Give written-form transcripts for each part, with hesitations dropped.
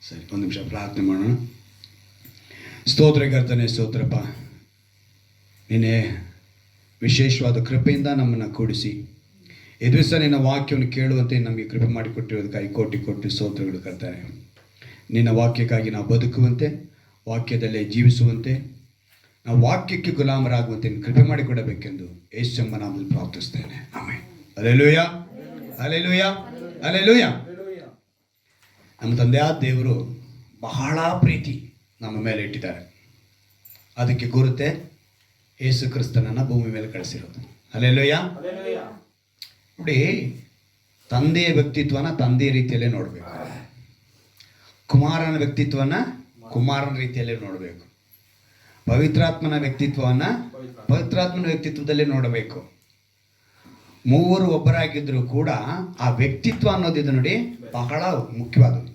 ಸರಿ, ಒಂದು ನಿಮಿಷ ಪ್ರಾರ್ಥನೆ ಮಾಡೋಣ. ಸ್ತೋತ್ರಕರ್ತನೆ, ಸ್ತೋತ್ರಪ್ಪ. ನಿನ್ನೆ ವಿಶೇಷವಾದ ಕೃಪೆಯಿಂದ ನಮ್ಮನ್ನು ಕೂಡಿಸಿ ಈ ದಿವಸ ನಿನ್ನ ವಾಕ್ಯವನ್ನು ಕೇಳುವಂತೆ ನಮಗೆ ಕೃಪೆ ಮಾಡಿಕೊಟ್ಟಿರೋದಕ್ಕಾಗಿ ಕೋಟಿ ಕೋಟಿ ಸ್ತೋತ್ರಗಳು ಕರ್ತಾರೆ. ನಿನ್ನ ವಾಕ್ಯಕ್ಕಾಗಿ ನಾವು ಬದುಕುವಂತೆ, ವಾಕ್ಯದಲ್ಲೇ ಜೀವಿಸುವಂತೆ, ನಾವು ವಾಕ್ಯಕ್ಕೆ ಗುಲಾಮರಾಗುವಂತೆ ಕೃಪೆ ಮಾಡಿಕೊಡಬೇಕೆಂದು ಯೇಸುವಿನ ನಾಮದಲ್ಲಿ ಪ್ರಾರ್ಥಿಸ್ತೇನೆ. ಆಮೆನ್. Hallelujah, hallelujah, hallelujah. ನಮ್ಮ ತಂದೆಯಾದ ದೇವರು ಬಹಳ ಪ್ರೀತಿ ನಮ್ಮ ಮೇಲೆ ಇಟ್ಟಿದ್ದಾರೆ. ಅದಕ್ಕೆ ಗುರುತೆ ಯೇಸು ಕ್ರಿಸ್ತನನ್ನು ಭೂಮಿ ಮೇಲೆ ಕಳಿಸಿರೋದು. ಹಲ್ಲೆಲೂಯಾ. ನೋಡಿ, ತಂದೆಯ ವ್ಯಕ್ತಿತ್ವನ ತಂದೆಯ ರೀತಿಯಲ್ಲೇ ನೋಡಬೇಕು, ಕುಮಾರನ ವ್ಯಕ್ತಿತ್ವನ ಕುಮಾರನ ರೀತಿಯಲ್ಲೇ ನೋಡಬೇಕು, ಪವಿತ್ರಾತ್ಮನ ವ್ಯಕ್ತಿತ್ವವನ್ನು ಪವಿತ್ರಾತ್ಮನ ವ್ಯಕ್ತಿತ್ವದಲ್ಲೇ ನೋಡಬೇಕು. ಮೂವರು ಒಬ್ಬರಾಗಿದ್ದರೂ ಕೂಡ ಆ ವ್ಯಕ್ತಿತ್ವ ಅನ್ನೋದಿದೆ ನೋಡಿ, ಬಹಳ ಮುಖ್ಯವಾದದ್ದು.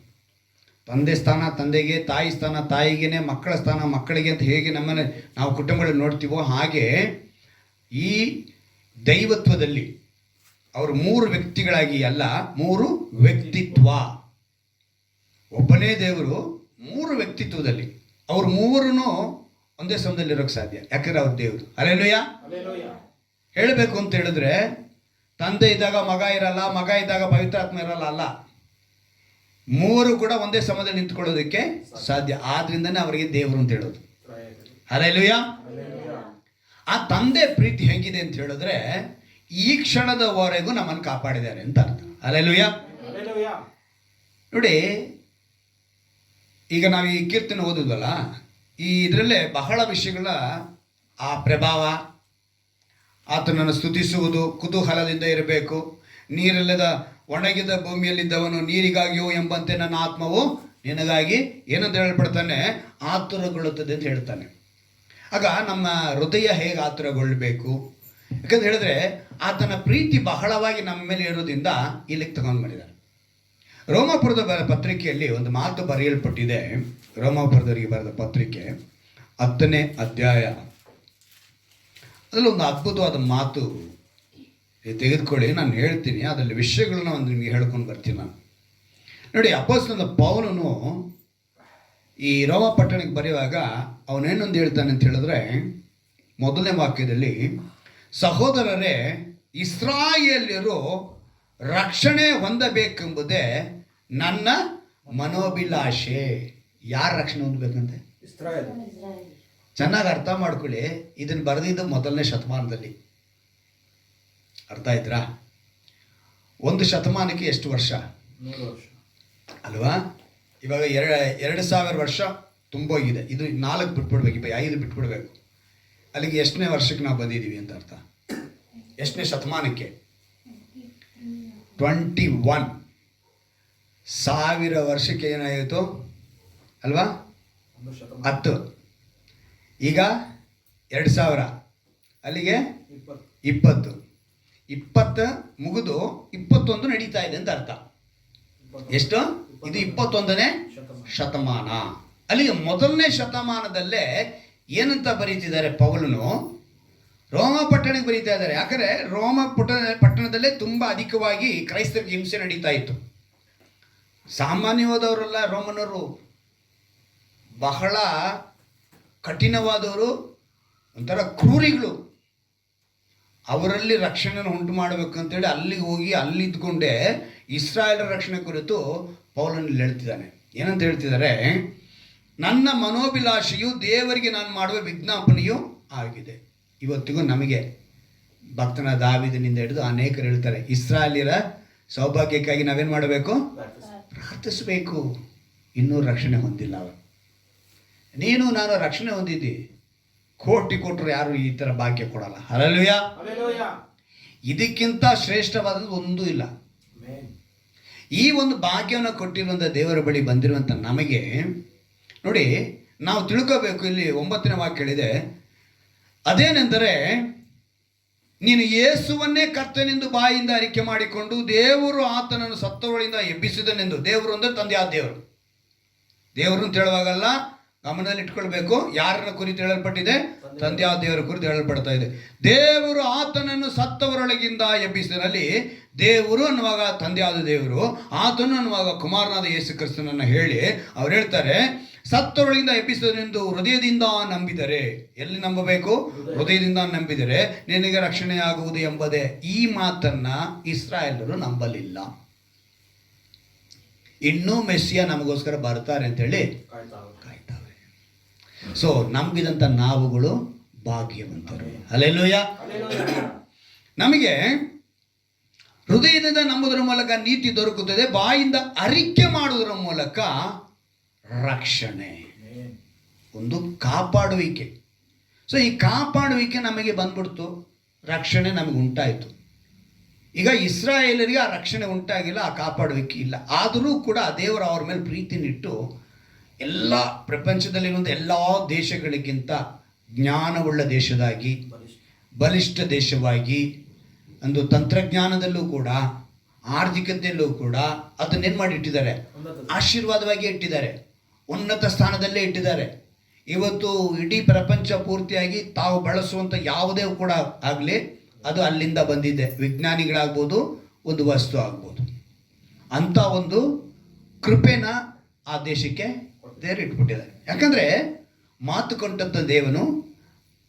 ತಂದೆ ಸ್ಥಾನ ತಂದೆಗೆ, ತಾಯಿ ಸ್ಥಾನ ತಾಯಿಗೆ, ಮಕ್ಕಳ ಸ್ಥಾನ ಮಕ್ಕಳಿಗೆ ಅಂತ ಹೇಗೆ ನಮ್ಮನ್ನು ನಾವು ಕುಟುಂಬಗಳಲ್ಲಿ ನೋಡ್ತೀವೋ, ಹಾಗೆ ಈ ದೈವತ್ವದಲ್ಲಿ ಅವರು ಮೂರು ವ್ಯಕ್ತಿಗಳಾಗಿ ಅಲ್ಲ, ಮೂರು ವ್ಯಕ್ತಿತ್ವ. ಒಬ್ಬನೇ ದೇವರು ಮೂರು ವ್ಯಕ್ತಿತ್ವದಲ್ಲಿ, ಅವ್ರು ಮೂವರೂ ಒಂದೇ ಸಮಯದಲ್ಲಿ ಇರೋಕ್ಕೆ ಸಾಧ್ಯ. ಯಾಕಂದ್ರೆ ಅವ್ರ ದೇವರು. ಹಲ್ಲೆಲೂಯಾ. ಹೇಳಬೇಕು ಅಂತ ಹೇಳಿದ್ರೆ, ತಂದೆ ಇದ್ದಾಗ ಮಗ ಇರಲ್ಲ, ಮಗ ಇದ್ದಾಗ ಪವಿತ್ರಾತ್ಮ ಇರಲ್ಲ, ಅಲ್ಲ. ಮೂವರು ಕೂಡ ಒಂದೇ ಸಮಯದಲ್ಲಿ ನಿಂತ್ಕೊಳ್ಳೋದಕ್ಕೆ ಸಾಧ್ಯ. ಆದ್ರಿಂದನೇ ಅವರಿಗೆ ದೇವರು ಅಂತ ಹೇಳೋದು. ಹಲ್ಲೆಲೂಯಾ. ಆ ತಂದೆ ಪ್ರೀತಿ ಹೆಂಗಿದೆ ಅಂತ ಹೇಳಿದ್ರೆ, ಈ ಕ್ಷಣದವರೆಗೂ ನಮ್ಮನ್ನು ಕಾಪಾಡಿದ್ದಾರೆ ಅಂತ ಅರ್ಥ. ಹಲ್ಲೆಲೂಯಾ. ನೋಡಿ, ಈಗ ನಾವು ಈ ಕೀರ್ತನೆ ಓದಿದ್ವಲ್ಲ, ಈ ಇದರಲ್ಲೇ ಬಹಳ ವಿಷಯಗಳ ಆ ಪ್ರಭಾವ, ಆತನನ್ನು ಸ್ತುತಿಸುವುದು, ಕುತೂಹಲದಿಂದ ಇರಬೇಕು. ನೀರಿಲ್ಲದ ಒಣಗಿದ ಭೂಮಿಯಲ್ಲಿದ್ದವನು ನೀರಿಗಾಗಿಯೋ ಎಂಬಂತೆ ನನ್ನ ಆತ್ಮವು ನಿನಗಾಗಿ ಏನಂತ ಹೇಳ್ಬಿಡ್ತಾನೆ, ಆತುರಗೊಳ್ಳುತ್ತದೆ ಅಂತ ಹೇಳ್ತಾನೆ. ಆಗ ನಮ್ಮ ಹೃದಯ ಹೇಗೆ ಆತುರಗೊಳ್ಳಬೇಕು? ಯಾಕಂತ ಹೇಳಿದ್ರೆ ಆತನ ಪ್ರೀತಿ ಬಹಳವಾಗಿ ನಮ್ಮ ಮೇಲೆ ಇರೋದ್ರಿಂದ ಇಲ್ಲಿಗೆ ತಗೊಂಡು ಮಾಡಿದ್ದಾರೆ. ರೋಮಾಪುರದ ಪತ್ರಿಕೆಯಲ್ಲಿ ಒಂದು ಮಾತು ಬರೆಯಲ್ಪಟ್ಟಿದೆ. ರೋಮಾಪುರದವರಿಗೆ ಬರೆದ ಪತ್ರಿಕೆ 10ನೇ ಅಧ್ಯಾಯ, ಅದರಲ್ಲಿ ಒಂದು ಅದ್ಭುತವಾದ ಮಾತು ತೆಗೆದುಕೊಳ್ಳಿ, ನಾನು ಹೇಳ್ತೀನಿ. ಅದರಲ್ಲಿ ವಿಷಯಗಳನ್ನ ಒಂದು ನಿಮಗೆ ಹೇಳ್ಕೊಂಡು ಬರ್ತೀನಿ ನಾನು. ನೋಡಿ, ಅಪೊಸ್ತಲನಾದ ಪೌಲನು ಈ ರೋಮ ಪಟ್ಟಣಕ್ಕೆ ಬರೆಯುವಾಗ ಅವನೇನೊಂದು ಹೇಳ್ತಾನೆ ಅಂತ ಹೇಳಿದ್ರೆ, ಮೊದಲನೇ ವಾಕ್ಯದಲ್ಲಿ, ಸಹೋದರರೇ, ಇಸ್ರಾಯೇಲ್ಯರು ರಕ್ಷಣೆ ಹೊಂದಬೇಕೆಂಬುದೇ ನನ್ನ ಮನೋಭಿಲಾಷೆ. ಯಾರು ರಕ್ಷಣೆ ಹೊಂದಬೇಕಂತೆ? ಇಸ್ರಾಯೇಲ್. ಚೆನ್ನಾಗಿ ಅರ್ಥ ಮಾಡ್ಕೊಳ್ಳಿ. ಇದನ್ನು ಬರೆದಿದ್ದು ಮೊದಲನೇ ಶತಮಾನದಲ್ಲಿ. ಅರ್ಥ ಆಯ್ತಾ? ಒಂದು ಶತಮಾನಕ್ಕೆ ಎಷ್ಟು ವರ್ಷ ಅಲ್ವಾ? ಇವಾಗ 2000 ವರ್ಷ ತುಂಬೋಗಿದೆ. ಇದು 4 ಬಿಟ್ಬಿಡ್ಬೇಕು, 5 ಬಿಟ್ಬಿಡ್ಬೇಕು. ಅಲ್ಲಿಗೆ ಎಷ್ಟನೇ ವರ್ಷಕ್ಕೆ ನಾವು ಬಂದಿದ್ದೀವಿ ಅಂತ ಅರ್ಥ? ಎಷ್ಟನೇ ಶತಮಾನಕ್ಕೆ? 21,000 ವರ್ಷಕ್ಕೆ ಏನಾಯಿತು ಅಲ್ವಾ? 10. ಈಗ 2000, ಅಲ್ಲಿಗೆ 20 ಮುಗಿದು 21 ನಡೀತಾ ಇದೆ ಅಂತ ಅರ್ಥ. ಎಷ್ಟು? ಇದು 21ನೇ ಶತಮಾನ. ಅಲ್ಲಿಗೆ ಮೊದಲನೇ ಶತಮಾನದಲ್ಲೇ ಏನಂತ ಬರೀತಿದ್ದಾರೆ ಪೌಲನು? ರೋಮ ಪಟ್ಟಣಕ್ಕೆ ಬರೀತಾ ಇದ್ದಾರೆ. ಯಾಕಂದರೆ ರೋಮ ಪಟ್ಟಣದಲ್ಲೇ ತುಂಬ ಅಧಿಕವಾಗಿ ಕ್ರೈಸ್ತರಿಗೆ ಹಿಂಸೆ ನಡೀತಾ ಇತ್ತು. ಸಾಮಾನ್ಯವಾದವರೆಲ್ಲ ರೋಮನರು ಬಹಳ ಕಠಿಣವಾದವರು, ಒಂಥರ ಕ್ರೂರಿಗಳು. ಅವರಲ್ಲಿ ರಕ್ಷಣೆಯನ್ನು ಉಂಟು ಮಾಡಬೇಕಂತೇಳಿ ಅಲ್ಲಿಗೆ ಹೋಗಿ ಅಲ್ಲಿದ್ದುಕೊಂಡೇ ಇಸ್ರಾಯೇಲರ ರಕ್ಷಣೆ ಕುರಿತು ಪೌಲನಲ್ಲಿ ಹೇಳ್ತಿದ್ದಾನೆ. ಏನಂತ ಹೇಳ್ತಿದ್ದಾರೆ? ನನ್ನ ಮನೋಭಿಲಾಷೆಯು ದೇವರಿಗೆ ನಾನು ಮಾಡುವ ವಿಜ್ಞಾಪನೆಯೂ ಆಗಿದೆ. ಇವತ್ತಿಗೂ ನಮಗೆ ಭಕ್ತನ ದಾವೀದನಿಂದ ಹಿಡಿದು ಅನೇಕರು ಹೇಳ್ತಾರೆ, ಇಸ್ರಾಯೇಲ್ಯರ ಸೌಭಾಗ್ಯಕ್ಕಾಗಿ ನಾವೇನು ಮಾಡಬೇಕು? ಪ್ರಾರ್ಥಿಸಬೇಕು. ಇನ್ನೂ ರಕ್ಷಣೆ ಹೊಂದಿಲ್ಲ ಅವರು. ನೀನು ನಾನು ರಕ್ಷಣೆ ಹೊಂದಿದ್ದಿ, ಕೋಟಿ ಕೊಟ್ಟರು ಯಾರು ಈ ಥರ ಭಾಗ್ಯ ಕೊಡಲ್ಲ. ಹಲ್ಲೆಲೂಯಾ. ಇದಕ್ಕಿಂತ ಶ್ರೇಷ್ಠವಾದದ್ದು ಒಂದೂ ಇಲ್ಲ. ಈ ಒಂದು ಭಾಗ್ಯವನ್ನು ಕೊಟ್ಟಿರುವಂಥ ದೇವರ ಬಳಿ ಬಂದಿರುವಂಥ ನಮಗೆ ನೋಡಿ, ನಾವು ತಿಳ್ಕೋಬೇಕು. ಇಲ್ಲಿ 9ನೇ ವಾಕ್ಯ ಹೇಳಿದೆ, ಅದೇನೆಂದರೆ, ನೀನು ಯೇಸುವನ್ನೇ ಕರ್ತನೆಂದು ಬಾಯಿಂದ ಅರಿಕೆ ಮಾಡಿಕೊಂಡು ದೇವರು ಆತನನ್ನು ಸತ್ತವಳಿಂದ ಎಬ್ಬಿಸಿದನೆಂದು. ದೇವರು ಅಂದರೆ ತಂದೆಯಾದ ದೇವರು. ದೇವರು ಅಂತ ಹೇಳುವಾಗಲ್ಲ, ಗಮನದಲ್ಲಿ ಇಟ್ಕೊಳ್ಬೇಕು. ಯಾರನ್ನ ಕುರಿತು ಹೇಳಲ್ಪಟ್ಟಿದೆ? ತಂದೆಯಾದ ದೇವರ ಕುರಿತು ಹೇಳಲ್ಪಡ್ತಾ ಇದೆ. ದೇವರು ಆತನನ್ನು ಸತ್ತವರೊಳಗಿಂದ ಎಬ್ಬಿಸಿದಲ್ಲಿ, ದೇವರು ಅನ್ನುವಾಗ ತಂದೆಯಾದ ದೇವರು, ಆತನು ಅನ್ನುವಾಗ ಕುಮಾರನಾದ ಯೇಸು ಕ್ರಿಸ್ತನನ್ನು ಹೇಳಿ ಅವ್ರು ಹೇಳ್ತಾರೆ, ಸತ್ತವರೊಳಗಿಂದ ಎಬ್ಬಿಸಿದನೆಂದು ಹೃದಯದಿಂದ ನಂಬಿದರೆ. ಎಲ್ಲಿ ನಂಬಬೇಕು? ಹೃದಯದಿಂದ ನಂಬಿದರೆ ನಿನಗೆ ರಕ್ಷಣೆ ಆಗುವುದು ಎಂಬುದೇ. ಈ ಮಾತನ್ನ ಇಸ್ರಾಯೇಲರು ನಂಬಲಿಲ್ಲ. ಇನ್ನೂ ಮೆಸ್ಸಿಯ ನಮಗೋಸ್ಕರ ಬರ್ತಾರೆ ಅಂತೇಳಿ ಕಾಯ್ತಾವೆ. ಸೊ ನಂಬಿದಂಥ ನಾವುಗಳು ಭಾಗ್ಯವಂತರು. ಹಲ್ಲೆಲೂಯಾ. ನಮಗೆ ಹೃದಯದಿಂದ ನಂಬುವುದರ ಮೂಲಕ ನೀತಿ ದೊರಕುತ್ತದೆ, ಬಾಯಿಂದ ಅರಿಕೆ ಮಾಡುವುದರ ಮೂಲಕ ರಕ್ಷಣೆ, ಒಂದು ಕಾಪಾಡುವಿಕೆ. ಸೊ ಈ ಕಾಪಾಡುವಿಕೆ ನಮಗೆ ಬಂದ್ಬಿಡ್ತು, ರಕ್ಷಣೆ ನಮಗೆ ಉಂಟಾಯಿತು. ಈಗ ಇಸ್ರಾಯೇಲರಿಗೆ ಆ ರಕ್ಷಣೆ ಉಂಟಾಗಿಲ್ಲ, ಆ ಕಾಪಾಡುವಿಕೆ ಇಲ್ಲ. ಆದರೂ ಕೂಡ ದೇವರು ಅವ್ರ ಮೇಲೆ ಪ್ರೀತಿನಿಟ್ಟು ಎಲ್ಲ ಪ್ರಪಂಚದಲ್ಲಿರುವಂಥ ಎಲ್ಲ ದೇಶಗಳಿಗಿಂತ ಜ್ಞಾನವುಳ್ಳ ದೇಶದಾಗಿ, ಬಲಿಷ್ಠ ದೇಶವಾಗಿ, ಒಂದು ತಂತ್ರಜ್ಞಾನದಲ್ಲೂ ಕೂಡ, ಆರ್ಥಿಕತೆಯಲ್ಲೂ ಕೂಡ ಅದನ್ನೇನು ಮಾಡಿ ಇಟ್ಟಿದ್ದಾರೆ? ಆಶೀರ್ವಾದವಾಗಿ ಇಟ್ಟಿದ್ದಾರೆ, ಉನ್ನತ ಸ್ಥಾನದಲ್ಲೇ ಇಟ್ಟಿದ್ದಾರೆ. ಇವತ್ತು ಇಡೀ ಪ್ರಪಂಚ ಪೂರ್ತಿಯಾಗಿ ತಾವು ಬಳಸುವಂಥ ಯಾವುದೇ ಕೂಡ ಆಗಲಿ, ಅದು ಅಲ್ಲಿಂದ ಬಂದಿದೆ. ವಿಜ್ಞಾನಿಗಳಾಗ್ಬೋದು, ಒಂದು ವಸ್ತು ಆಗ್ಬೋದು. ಅಂಥ ಒಂದು ಕೃಪೆನ ಆ ದೇಶಕ್ಕೆ ದೇವರು ಇಟ್ಬಿಟ್ಟಿದ್ದಾರೆ. ಯಾಕಂದರೆ ಮಾತು ಕೊಟ್ಟಂಥ ದೇವನು,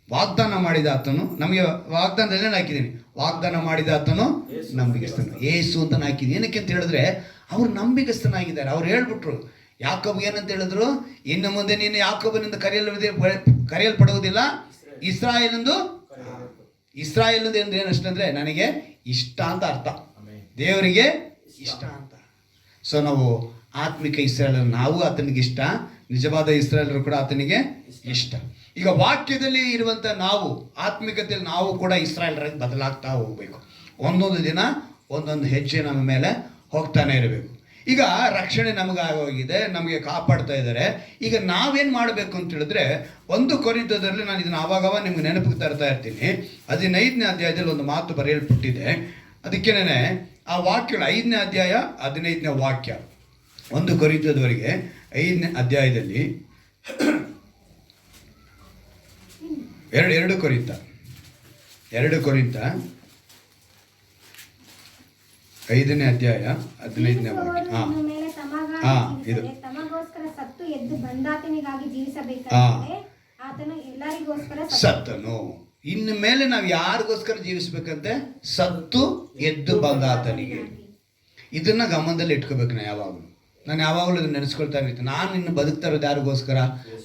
ವಾಗ್ದಾನ ಮಾಡಿದ ಆತನು, ನಮಗೆ ವಾಗ್ದಾನದಲ್ಲೇ ಹಾಕಿದ್ದೀನಿ, ವಾಗ್ದಾನ ಮಾಡಿದ ಆತನು ನಂಬಿಗಸ್ತನು, ಏಸು ಅಂತ ಹಾಕಿದ್ದೀನಿ. ಏನಕ್ಕೆ ಅಂತ ಹೇಳಿದ್ರೆ ಅವ್ರು ನಂಬಿಗಸ್ತನಾಗಿದ್ದಾರೆ. ಅವ್ರು ಹೇಳ್ಬಿಟ್ರು, ಯಾಕೋಬ್ ಏನಂತ ಹೇಳಿದ್ರು, ಇನ್ನು ಮುಂದೆ ನೀನು ಯಾಕೋಬನಿಂದ ಕರೆಯಲ್ಪಡುವುದಿಲ್ಲ, ಇಸ್ರಾಯೇಲೆಂದು. ಇಸ್ರಾಯೇಲ್ ಅಂದ್ರೆ ಏನಷ್ಟಂದ್ರೆ ನನಗೆ ಇಷ್ಟ ಅಂತ ಅರ್ಥ, ದೇವರಿಗೆ ಇಷ್ಟ ಅಂತ. ಸೊ ನಾವು ಆತ್ಮಿಕ ಇಸ್ರಾಯೇಲರು, ನಾವು ಆತನಿಗೆ ಇಷ್ಟ, ನಿಜವಾದ ಇಸ್ರಾಯೇಲರು ಕೂಡ ಆತನಿಗೆ ಇಷ್ಟ. ಈಗ ವಾಕ್ಯದಲ್ಲಿ ಇರುವಂಥ ನಾವು, ಆತ್ಮಿಕತೆಯಲ್ಲಿ ನಾವು ಕೂಡ ಇಸ್ರಾಯೇಲರಾಗಿ ಬದಲಾಗ್ತಾ ಹೋಗಬೇಕು. ಒಂದೊಂದು ದಿನ ಒಂದೊಂದು ಹೆಜ್ಜೆ ನಮ್ಮ ಮೇಲೆ ಹೋಗ್ತಾನೆ ಇರಬೇಕು. ಈಗ ರಕ್ಷಣೆ ನಮಗಾಗೋಗಿದೆ, ನಮಗೆ ಕಾಪಾಡ್ತಾ ಇದ್ದಾರೆ. ಈಗ ನಾವೇನು ಮಾಡಬೇಕು ಅಂತ ಹೇಳಿದ್ರೆ, 1 ಕೊರಿಂಥದಲ್ಲಿ ನಾನು ಇದನ್ನು ಆವಾಗವ ನಿಮ್ಗೆ ನೆನಪಿಗೆ ತರ್ತಾ ಇರ್ತೀನಿ. 15ನೇ ಅಧ್ಯಾಯದಲ್ಲಿ ಒಂದು ಮಾತು ಬರೆಯಲ್ಪಟ್ಟಿದೆ. ಅದಕ್ಕೇನೆ ಆ ವಾಕ್ಯಗಳು 5ನೇ ಅಧ್ಯಾಯ 15ನೇ ವಾಕ್ಯ, 1 ಕೊರಿಂಥದವರೆಗೆ 5ನೇ ಅಧ್ಯಾಯದಲ್ಲಿ 2 ಕೊರಿಂಥ 5ನೇ ಅಧ್ಯಾಯ 15ನೇ ವಾಕ್ಯ. ಇದು ಸತ್ತನು. ಇನ್ನು ಮೇಲೆ ನಾವು ಯಾರಿಗೋಸ್ಕರ ಜೀವಿಸ್ಬೇಕಂತೆ? ಸತ್ತು ಎದ್ದು ಬಂದಾತನಿಗೆ. ಇದನ್ನ ಗಮನದಲ್ಲಿ ಇಟ್ಕೋಬೇಕು. ನಾನು ಯಾವಾಗಲೂ ಇದನ್ನ ನೆನೆಸ್ಕೊಳ್ತಾ ಇರ್ತೀನಿ. ನಾನು ಇನ್ನು ಬದುಕ್ತಾ ಇರೋದು ಯಾರಿಗೋಸ್ಕರ?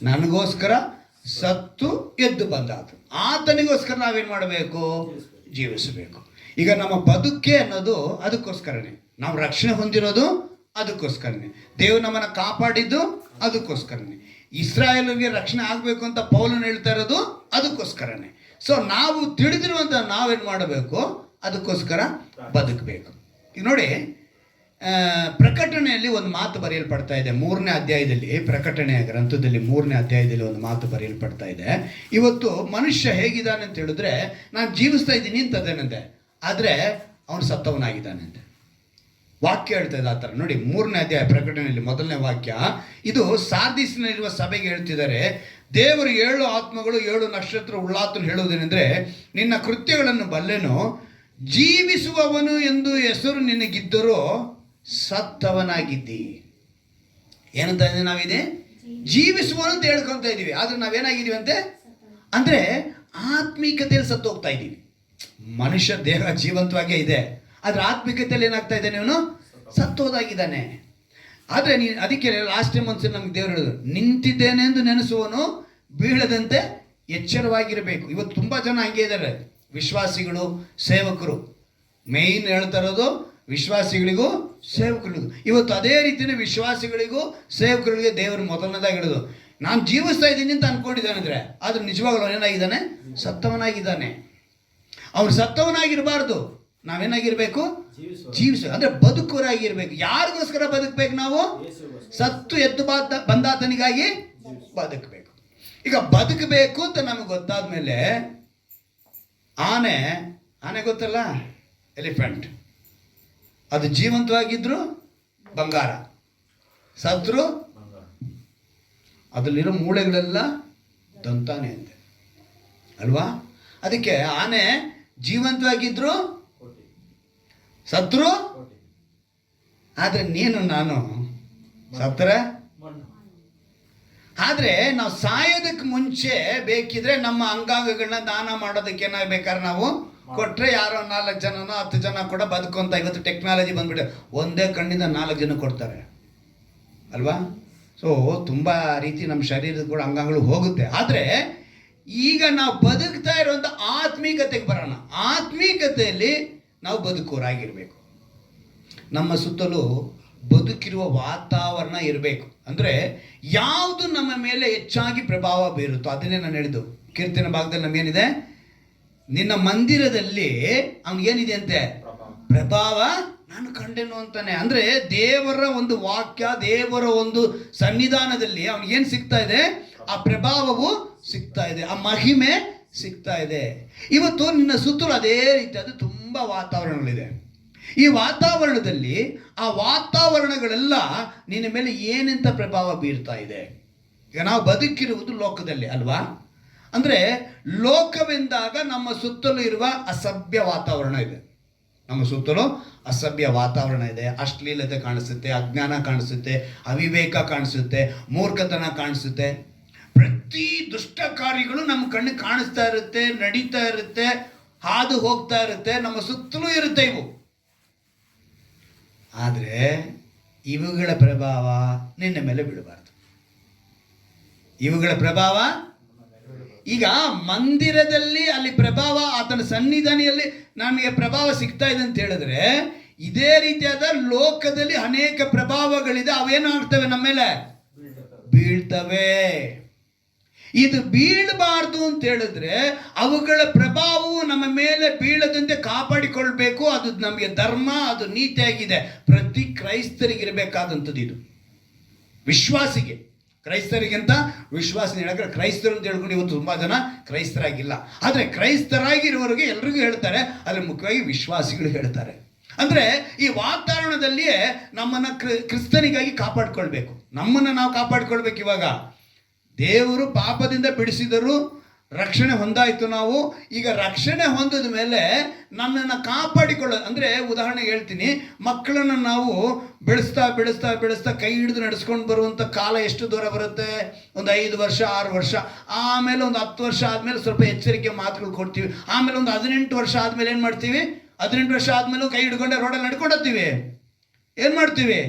ನನಗೋಸ್ಕರ ಸತ್ತು ಎದ್ದು ಬಂದಾತ, ಆತನಿಗೋಸ್ಕರ ನಾವೇನು ಮಾಡಬೇಕು? ಜೀವಿಸಬೇಕು. ಈಗ ನಮ್ಮ ಬದುಕೆ ಅನ್ನೋದು ಅದಕ್ಕೋಸ್ಕರನೇ, ನಾವು ರಕ್ಷಣೆ ಹೊಂದಿರೋದು ಅದಕ್ಕೋಸ್ಕರನೇ, ದೇವರು ನಮ್ಮನ್ನು ಕಾಪಾಡಿದ್ದು ಅದಕ್ಕೋಸ್ಕರನೇ, ಇಸ್ರಾಯೇಲರಿಗೆ ರಕ್ಷಣೆ ಆಗಬೇಕು ಅಂತ ಪೌಲನು ಹೇಳ್ತಾ ಇರೋದು ಅದಕ್ಕೋಸ್ಕರನೇ. ಸೊ ನಾವು ತಿಳಿದಿರುವಂಥ ನಾವೇನು ಮಾಡಬೇಕು? ಅದಕ್ಕೋಸ್ಕರ ಬದುಕಬೇಕು. ಈಗ ನೋಡಿ, ಪ್ರಕಟಣೆಯಲ್ಲಿ ಒಂದು ಮಾತು ಬರೆಯಲ್ಪಡ್ತಾ ಇದೆ. 3ನೇ ಅಧ್ಯಾಯದಲ್ಲಿ, ಪ್ರಕಟಣೆಯ ಗ್ರಂಥದಲ್ಲಿ 3ನೇ ಅಧ್ಯಾಯದಲ್ಲಿ ಒಂದು ಮಾತು ಬರೆಯಲ್ಪಡ್ತಾ ಇದೆ. ಇವತ್ತು ಮನುಷ್ಯ ಹೇಗಿದ್ದಾನೆ ಅಂತ ಹೇಳಿದ್ರೆ, ನಾನು ಜೀವಿಸ್ತಾ ಇದ್ದೀನಿ ಅಂತದೇನಂತೆ, ಆದರೆ ಅವನು ಸತ್ತವನಾಗಿದ್ದಾನಂತೆ. ವಾಕ್ಯ ಹೇಳ್ತಾ ಇದೆ ಆ ಥರ. ನೋಡಿ, 3ನೇ ಅಧ್ಯಾಯ ಪ್ರಕಟಣೆಯಲ್ಲಿ 1ನೇ ವಾಕ್ಯ, ಇದು ಸಾರ್ದಿಸ್ನಲ್ಲಿರುವ ಸಭೆಗೆ ಹೇಳ್ತಿದ್ದಾರೆ. ದೇವರು 7 ಆತ್ಮಗಳು 7 ನಕ್ಷತ್ರ ಉಳ್ಳಾತನು ಹೇಳುವುದೇನೆಂದರೆ, ನಿನ್ನ ಕೃತ್ಯಗಳನ್ನು ಬಲ್ಲೆನು, ಜೀವಿಸುವವನು ಎಂದು ಹೆಸರು ನಿನಗಿದ್ದರೂ ಸತ್ತವನಾಗಿದ್ದಿ. ಏನಂತ ಇದೆ? ನಾವಿದೆ ಜೀವಿಸುವನು ಅಂತ ಹೇಳ್ಕೊಳ್ತಾ ಇದ್ದೀವಿ, ಆದ್ರೆ ನಾವೇನಾಗಿದ್ದೀವಿ ಅಂತೆ ಅಂದರೆ ಆತ್ಮೀಕತೆಯಲ್ಲಿ ಸತ್ತು ಹೋಗ್ತಾ ಇದ್ದೀವಿ. ಮನುಷ್ಯ ದೇಹ ಜೀವಂತವಾಗೇ ಇದೆ, ಆದರೆ ಆತ್ಮಿಕತೆಯಲ್ಲಿ ಏನಾಗ್ತಾ ಇದ್ದಾನೆ? ಅವನು ಸತ್ತೋದಾಗಿದ್ದಾನೆ. ಆದರೆ ಅದಕ್ಕೆ ಲಾಸ್ಟ್ ಟೈಮ್ ಒಂದ್ಸರಿ ನಮ್ಗೆ ದೇವರು ಹೇಳಿದ್ರು, ನಿಂತಿದ್ದೇನೆ ಎಂದು ನೆನೆಸುವನು ಬೀಳದಂತೆ ಎಚ್ಚರವಾಗಿರಬೇಕು. ಇವತ್ತು ತುಂಬ ಜನ ಹಂಗೆ ಇದ್ದಾರೆ, ವಿಶ್ವಾಸಿಗಳು, ಸೇವಕರು. ಮೇಯ್ನ್ ಹೇಳ್ತಾ ಇರೋದು ವಿಶ್ವಾಸಿಗಳಿಗೂ ಸೇವಕರಿಗೂ. ಇವತ್ತು ಅದೇ ರೀತಿಯೇ ವಿಶ್ವಾಸಿಗಳಿಗೂ ಸೇವಕರಿಗೆ ದೇವರು ಮೊದಲನೇದಾಗಿ ಹೇಳಿದ್ರು, ನಾನು ಜೀವಿಸ್ತಾ ಇದ್ದೀನಿ ಅಂತ ಅನ್ಕೊಂಡಿದ್ದಾನೆ ಅಂದರೆ, ಆದ್ರೆ ನಿಜವಾಗ್ಲೂ ಏನಾಗಿದ್ದಾನೆ? ಸತ್ತವನಾಗಿದ್ದಾನೆ. ಅವನು ಸತ್ತವನಾಗಿರಬಾರ್ದು, ನಾವೇನಾಗಿರ್ಬೇಕು? ಜೀವಿಸ ಅಂದರೆ ಬದುಕುವರಾಗಿರ್ಬೇಕು. ಯಾರಿಗೋಸ್ಕರ ಬದುಕಬೇಕು ನಾವು? ಸತ್ತು ಎದ್ದು ಬಂದಾತನಿಗಾಗಿ ಬದುಕಬೇಕು. ಈಗ ಬದುಕಬೇಕು ಅಂತ ನಮಗೆ ಗೊತ್ತಾದ ಮೇಲೆ, ಆನೆ ಗೊತ್ತಲ್ಲ, ಎಲಿಫೆಂಟ್, ಅದು ಜೀವಂತವಾಗಿದ್ರು ಬಂಗಾರ, ಸತ್ರು ಅದರಲ್ಲಿರೋ ಮೂಳೆಗಳೆಲ್ಲ ದಂತಾನೆ ಅಂತೆ. ಅಲ್ವಾ? ಅದಕ್ಕೆ ಆನೆ ಜೀವಂತವಾಗಿದ್ರು ಸತ್ರು, ಆದರೆ ನೀನು ನಾನು ಸತ್ರೆ. ಆದರೆ ನಾವು ಸಾಯೋದಕ್ಕೆ ಮುಂಚೆ ಬೇಕಿದ್ರೆ ನಮ್ಮ ಅಂಗಾಂಗಗಳನ್ನ ದಾನ ಮಾಡೋದಕ್ಕೆ ಏನಾಗಬೇಕಾದ್ರೆ ನಾವು ಕೊಟ್ಟರೆ ಯಾರೋ 4 ಜನನೋ 10 ಜನ ಕೂಡ ಬದುಕೊಂತ. ಇವತ್ತು ಟೆಕ್ನಾಲಜಿ ಬಂದ್ಬಿಟ್ಟೆ, ಒಂದೇ ಕಣ್ಣಿಂದ 4 ಜನ ಕೊಡ್ತಾರೆ ಅಲ್ವಾ? ಸೊ ತುಂಬ ರೀತಿ ನಮ್ಮ ಶರೀರದ ಕೂಡ ಅಂಗಾಂಗಗಳು ಹೋಗುತ್ತೆ. ಆದರೆ ಈಗ ನಾವು ಬದುಕ್ತಾ ಇರುವಂಥ ಆತ್ಮೀಕತೆಗೆ ಬರೋಣ. ಆತ್ಮೀಕತೆಯಲ್ಲಿ ನಾವು ಬದುಕೋರಾಗಿರ್ಬೇಕು. ನಮ್ಮ ಸುತ್ತಲೂ ಬದುಕಿರುವ ವಾತಾವರಣ ಇರಬೇಕು. ಅಂದರೆ ಯಾವುದು ನಮ್ಮ ಮೇಲೆ ಹೆಚ್ಚಾಗಿ ಪ್ರಭಾವ ಬೀರುತ್ತೋ ಅದನ್ನೇ ನಾನು ಹೇಳಿದ್ದು. ಕೀರ್ತನ ಭಾಗದಲ್ಲಿ ನಮಗೇನಿದೆ, ನಿನ್ನ ಮಂದಿರದಲ್ಲಿ ಅವನಿಗೇನಿದೆ ಅಂತೆ, ಪ್ರಭಾವ ನಾನು ಕಂಡೆನು ಅಂತಾನೆ. ಅಂದರೆ ದೇವರ ಒಂದು ವಾಕ್ಯ, ದೇವರ ಒಂದು ಸನ್ನಿಧಾನದಲ್ಲಿ ಅವನಿಗೇನು ಸಿಗ್ತಾ ಇದೆ, ಆ ಪ್ರಭಾವವು ಸಿಗ್ತಾ ಇದೆ, ಆ ಮಹಿಮೆ ಸಿಗ್ತಾ ಇದೆ. ಇವತ್ತು ನಿನ್ನ ಸುತ್ತಲೂ ಅದೇ ರೀತಿಯಾದ ತುಂಬ ವಾತಾವರಣಗಳಿದೆ. ಈ ವಾತಾವರಣದಲ್ಲಿ ಆ ವಾತಾವರಣಗಳೆಲ್ಲ ನಿನ್ನ ಮೇಲೆ ಏನಂತ ಪ್ರಭಾವ ಬೀರ್ತಾ ಇದೆ. ಈಗ ನಾವು ಬದುಕಿರುವುದು ಲೋಕದಲ್ಲಿ ಅಲ್ವಾ? ಅಂದರೆ ಲೋಕವೆಂದಾಗ ನಮ್ಮ ಸುತ್ತಲೂ ಇರುವ ಅಸಭ್ಯ ವಾತಾವರಣ ಇದೆ. ನಮ್ಮ ಸುತ್ತಲೂ ಅಸಭ್ಯ ವಾತಾವರಣ ಇದೆ. ಅಶ್ಲೀಲತೆ ಕಾಣಿಸುತ್ತೆ, ಅಜ್ಞಾನ ಕಾಣಿಸುತ್ತೆ, ಅವಿವೇಕ ಕಾಣಿಸುತ್ತೆ, ಮೂರ್ಖತನ ಕಾಣಿಸುತ್ತೆ. ಪ್ರತಿ ದುಷ್ಟ ಕಾರ್ಯಗಳು ನಮ್ಮ ಕಣ್ಣಿಗೆ ಕಾಣಿಸ್ತಾ ಇರುತ್ತೆ, ನಡೀತಾ ಇರುತ್ತೆ, ಹಾದು ಹೋಗ್ತಾ ಇರುತ್ತೆ, ನಮ್ಮ ಸುತ್ತಲೂ ಇರುತ್ತೆ ಇವು. ಆದರೆ ಇವುಗಳ ಪ್ರಭಾವ ನಿನ್ನ ಮೇಲೆ ಬೀಳಬಾರ್ದು. ಇವುಗಳ ಪ್ರಭಾವ ಈಗ ಮಂದಿರದಲ್ಲಿ ಅಲ್ಲಿ ಪ್ರಭಾವ, ಆತನ ಸನ್ನಿಧಾನಿಯಲ್ಲಿ ನಮಗೆ ಪ್ರಭಾವ ಸಿಗ್ತಾ ಇದೆ ಅಂತ ಹೇಳಿದ್ರೆ, ಇದೇ ರೀತಿಯಾದ ಲೋಕದಲ್ಲಿ ಅನೇಕ ಪ್ರಭಾವಗಳಿದೆ. ಅವೇನಾಗ್ತವೆ, ನಮ್ಮ ಮೇಲೆ ಬೀಳ್ತವೆ. ಇದು ಬೀಳಬಾರ್ದು ಅಂತ ಹೇಳಿದ್ರೆ ಅವುಗಳ ಪ್ರಭಾವವು ನಮ್ಮ ಮೇಲೆ ಬೀಳದಂತೆ ಕಾಪಾಡಿಕೊಳ್ಬೇಕು. ಅದು ನಮಗೆ ಧರ್ಮ, ಅದು ನೀತಿಯಾಗಿದೆ. ಪ್ರತಿ ಕ್ರೈಸ್ತರಿಗಿರಬೇಕಾದಂಥದ್ದು ಇದು. ವಿಶ್ವಾಸಿಗೆ, ಕ್ರೈಸ್ತರಿಗಿಂತ ವಿಶ್ವಾಸ ಹೇಳಿದ್ರೆ ಕ್ರೈಸ್ತರು ಅಂತ ಹೇಳ್ಕೊಂಡು ಇವತ್ತು ತುಂಬ ಜನ ಕ್ರೈಸ್ತರಾಗಿಲ್ಲ. ಆದರೆ ಕ್ರೈಸ್ತರಾಗಿರುವವರಿಗೆ ಎಲ್ರಿಗೂ ಹೇಳ್ತಾರೆ, ಆದರೆ ಮುಖ್ಯವಾಗಿ ವಿಶ್ವಾಸಿಗಳು ಹೇಳ್ತಾರೆ. ಅಂದರೆ ಈ ವಾತಾವರಣದಲ್ಲಿಯೇ ನಮ್ಮನ್ನು ಕ್ರಿಸ್ತನಿಗಾಗಿ ಕಾಪಾಡ್ಕೊಳ್ಬೇಕು. ನಮ್ಮನ್ನು ನಾವು ಕಾಪಾಡ್ಕೊಳ್ಬೇಕು. ಇವಾಗ ದೇವರು ಪಾಪದಿಂದ ಬಿಡಿಸಿದರು, ರಕ್ಷಣೆ ಹೊಂದಾಯಿತು. ನಾವು ಈಗ ರಕ್ಷಣೆ ಹೊಂದಿದ ಮೇಲೆ ನನ್ನನ್ನು ಕಾಪಾಡಿಕೊಳ್ಳೋದು ಅಂದರೆ, ಉದಾಹರಣೆಗೆ ಹೇಳ್ತೀನಿ, ಮಕ್ಕಳನ್ನು ನಾವು ಬೆಳೆಸ್ತಾ ಬೆಳೆಸ್ತಾ ಬೆಳೆಸ್ತಾ ಕೈ ಹಿಡಿದು ನಡೆಸ್ಕೊಂಡು ಬರುವಂಥ ಕಾಲ ಎಷ್ಟು ದೂರ ಬರುತ್ತೆ? ಒಂದು 5 ವರ್ಷ 6 ವರ್ಷ, ಆಮೇಲೆ ಒಂದು 10 ವರ್ಷ ಆದಮೇಲೆ ಸ್ವಲ್ಪ ಎಚ್ಚರಿಕೆ ಮಾತುಗಳು ಕೊಡ್ತೀವಿ. ಆಮೇಲೆ ಒಂದು 18 ವರ್ಷ ಆದಮೇಲೆ ಏನು ಮಾಡ್ತೀವಿ? 18 ವರ್ಷ ಆದಮೇಲೆ ಕೈ ಹಿಡ್ಕೊಂಡೆ ರೋಡಲ್ಲಿ ನಡ್ಕೊಂಡು ಹೋಗ್ತೀವಿ. ಏನು ಮಾಡ್ತೀವಿ?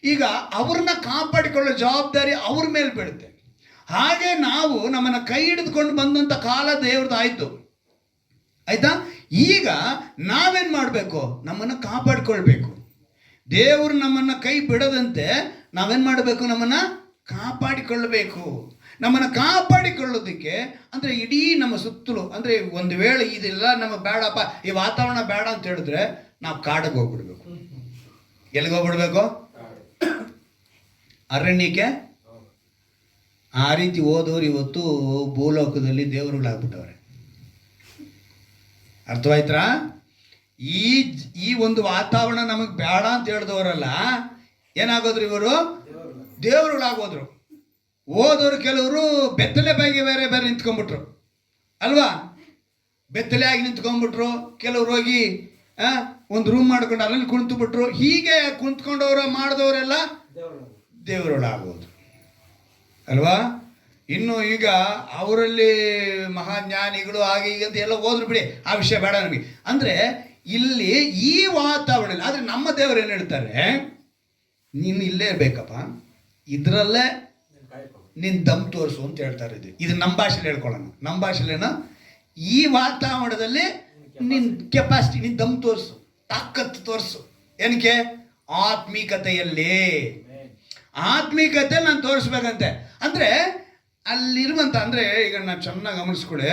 ಈಗ ಅವ್ರನ್ನ ಕಾಪಾಡಿಕೊಳ್ಳೋ ಜವಾಬ್ದಾರಿ ಅವ್ರ ಮೇಲೆ ಬೀಳುತ್ತೆ. ಹಾಗೆ ನಾವು ನಮ್ಮನ್ನು ಕೈ ಹಿಡಿದುಕೊಂಡು ಬಂದಂಥ ಕಾಲ ದೇವ್ರದ್ದು ಆಯಿತು, ಆಯಿತಾ? ಈಗ ನಾವೇನು ಮಾಡಬೇಕು? ನಮ್ಮನ್ನು ಕಾಪಾಡಿಕೊಳ್ಬೇಕು. ದೇವರು ನಮ್ಮನ್ನು ಕೈ ಬಿಡದಂತೆ ನಾವೇನು ಮಾಡಬೇಕು? ನಮ್ಮನ್ನು ಕಾಪಾಡಿಕೊಳ್ಳಬೇಕು. ನಮ್ಮನ್ನು ಕಾಪಾಡಿಕೊಳ್ಳೋದಕ್ಕೆ ಅಂದರೆ ಇಡೀ ನಮ್ಮ ಸುತ್ತಲೂ, ಅಂದರೆ ಒಂದು ವೇಳೆ ಇದೆಲ್ಲ ನಮಗೆ ಬೇಡಪ್ಪ, ಈ ವಾತಾವರಣ ಬೇಡ ಅಂತ ಹೇಳಿದ್ರೆ ನಾವು ಕಾಡಿಗೆ ಹೋಗ್ಬಿಡ್ಬೇಕು. ಎಲ್ಲಿಗೆ ಹೋಗ್ಬಿಡ್ಬೇಕು? ಅರಣ್ಯಕ್ಕೆ. ಆ ರೀತಿ ಹೋದವ್ರು ಇವತ್ತು ಭೂಲೋಕದಲ್ಲಿ ದೇವರುಗಳಾಗ್ಬಿಟ್ಟವ್ರೆ. ಅರ್ಥವಾಯ್ತಾ? ಈ ಒಂದು ವಾತಾವರಣ ನಮಗೆ ಬೇಡ ಅಂತ ಹೇಳಿದವರಲ್ಲ, ಏನಾಗೋದ್ರು ಇವರು? ದೇವರುಗಳಾಗೋದ್ರು. ಹೋದವರು ಕೆಲವರು ಬೆತ್ತಲೆ ಬಾಯಿಗೆ ಬೇರೆ ಬೇರೆ ನಿಂತ್ಕೊಂಡ್ಬಿಟ್ರು ಅಲ್ವಾ? ಬೆತ್ತಲೆ ಆಗಿ ನಿಂತ್ಕೊಂಡ್ಬಿಟ್ರು. ಕೆಲವ್ರು ಹೋಗಿ ಒಂದು ರೂಮ್ ಮಾಡ್ಕೊಂಡು ಅಲ್ಲಲ್ಲಿ ಕುಳಿತುಬಿಟ್ರು. ಹೀಗೆ ಕುಂತ್ಕೊಂಡವ್ರ ಮಾಡಿದವರೆಲ್ಲ ದೇವರುಗಳಾಗೋದು ಅಲ್ವಾ? ಇನ್ನು ಈಗ ಅವರಲ್ಲಿ ಮಹಾಜ್ಞಾನಿಗಳು ಹಾಗೆ ಈಗ ಅಂತ ಎಲ್ಲ ಹೋದ್ರು ಬಿಡಿ, ಆ ವಿಷಯ ಬೇಡ ನಮಗೆ. ಅಂದರೆ ಇಲ್ಲಿ ಈ ವಾತಾವರಣ. ಆದರೆ ನಮ್ಮ ದೇವರು ಏನು ಹೇಳ್ತಾರೆ? ನೀನು ಇಲ್ಲೇ ಇರಬೇಕಪ್ಪ, ಇದರಲ್ಲೇ ನಿನ್ನ ದಮ್ ತೋರಿಸು ಅಂತ ಹೇಳ್ತಾರೆ. ಇದು ನಮ್ಮ ಭಾಷೆಯಲ್ಲಿ ಹೇಳ್ಕೊಳ್ಳೋಣ. ನಮ್ಮ ಭಾಷೆಲೇನೋ, ಈ ವಾತಾವರಣದಲ್ಲಿ ನಿನ್ನ ಕೆಪಾಸಿಟಿ, ನಿನ್ನ ದಮ್ ತೋರಿಸು, ತಾಕತ್ತು ತೋರಿಸು. ಏನಕ್ಕೆ? ಆತ್ಮೀಕತೆಯಲ್ಲಿ. ಆತ್ಮೀಕತೆ ನಾನು ತೋರಿಸ್ಬೇಕಂತೆ. ಅಂದರೆ ಅಲ್ಲಿರುವಂಥ, ಅಂದರೆ ಈಗ ನಾನು ಚೆನ್ನಾಗಿ ಗಮನಿಸ್ಕೊಳ್ಳಿ,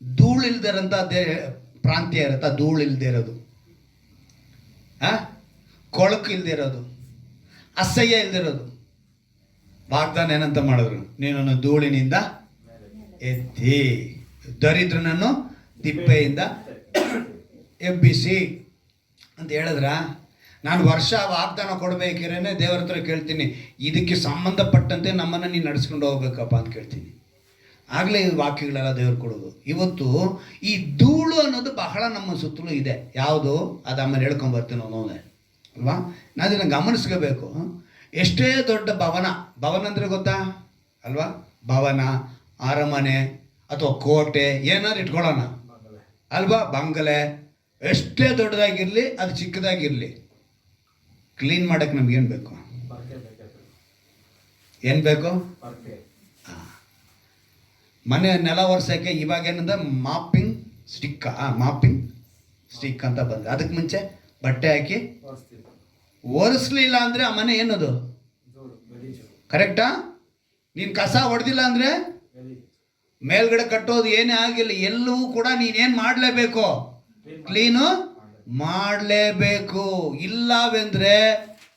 ಧೂಳಿಲ್ದಿರೋಂಥ ಪ್ರಾಂತ್ಯ ಇರುತ್ತೆ. ಧೂಳಿಲ್ದೇ ಇರೋದು, ಕೊಳಕು ಇಲ್ಲದೆ ಇರೋದು, ಅಸಹ್ಯ ಇಲ್ದಿರೋದು. ವಾಗ್ದಾನ ಏನಂತ ಮಾಡಿದ್ರು? ನೀನನ್ನು ಧೂಳಿನಿಂದ ಎತ್ತಿ, ದರಿದ್ರನನ್ನು ತಿಪ್ಪೆಯಿಂದ ಎಬ್ಬಿಸಿ ಅಂತ ಹೇಳಿದ್ರ. ನಾನು ವರ್ಷ ವಾಗ್ದಾನ ಕೊಡಬೇಕಿರೇನೆ ದೇವರ ಹತ್ರ ಕೇಳ್ತೀನಿ, ಇದಕ್ಕೆ ಸಂಬಂಧಪಟ್ಟಂತೆ ನಮ್ಮನ್ನು ನೀನು ನಡೆಸ್ಕೊಂಡು ಹೋಗ್ಬೇಕಪ್ಪ ಅಂತ ಕೇಳ್ತೀನಿ. ಆಗಲೇ ಈ ವಾಕ್ಯಗಳೆಲ್ಲ ದೇವ್ರು ಕೊಡೋದು. ಇವತ್ತು ಈ ಧೂಳು ಅನ್ನೋದು ಬಹಳ ನಮ್ಮ ಸುತ್ತಲೂ ಇದೆ. ಯಾವುದು ಅದು ಆಮೇಲೆ ಹೇಳ್ಕೊಂಬರ್ತೀನಿ ಅನ್ನೋದೇ ಅಲ್ವಾ. ನಾವು ಇದನ್ನು ಗಮನಿಸ್ಕೋಬೇಕು. ಎಷ್ಟೇ ದೊಡ್ಡ ಭವನ ಅಂದರೆ ಗೊತ್ತಾ ಅಲ್ವಾ, ಭವನ, ಅರಮನೆ ಅಥವಾ ಕೋಟೆ ಏನಾದ್ರು ಇಟ್ಕೊಳ್ಳೋಣ ಅಲ್ವಾ, ಬಂಗಲೆ ಎಷ್ಟೇ ದೊಡ್ಡದಾಗಿರಲಿ ಅದು ಚಿಕ್ಕದಾಗಿರಲಿ, ಕ್ಲೀನ್ ಮಾಡೋಕ್ಕೆ ನಮ್ಗೇನು ಬೇಕು? ಏನು ಬೇಕು? ಮನೆ ನೆಲ ಒರೆಸೋಕ್ಕೆ ಇವಾಗ ಏನಂದ್ರೆ ಮಾಪಿಂಗ್ ಸ್ಟಿಕ್ ಅಂತ ಬಂದು, ಅದಕ್ಕೆ ಮುಂಚೆ ಬಟ್ಟೆ ಹಾಕಿ ಒರೆಸ್ಲಿಲ್ಲ ಅಂದರೆ ಆ ಮನೆ ಏನದು? ಕರೆಕ್ಟಾ? ನೀನು ಕಸ ಹೊಡೆದಿಲ್ಲ ಅಂದರೆ ಮೇಲ್ಗಡೆ ಕಟ್ಟೋದು ಏನೇ ಆಗಿಲ್ಲ, ಎಲ್ಲವೂ ಕೂಡ ನೀನೇನು ಮಾಡಲೇಬೇಕು? ಕ್ಲೀನು ಮಾಡಲೇಬೇಕು. ಇಲ್ಲವೆಂದ್ರೆ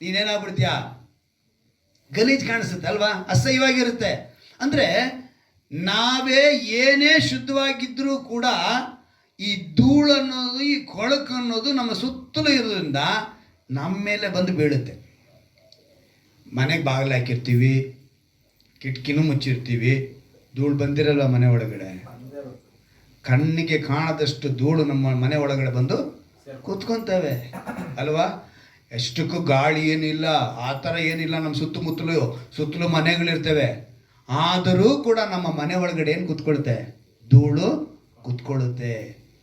ನೀನೇನಾಗ್ಬಿಡ್ತೀಯ? ಗಲೀಜು ಕಾಣಿಸುತ್ತೆ ಅಲ್ವಾ, ಅಸಹ್ಯವಾಗಿರುತ್ತೆ. ಅಂದರೆ ನಾವೇ ಏನೇ ಶುದ್ಧವಾಗಿದ್ದರೂ ಕೂಡ ಈ ಧೂಳು ಅನ್ನೋದು, ಈ ಕೊಳಕು ಅನ್ನೋದು ನಮ್ಮ ಸುತ್ತಲೂ ಇರೋದ್ರಿಂದ ನಮ್ಮ ಮೇಲೆ ಬಂದು ಬೀಳುತ್ತೆ. ಮನೆಗೆ ಬಾಗಿಲು ಹಾಕಿರ್ತೀವಿ, ಕಿಟಕಿನೂ ಮುಚ್ಚಿರ್ತೀವಿ, ಧೂಳು ಬಂದಿರಲ್ವ ಮನೆ ಒಳಗಡೆ, ಕಣ್ಣಿಗೆ ಕಾಣದಷ್ಟು ಧೂಳು ನಮ್ಮ ಮನೆ ಒಳಗಡೆ ಬಂದು ಕೂತ್ಕೊತೇವೆ ಅಲ್ವಾ. ಎಷ್ಟಕ್ಕೂ ಗಾಳಿ ಏನಿಲ್ಲ, ಆ ಥರ ಏನಿಲ್ಲ, ನಮ್ಮ ಸುತ್ತಲೂ ಮನೆಗಳಿರ್ತವೆ. ಆದರೂ ಕೂಡ ನಮ್ಮ ಮನೆ ಒಳಗಡೆ ಏನು ಕೂತ್ಕೊಳುತ್ತೆ? ಧೂಳು ಕೂತ್ಕೊಳ್ಳುತ್ತೆ,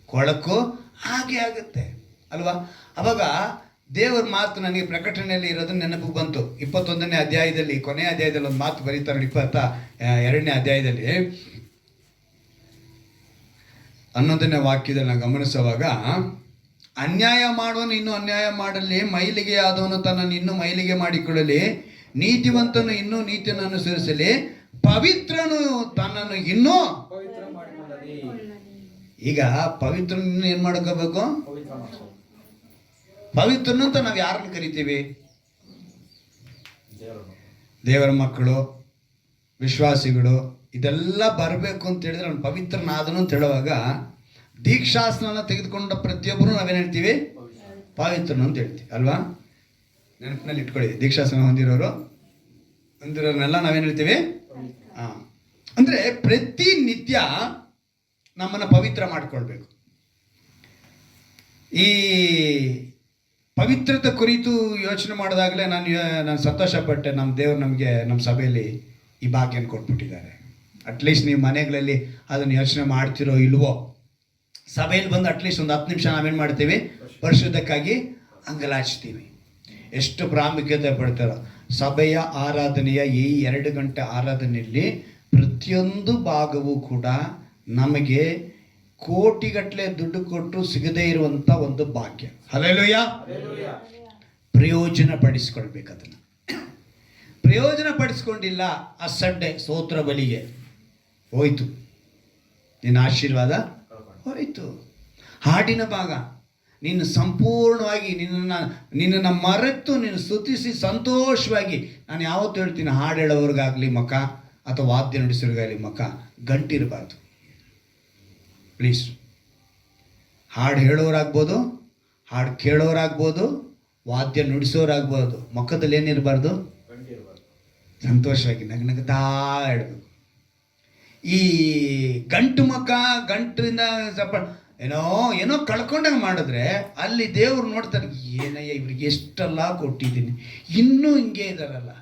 ಕೊಳಕು ಹಾಗೆ ಆಗುತ್ತೆ ಅಲ್ವಾ. ಅವಾಗ ದೇವರ ಮಾತು ನನಗೆ ಪ್ರಕಟಣೆಯಲ್ಲಿ ಇರೋದನ್ನ ನೆನಪಿಗೆ ಬಂತು. 21ನೇ ಅಧ್ಯಾಯದಲ್ಲಿ, ಕೊನೆಯ ಅಧ್ಯಾಯದಲ್ಲಿ ಒಂದು ಮಾತು ಬರೀತಾರೆ, 22ನೇ ಅಧ್ಯಾಯದಲ್ಲಿ 11ನೇ ವಾಕ್ಯದಲ್ಲಿ ನಾವು ಗಮನಿಸುವಾಗ, ಅನ್ಯಾಯ ಮಾಡುವನು ಇನ್ನೂ ಅನ್ಯಾಯ ಮಾಡಲಿ, ಮೈಲಿಗೆ ಆದವನು ತನ್ನನ್ನು ಇನ್ನೂ ಮೈಲಿಗೆ ಮಾಡಿಕೊಳ್ಳಲಿ, ನೀತಿವಂತನು ಇನ್ನೂ ನೀತಿಯನ್ನು ಅನುಸರಿಸಲಿ, ಪವಿತ್ರನು ತನ್ನನ್ನು ಇನ್ನೂ ಈಗ ಪವಿತ್ರನ ಏನು ಮಾಡ್ಕೋಬೇಕು? ಪವಿತ್ರನು ಅಂತ ನಾವು ಯಾರನ್ನು ಕರಿತೀವಿ? ದೇವರ ಮಕ್ಕಳು, ವಿಶ್ವಾಸಿಗಳು. ಇದೆಲ್ಲ ಬರಬೇಕು ಅಂತ ಹೇಳಿದ್ರೆ ಅವ್ನು ಪವಿತ್ರನಾದನು ಅಂತ ಹೇಳುವಾಗ, ದೀಕ್ಷಾಸ್ನಾನ ತೆಗೆದುಕೊಂಡ ಪ್ರತಿಯೊಬ್ಬರು ನಾವೇನು ಹೇಳ್ತೀವಿ? ಪವಿತ್ರನು ಅಂತ ಹೇಳ್ತೀವಿ ಅಲ್ವಾ. ನೆನಪಿನಲ್ಲಿ ಇಟ್ಕೊಳ್ಳಿ, ದೀಕ್ಷಾಸ್ನಾನ ಹೊಂದಿರೋರ್ನೆಲ್ಲ ನಾವೇನು ಹೇಳ್ತೀವಿ? ಅಂದರೆ ಪ್ರತಿನಿತ್ಯ ನಮ್ಮನ್ನು ಪವಿತ್ರ ಮಾಡಿಕೊಳ್ಬೇಕು. ಈ ಪವಿತ್ರತೆ ಕುರಿತು ಯೋಚನೆ ಮಾಡಿದಾಗಲೇ ನಾನು ಸಂತೋಷಪಟ್ಟೆ. ನಮ್ಮ ದೇವರು ನಮಗೆ ನಮ್ಮ ಸಭೆಯಲ್ಲಿ ಈ ಭಾಗ್ಯನ ಕೊಟ್ಬಿಟ್ಟಿದ್ದಾರೆ. ಅಟ್ಲೀಸ್ಟ್ ನೀವು ಮನೆಗಳಲ್ಲಿ ಅದನ್ನು ಯೋಚನೆ ಮಾಡ್ತಿರೋ ಇಲ್ವೋ, ಸಭೆಯಲ್ಲಿ ಬಂದು ಅಟ್ಲೀಸ್ಟ್ ಒಂದು 10 ನಿಮಿಷ ನಾವೇನು ಮಾಡ್ತೀವಿ? ಪರಿಶುದ್ಧಕ್ಕಾಗಿ ಅಂಗಲಾಚ್ತೀವಿ. ಎಷ್ಟು ಪ್ರಾಮುಖ್ಯತೆ ಪಡ್ತಾರೋ. ಸಭೆಯ ಆರಾಧನೆಯ ಈ 2 ಗಂಟೆ ಆರಾಧನೆಯಲ್ಲಿ ಪ್ರತಿಯೊಂದು ಭಾಗವೂ ಕೂಡ ನಮಗೆ ಕೋಟಿಗಟ್ಟಲೆ ದುಡ್ಡು ಕೊಟ್ಟರು ಸಿಗದೇ ಇರುವಂಥ ಒಂದು ಭಾಗ್ಯ. ಹಲ್ಲೆಲೂಯಾ. ಪ್ರಯೋಜನ ಪಡಿಸ್ಕೊಳ್ಬೇಕು. ಅದನ್ನು ಪ್ರಯೋಜನ ಪಡಿಸ್ಕೊಂಡಿಲ್ಲ, ಆ ಸಡ್ಡೆ ಸ್ತೋತ್ರ ಬಲಿಗೆ ಹೋಯ್ತು, ನಿನ್ನ ಆಶೀರ್ವಾದ ಹೋಯ್ತು. ಹಾಡಿನ ಭಾಗ, ನೀನು ಸಂಪೂರ್ಣವಾಗಿ ನಿನ್ನನ್ನು ಮರೆತು ನೀನು ಸ್ತುತಿಸಿ ಸಂತೋಷವಾಗಿ, ನಾನು ಯಾವತ್ತೂ ಹೇಳ್ತೀನಿ, ಹಾಡು ಹೇಳೋವ್ರಿಗಾಗಲಿ ಮುಖ ಅಥವಾ ವಾದ್ಯ ನುಡಿಸೋರಿಗಾಗಲಿ ಮುಖ ಗಂಟಿರಬಾರ್ದು ಪ್ಲೀಸ್. ಹಾಡು ಹೇಳೋರಾಗ್ಬೋದು, ಹಾಡು ಕೇಳೋರಾಗ್ಬೋದು, ವಾದ್ಯ ನುಡಿಸೋರಾಗ್ಬೋದು, ಮುಖದಲ್ಲಿ ಏನಿರಬಾರ್ದು? ಸಂತೋಷವಾಗಿ ನಗನಗ್ತಾ ಇಡಬೇಕು. ಈ ಗಂಟು ಮುಖ, ಗಂಟರಿಂದ ಸ್ವಲ್ಪ ಏನೋ ಕಳ್ಕೊಂಡಂಗೆ ಮಾಡಿದ್ರೆ ಅಲ್ಲಿ ದೇವ್ರು ನೋಡ್ತಾರೆ, ಏನಯ್ಯ ಇವ್ರಿಗೆ ಎಷ್ಟೆಲ್ಲ ಕೊಟ್ಟಿದ್ದೀನಿ, ಇನ್ನೂ ಹಿಂಗೆ ಇದ್ದಾರಲ್ಲ.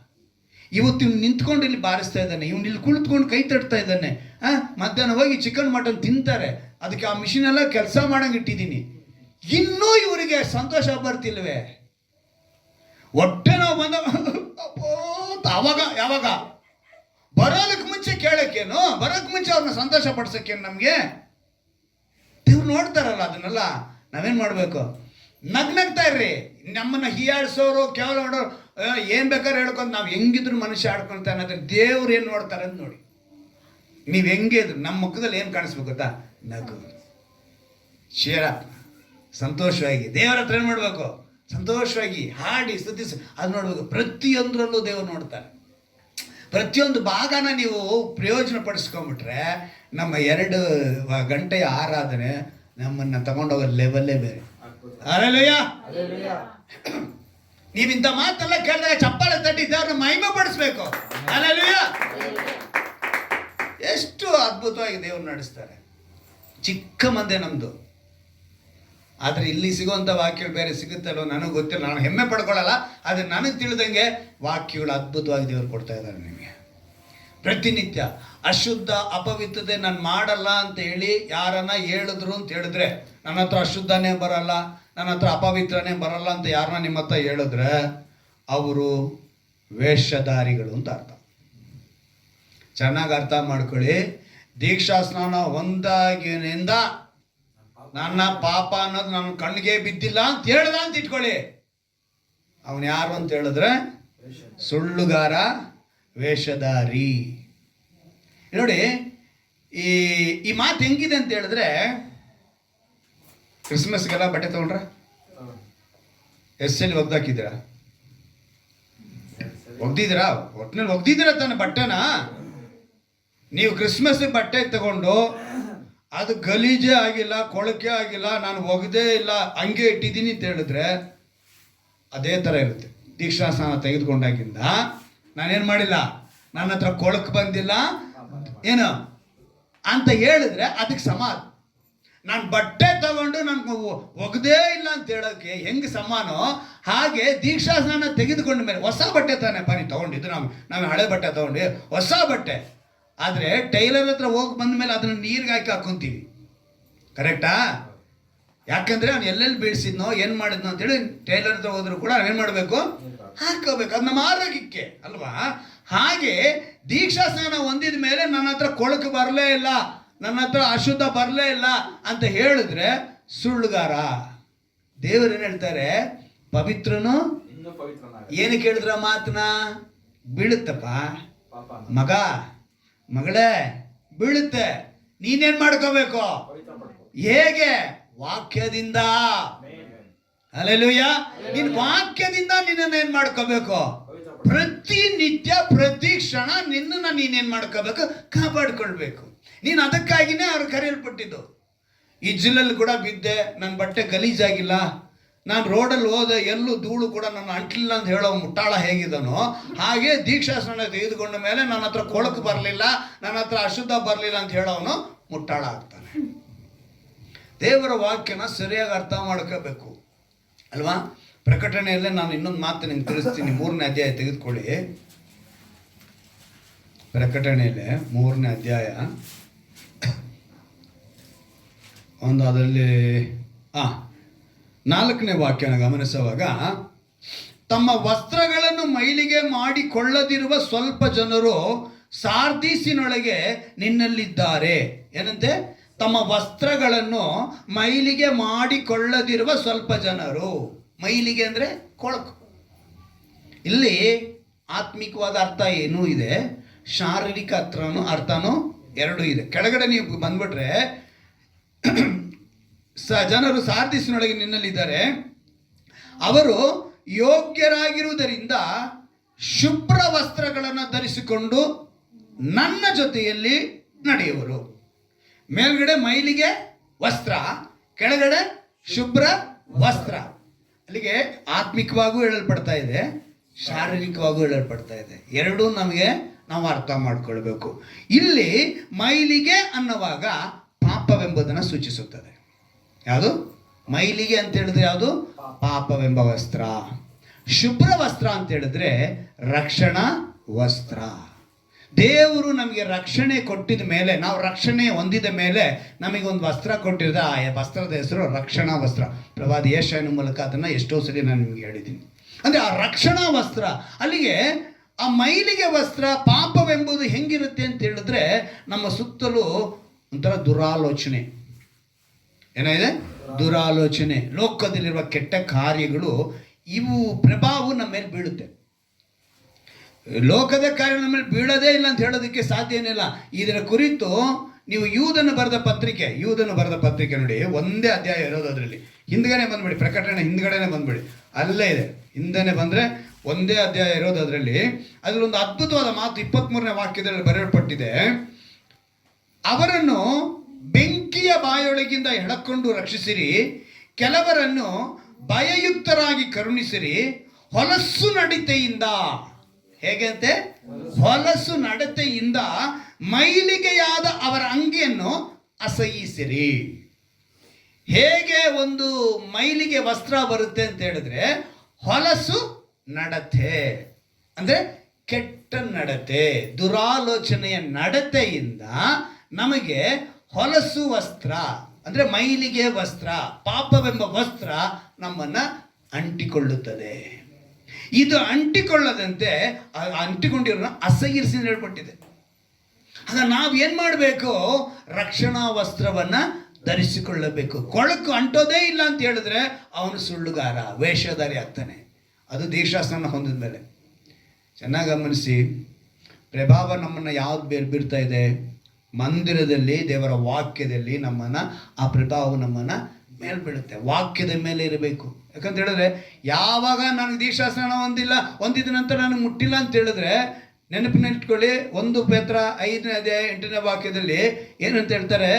ಇವತ್ತು ಇವ್ನು ನಿಂತ್ಕೊಂಡು ಇಲ್ಲಿ ಬಾರಿಸ್ತಾ ಇದ್ದಾನೆ, ಇವ್ನು ಇಲ್ಲಿ ಕುಳಿತುಕೊಂಡು ಕೈ ತಟ್ತಾ ಇದ್ದಾನೆ, ಮಧ್ಯಾಹ್ನ ಹೋಗಿ ಚಿಕನ್ ಮಟನ್ ತಿಂತಾರೆ, ಅದಕ್ಕೆ ಆ ಮಿಷಿನೆಲ್ಲ ಕೆಲಸ ಮಾಡಂಗೆ ಇಟ್ಟಿದ್ದೀನಿ, ಇನ್ನೂ ಇವರಿಗೆ ಸಂತೋಷ ಬರ್ತಿಲ್ವೇ? ಹೊಟ್ಟೆ ನಾವು ಬಂದ ಅವಾಗ ಯಾವಾಗ ಬರೋದಕ್ಕೆ ಮುಂಚೆ ಕೇಳೋಕ್ಕೇನು, ಬರೋಕ್ಕೆ ಮುಂಚೆ ಅವ್ರನ್ನ ಸಂತೋಷ ಪಡಿಸೋಕ್ಕೇನು ನಮಗೆ? ದೇವ್ರು ನೋಡ್ತಾರಲ್ಲ ಅದನ್ನೆಲ್ಲ. ನಾವೇನು ಮಾಡಬೇಕು? ನಗ್ನಗ್ತಾ ಇರ್ರಿ. ನಮ್ಮನ್ನು ಹೀಯಾಡ್ಸೋರು, ಕೇವಲ ನೋಡೋರು ಏನು ಬೇಕಾದ್ರೆ ಹೇಳ್ಕೊಂಡು ನಾವು ಹೆಂಗಿದ್ರು ಮನುಷ್ಯ ಆಡ್ಕೊಳ್ತಾನೆ, ಅಂದರೆ ದೇವ್ರು ಏನು ನೋಡ್ತಾರೆ ಅಂತ ನೋಡಿ. ನೀವು ಹೆಂಗಿದ್ರು ನಮ್ಮ ಮುಖದಲ್ಲಿ ಏನು ಕಾಣಿಸ್ಬೇಕು ಗೊತ್ತಾ? ನಗು, ಶೇರ, ಸಂತೋಷವಾಗಿ ದೇವರ ಹತ್ರ ಏನು ಮಾಡಬೇಕು? ಸಂತೋಷವಾಗಿ ಹಾಡಿ ಸ್ತುತಿಸಿ ಅದು ನೋಡ್ಬೇಕು. ಪ್ರತಿಯೊಂದರಲ್ಲೂ ದೇವರು ನೋಡ್ತಾರೆ. ಪ್ರತಿಯೊಂದು ಭಾಗನ ನೀವು ಪ್ರಯೋಜನ ಪಡಿಸ್ಕೊಂಬಿಟ್ರೆ ನಮ್ಮ 2 ಗಂಟೆಯ ಆರಾಧನೆ ನಮ್ಮನ್ನು ತಗೊಂಡೋಗೋ ಲೆವೆಲ್ಲೇ ಬೇರೆ. ಹಲ್ಲೆಲೂಯಾ. ನೀವಿಂಥ ಮಾತೆಲ್ಲ ಕೇಳಿದಾಗ ಚಪ್ಪಾಳೆ ತಟ್ಟಿ ದೇವ್ರನ್ನ ಮಹಿಮೆ ಪಡಿಸ್ಬೇಕು. ಹಲ್ಲೆಲೂಯಾ. ಎಷ್ಟು ಅದ್ಭುತವಾಗಿ ದೇವರು ನಡೆಸ್ತಾರೆ. ಚಿಕ್ಕ ಮಂದೆ ನಮ್ಮದು, ಆದರೆ ಇಲ್ಲಿ ಸಿಗುವಂಥ ವಾಕ್ಯಗಳು ಬೇರೆ ಸಿಗುತ್ತಲ್ಲೋ ನನಗೆ ಗೊತ್ತಿಲ್ಲ, ನಾನು ಹೆಮ್ಮೆ ಪಡ್ಕೊಳ್ಳಲ್ಲ. ಆದರೆ ನನಗೆ ತಿಳಿದಂಗೆ ವಾಕ್ಯಗಳು ಅದ್ಭುತವಾಗಿ ದೇವರು ಕೊಡ್ತಾ ಇದ್ದಾರೆ ನಿಮಗೆ ಪ್ರತಿನಿತ್ಯ. ಅಶುದ್ಧ ಅಪವಿತ್ರತೆ ನಾನು ಮಾಡಲ್ಲ ಅಂತ ಹೇಳಿ ಯಾರನ್ನ ಹೇಳಿದ್ರು ಅಂತ ಹೇಳಿದ್ರೆ, ನನ್ನ ಹತ್ರ ಅಶುದ್ಧನೇ ಬರಲ್ಲ, ನನ್ನ ಹತ್ರ ಅಪವಿತ್ರನೇ ಬರಲ್ಲ ಅಂತ ಯಾರನ್ನ ನಿಮ್ಮ ಹತ್ರ ಹೇಳಿದ್ರೆ ಅವರು ವೇಷಧಾರಿಗಳು ಅಂತ ಅರ್ಥ. ಚೆನ್ನಾಗಿ ಅರ್ಥ ಮಾಡ್ಕೊಳ್ಳಿ. ದೀಕ್ಷಾ ಸ್ನಾನ ಹೊಂದಾಗಿನಿಂದ ನನ್ನ ಪಾಪ ಅನ್ನೋದು ನನ್ನ ಕಣ್ಣಿಗೆ ಬಿದ್ದಿಲ್ಲ ಅಂತ ಹೇಳ್ದ ಅಂತ ಇಟ್ಕೊಳ್ಳಿ, ಅವನು ಯಾರು ಅಂತ ಹೇಳಿದ್ರೆ ಸುಳ್ಳುಗಾರ, ವೇಷಧಾರಿ. ನೋಡಿ ಈ ಮಾತು ಹೆಂಗಿದೆ ಅಂತ ಹೇಳಿದ್ರೆ, ಕ್ರಿಸ್ಮಸ್ಗೆಲ್ಲ ಬಟ್ಟೆ ತಗೊಂಡ್ರ ಎಲ್ಲಿ ಒಗ್ದಾಕಿದ್ದೀರಾ? ಒಗ್ದಿದ್ದೀರಾ? ಒಟ್ಟಿನಲ್ಲಿ ಒಗ್ದಿದ್ದೀರಾ ತಾನೆ ಬಟ್ಟೆನ? ನೀವು ಕ್ರಿಸ್ಮಸ್ ಬಟ್ಟೆ ತಗೊಂಡು ಅದು ಗಲೀಜೇ ಆಗಿಲ್ಲ, ಕೊಳಕೆ ಆಗಿಲ್ಲ, ನಾನು ಒಗ್ದೇ ಇಲ್ಲ, ಹಂಗೆ ಇಟ್ಟಿದ್ದೀನಿ ಅಂತ ಹೇಳಿದ್ರೆ ಅದೇ ಥರ ಇರುತ್ತೆ. ದೀಕ್ಷಾ ಸ್ನಾನ ತೆಗೆದುಕೊಂಡಾಗಿಂದ ನಾನೇನು ಮಾಡಿಲ್ಲ, ನನ್ನ ಹತ್ರ ಕೊಳಕು ಬಂದಿಲ್ಲ ಏನು ಅಂತ ಹೇಳಿದ್ರೆ ಅದಕ್ಕೆ ಸಮಾನ. ನಾನು ಬಟ್ಟೆ ತಗೊಂಡು ನಾನು ಒಗ್ದೇ ಇಲ್ಲ ಅಂತ ಹೇಳೋಕ್ಕೆ ಹೆಂಗೆ ಸಮಾನೋ ಹಾಗೆ ದೀಕ್ಷಾ ಸ್ನಾನ ತೆಗೆದುಕೊಂಡ ಮೇಲೆ ಹೊಸ ಬಟ್ಟೆ ತಾನೆ ಪಾನಿ ತಗೊಂಡಿದ್ದು. ನಾವು ಹಳೆ ಬಟ್ಟೆ ತಗೊಂಡು ಹೊಸ ಬಟ್ಟೆ, ಆದರೆ ಟೈಲರ್ ಹತ್ರ ಹೋಗಿ ಬಂದ ಮೇಲೆ ಅದನ್ನು ನೀರಿಗೆ ಹಾಕೊಂತೀವಿ, ಕರೆಕ್ಟಾ? ಯಾಕಂದರೆ ಅವ್ನು ಎಲ್ಲೆಲ್ಲಿ ಬೀಳ್ಸಿದ್ನೋ ಏನು ಮಾಡಿದ್ನೋ ಅಂತೇಳಿ ಟೈಲರ್ ಹತ್ರ ಹೋದ್ರು ಕೂಡ ಏನು ಮಾಡಬೇಕು, ಹಾಕೋಬೇಕು. ಅದು ನಮ್ಮ ಆರೋಗ್ಯಕ್ಕೆ ಅಲ್ವಾ? ಹಾಗೆ ದೀಕ್ಷಾ ಸ್ನಾನ ಹೊಂದಿದ ಮೇಲೆ ನನ್ನ ಹತ್ರ ಕೊಳಕು ಬರಲೇ ಇಲ್ಲ, ನನ್ನ ಹತ್ರ ಅಶುದ್ಧ ಬರಲೇ ಇಲ್ಲ ಅಂತ ಹೇಳಿದ್ರೆ ಸುಳ್ಳುಗಾರ. ದೇವರು ಏನು ಹೇಳ್ತಾರೆ, ಪವಿತ್ರನು ಏನು ಕೇಳಿದ್ರ ಮಾತನ್ನ ಬೀಳುತ್ತಪ್ಪ ಮಗ ಮಗಳೇ, ಬೀಳುತ್ತೆ. ನೀನೇನ್ ಮಾಡ್ಕೋಬೇಕು? ಹೇಗೆ? ವಾಕ್ಯದಿಂದ. ಹಲ್ಲೆಲೂಯಾ. ನೀನ್ ವಾಕ್ಯದಿಂದ ನಿನ್ನನ್ನು ಏನ್ ಮಾಡ್ಕೋಬೇಕು? ಪ್ರತಿನಿತ್ಯ ಪ್ರತಿ ಕ್ಷಣ ನಿನ್ನನ್ನ ನೀನೇನ್ ಮಾಡ್ಕೋಬೇಕು? ಕಾಪಾಡ್ಕೊಳ್ಬೇಕು. ನೀನು ಅದಕ್ಕಾಗಿನೇ ಅವ್ರು ಕರೆಯಲ್ಪಟ್ಟಿದ್ದು. ಇಜ್ಜಲಲ್ಲಿ ಕೂಡ ಬಿದ್ದೆ, ನನ್ನ ಬಟ್ಟೆ ಗಲೀಜಾಗಿಲ್ಲ, ನಾನು ರೋಡಲ್ಲಿ ಹೋದೆ ಎಲ್ಲೂ ಧೂಳು ಕೂಡ ನನ್ನ ಅಂಟ್ಲಿಲ್ಲ ಅಂತ ಹೇಳೋ ಮುಟ್ಟಾಳ ಹೇಗಿದನೋ ಹಾಗೆ ದೀಕ್ಷಾ ಸ್ನಾನ ತೆಗೆದುಕೊಂಡ ಮೇಲೆ ನನ್ನ ಹತ್ರ ಕೊಳಕು ಬರಲಿಲ್ಲ, ನನ್ನ ಹತ್ರ ಅಶುದ್ಧ ಬರಲಿಲ್ಲ ಅಂತ ಹೇಳೋನು ಮುಟ್ಟಾಳ ಆಗ್ತಾನೆ. ದೇವರ ವಾಕ್ಯನ ಸರಿಯಾಗಿ ಅರ್ಥ ಮಾಡ್ಕೋಬೇಕು ಅಲ್ವಾ? ಪ್ರಕಟಣೆಯಲ್ಲೇ ನಾನು ಇನ್ನೊಂದು ಮಾತು ನಿಮ್ಗೆ ತಿಳಿಸ್ತೀನಿ. 3ನೇ ಅಧ್ಯಾಯ ತೆಗೆದುಕೊಳ್ಳಿ. ಪ್ರಕಟಣೆಯಲ್ಲೇ 3ನೇ ಅಧ್ಯಾಯ ಒಂದು ಅದರಲ್ಲಿ 4ನೇ ವಾಕ್ಯನ ಗಮನಿಸುವಾಗ, ತಮ್ಮ ವಸ್ತ್ರಗಳನ್ನು ಮೈಲಿಗೆ ಮಾಡಿಕೊಳ್ಳದಿರುವ ಸ್ವಲ್ಪ ಜನರು ಸಾರ್ದೀಸಿನೊಳಗೆ ನಿನ್ನಲ್ಲಿದ್ದಾರೆ. ಏನಂತೆ? ತಮ್ಮ ವಸ್ತ್ರಗಳನ್ನು ಮೈಲಿಗೆ ಮಾಡಿಕೊಳ್ಳದಿರುವ ಸ್ವಲ್ಪ ಜನರು. ಮೈಲಿಗೆ ಅಂದರೆ ಕೊಳಕು. ಇಲ್ಲಿ ಆತ್ಮಿಕವಾದ ಅರ್ಥ ಏನೂ ಇದೆ, ಶಾರೀರಿಕ ಅರ್ಥನೂ ಎರಡೂ ಇದೆ. ಕೆಳಗಡೆ ನೀವು ಬಂದ್ಬಿಟ್ರೆ ಜನರು ಸಾರ್ದಿಸಿನೊಳಗೆ ನಿನ್ನಲ್ಲಿದ್ದಾರೆ, ಅವರು ಯೋಗ್ಯರಾಗಿರುವುದರಿಂದ ಶುಭ್ರ ವಸ್ತ್ರಗಳನ್ನು ಧರಿಸಿಕೊಂಡು ನನ್ನ ಜೊತೆಯಲ್ಲಿ ನಡೆಯುವರು. ಮೇಲ್ಗಡೆ ಮೈಲಿಗೆ ವಸ್ತ್ರ, ಕೆಳಗಡೆ ಶುಭ್ರ ವಸ್ತ್ರ. ಅಲ್ಲಿಗೆ ಆತ್ಮಿಕವಾಗೂ ಹೇಳಲ್ಪಡ್ತಾ ಇದೆ, ಶಾರೀರಿಕವಾಗೂ ಹೇಳಲ್ಪಡ್ತಾ ಇದೆ. ಎರಡೂ ನಾವು ಅರ್ಥ ಮಾಡ್ಕೊಳ್ಬೇಕು. ಇಲ್ಲಿ ಮೈಲಿಗೆ ಅನ್ನುವಾಗ ಪಾಪವೆಂಬುದನ್ನು ಸೂಚಿಸುತ್ತದೆ. ಯಾವುದು? ಮೈಲಿಗೆ ಅಂತ ಹೇಳಿದ್ರೆ ಯಾವುದು? ಪಾಪವೆಂಬ ವಸ್ತ್ರ. ಶುಭ್ರ ವಸ್ತ್ರ ಅಂತ ಹೇಳಿದ್ರೆ ರಕ್ಷಣಾ ವಸ್ತ್ರ. ದೇವರು ನಮಗೆ ರಕ್ಷಣೆ ಕೊಟ್ಟಿದ ಮೇಲೆ, ನಾವು ರಕ್ಷಣೆ ಹೊಂದಿದ ಮೇಲೆ ನಮಗೊಂದು ವಸ್ತ್ರ ಕೊಟ್ಟಿರೋದು. ಆ ವಸ್ತ್ರದ ಹೆಸರು ರಕ್ಷಣಾ ವಸ್ತ್ರ. ಪ್ರವಾದಿ ಯೆಶಾಯನ ಮೂಲಕ ಅದನ್ನು ಎಷ್ಟೋ ಸರಿ ನಾನು ನಿಮಗೆ ಹೇಳಿದ್ದೀನಿ. ಅಂದರೆ ಆ ರಕ್ಷಣಾ ವಸ್ತ್ರ. ಅಲ್ಲಿಗೆ ಆ ಮೈಲಿಗೆ ವಸ್ತ್ರ ಪಾಪವೆಂಬುದು ಹೆಂಗಿರುತ್ತೆ ಅಂತ ಹೇಳಿದ್ರೆ, ನಮ್ಮ ಸುತ್ತಲೂ ಒಂಥರ ದುರಾಲೋಚನೆ ಏನಿದೆ, ದುರಾಲೋಚನೆ, ಲೋಕದಲ್ಲಿರುವ ಕೆಟ್ಟ ಕಾರ್ಯಗಳು, ಇವು ಪ್ರಭಾವ ನಮ್ಮ ಮೇಲೆ ಬೀಳುತ್ತೆ. ಲೋಕದ ಕಾರ್ಯ ನಮ್ಮ ಮೇಲೆ ಬೀಳೋದೇ ಇಲ್ಲ ಅಂತ ಹೇಳೋದಕ್ಕೆ ಸಾಧ್ಯ ಏನಿಲ್ಲ. ಇದರ ಕುರಿತು ನೀವು ಯೂದನು ಬರೆದ ಪತ್ರಿಕೆ ನೋಡಿ, ಒಂದೇ ಅಧ್ಯಾಯ ಇರೋದು. ಅದರಲ್ಲಿ ಹಿಂದ್ಗಡೆ ಬಂದ್ಬಿಡಿ, ಪ್ರಕಟಣೆ ಹಿಂದ್ಗಡೆನೆ ಬಂದ್ಬಿಡಿ, ಅಲ್ಲೇ ಇದೆ. ಹಿಂದೆನೆ ಬಂದರೆ ಒಂದೇ ಅಧ್ಯಾಯ ಇರೋದು. ಅದರಲ್ಲೊಂದು ಅದ್ಭುತವಾದ ಮಾತು 23ನೇ ವಾಕ್ಯದಲ್ಲಿ ಬರೆಯಲ್ಪಟ್ಟಿದೆ. ಅವರನ್ನು ಬೆಂಕಿಯ ಬಾಯೊಳಗಿಂದ ಎಳಕೊಂಡು ರಕ್ಷಿಸಿರಿ, ಕೆಲವರನ್ನು ಭಯಯುಕ್ತರಾಗಿ ಕರುಣಿಸಿರಿ, ಹೊಲಸು ನಡತೆಯಿಂದ. ಹೇಗೆ ಅಂತೆ? ಹೊಲಸು ನಡತೆಯಿಂದ ಮೈಲಿಗೆಯಾದ ಅವರ ಅಂಗಿಯನ್ನು ಅಸಹಿಸಿರಿ. ಹೇಗೆ ಒಂದು ಮೈಲಿಗೆ ವಸ್ತ್ರ ಬರುತ್ತೆ ಅಂತ ಹೇಳಿದ್ರೆ, ಹೊಲಸು ನಡತೆ ಅಂದ್ರೆ ಕೆಟ್ಟ ನಡತೆ, ದುರಾಲೋಚನೆಯ ನಡತೆಯಿಂದ ನಮಗೆ ಹೊಲಸು ವಸ್ತ್ರ ಅಂದ್ರೆ ಮೈಲಿಗೆ ವಸ್ತ್ರ, ಪಾಪವೆಂಬ ವಸ್ತ್ರ ನಮ್ಮನ್ನ ಅಂಟಿಕೊಳ್ಳುತ್ತದೆ. ಇದು ಅಂಟಿಕೊಳ್ಳದಂತೆ ಅಂಟಿಕೊಂಡಿರೋನ ಅಸಹ್ಯಿಸಿ ಹೇಳ್ಕೊಟ್ಟಿದೆ. ಆಗ ನಾವೇನ್ ಮಾಡಬೇಕು? ರಕ್ಷಣಾ ವಸ್ತ್ರವನ್ನ ಧರಿಸಿಕೊಳ್ಳಬೇಕು. ಕೊಳಕು ಅಂಟೋದೇ ಇಲ್ಲ ಅಂತ ಹೇಳಿದ್ರೆ ಅವನು ಸುಳ್ಳುಗಾರ, ವೇಷಧಾರಿ ಆಗ್ತಾನೆ. ಅದು ದೀಕ್ಷಾಸ್ನಾನ ಹೊಂದಿದ ಮೇಲೆ. ಚೆನ್ನಾಗಿ ಗಮನಿಸಿ, ಪ್ರಭಾವ ನಮ್ಮನ್ನು ಯಾವ್ದು ಬೀರ್ತಾ ಇದೆ? ಮಂದಿರದಲ್ಲಿ, ದೇವರ ವಾಕ್ಯದಲ್ಲಿ ನಮ್ಮನ್ನು ಆ ಪ್ರಭಾವ ನಮ್ಮನ್ನು ಮೇಲೆ ಬೀಳುತ್ತೆ. ವಾಕ್ಯದ ಮೇಲೆ ಇರಬೇಕು. ಯಾಕಂತ ಹೇಳಿದ್ರೆ, ಯಾವಾಗ ನನಗೆ ದೀಕ್ಷಾಸ್ನಾನ ಹೊಂದಿದ ನಂತರ ನನಗೆ ಮುಟ್ಟಿಲ್ಲ ಅಂತ ಹೇಳಿದ್ರೆ, ನೆನಪಿನಿಟ್ಕೊಳ್ಳಿ, 1 ಪೇತ್ರ 5ನೇ ಅಧ್ಯಾಯ 8ನೇ ವಾಕ್ಯದಲ್ಲಿ ಏನಂತ ಹೇಳ್ತಾರೆ?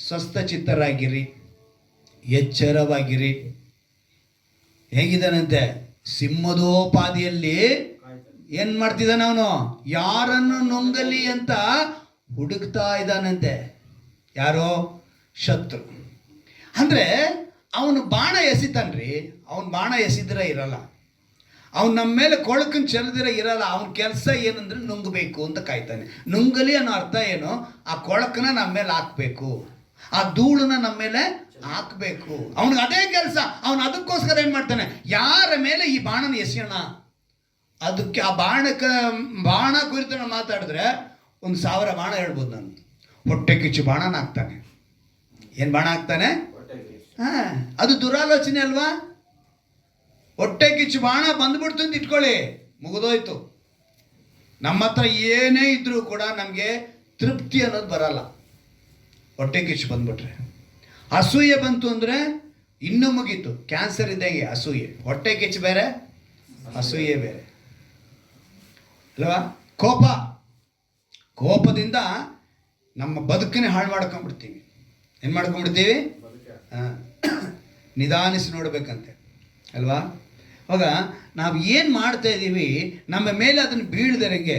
ಸ್ವಸ್ಥ ಚಿತ್ತರಾಗಿರಿ, ಎಚ್ಚರವಾಗಿರಿ. ಹೇಗಿದ್ದಾನಂತೆ? ಸಿಂಹದೋಪಾದಿಯಲ್ಲಿ ಏನ್ ಮಾಡ್ತಿದ್ದಾನೆ ಅವನು? ಯಾರನ್ನು ನುಂಗಲಿ ಅಂತ ಹುಡುಕ್ತಾ ಇದ್ದಾನಂತೆ. ಯಾರೋ? ಶತ್ರು. ಅಂದ್ರೆ ಅವನು ಬಾಣ ಎಸಿತಾನ್ರಿ. ಅವನು ಬಾಣ ಎಸಿದ್ರೆ ಇರಲ್ಲ, ಅವನು ನಮ್ಮ ಮೇಲೆ ಕೊಳಕನ್ ಚೆಲ್ಲದಿರ ಇರಲ್ಲ. ಅವನ ಕೆಲಸ ಏನಂದ್ರೆ ನುಂಗಬೇಕು ಅಂತ ಕಾಯ್ತಾನೆ. ನುಂಗಲಿ ಅನ್ನೋ ಅರ್ಥ ಏನು? ಆ ಕೊಳಕನ ನಮ್ಮ ಮೇಲೆ ಹಾಕ್ಬೇಕು, ಆ ಧೂಳನ್ನ ನಮ್ಮ ಮೇಲೆ ಹಾಕ್ಬೇಕು. ಅವನಿಗೆ ಅದೇ ಕೆಲಸ. ಅವನು ಅದಕ್ಕೋಸ್ಕರ ಏನ್ ಮಾಡ್ತಾನೆ? ಯಾರ ಮೇಲೆ ಈ ಬಾಣನ ಎಸೆಯೋಣ, ಅದಕ್ಕೆ ಆ ಬಾಣ ಕುರಿತು ನಾನು ಮಾತಾಡಿದ್ರೆ 1000 ಬಾಣ ಹೇಳ್ಬೋದು ನಾನು. ಹೊಟ್ಟೆ ಕಿಚ್ಚು ಬಾಣನ ಹಾಕ್ತಾನೆ. ಏನ್ ಬಾಣ ಹಾಕ್ತಾನೆ? ಅದು ದುರಾಲೋಚನೆ ಅಲ್ವಾ? ಹೊಟ್ಟೆ ಕಿಚ್ಚು ಬಾಣ ಬಂದ್ಬಿಡ್ತು ಅಂತ ಇಟ್ಕೊಳ್ಳಿ, ಮುಗಿದೋಯ್ತು. ನಮ್ಮ ಹತ್ರ ಏನೇ ಇದ್ರೂ ಕೂಡ ನಮಗೆ ತೃಪ್ತಿ ಅನ್ನೋದು ಬರಲ್ಲ. ಹೊಟ್ಟೆ ಕಿಚ್ಚು ಬಂದ್ಬಿಟ್ರೆ, ಅಸೂಯೆ ಬಂತು ಅಂದ್ರೆ ಇನ್ನೂ ಮುಗೀತು. ಕ್ಯಾನ್ಸರ್ ಇದ್ದಂಗೆ ಅಸೂಯೆ. ಹೊಟ್ಟೆ ಕಿಚ್ಚು ಬೇರೆ, ಅಸೂಯೆ ಬೇರೆ ಅಲ್ವಾ? ಕೋಪದಿಂದ ನಮ್ಮ ಬದುಕನ್ನೇ ಹಾಳು ಮಾಡ್ಕೊಂಡ್ಬಿಡ್ತೀವಿ. ಏನು ಮಾಡ್ಕೊಂಡ್ಬಿಡ್ತೀವಿ? ನಿಧಾನಿಸಿ ನೋಡ್ಬೇಕಂತೆ ಅಲ್ವಾ? ಅವಾಗ ನಾವು ಏನು ಮಾಡ್ತಾ ಇದ್ದೀವಿ, ನಮ್ಮ ಮೇಲೆ ಅದನ್ನು ಬೀಳ್ದರಂಗೆ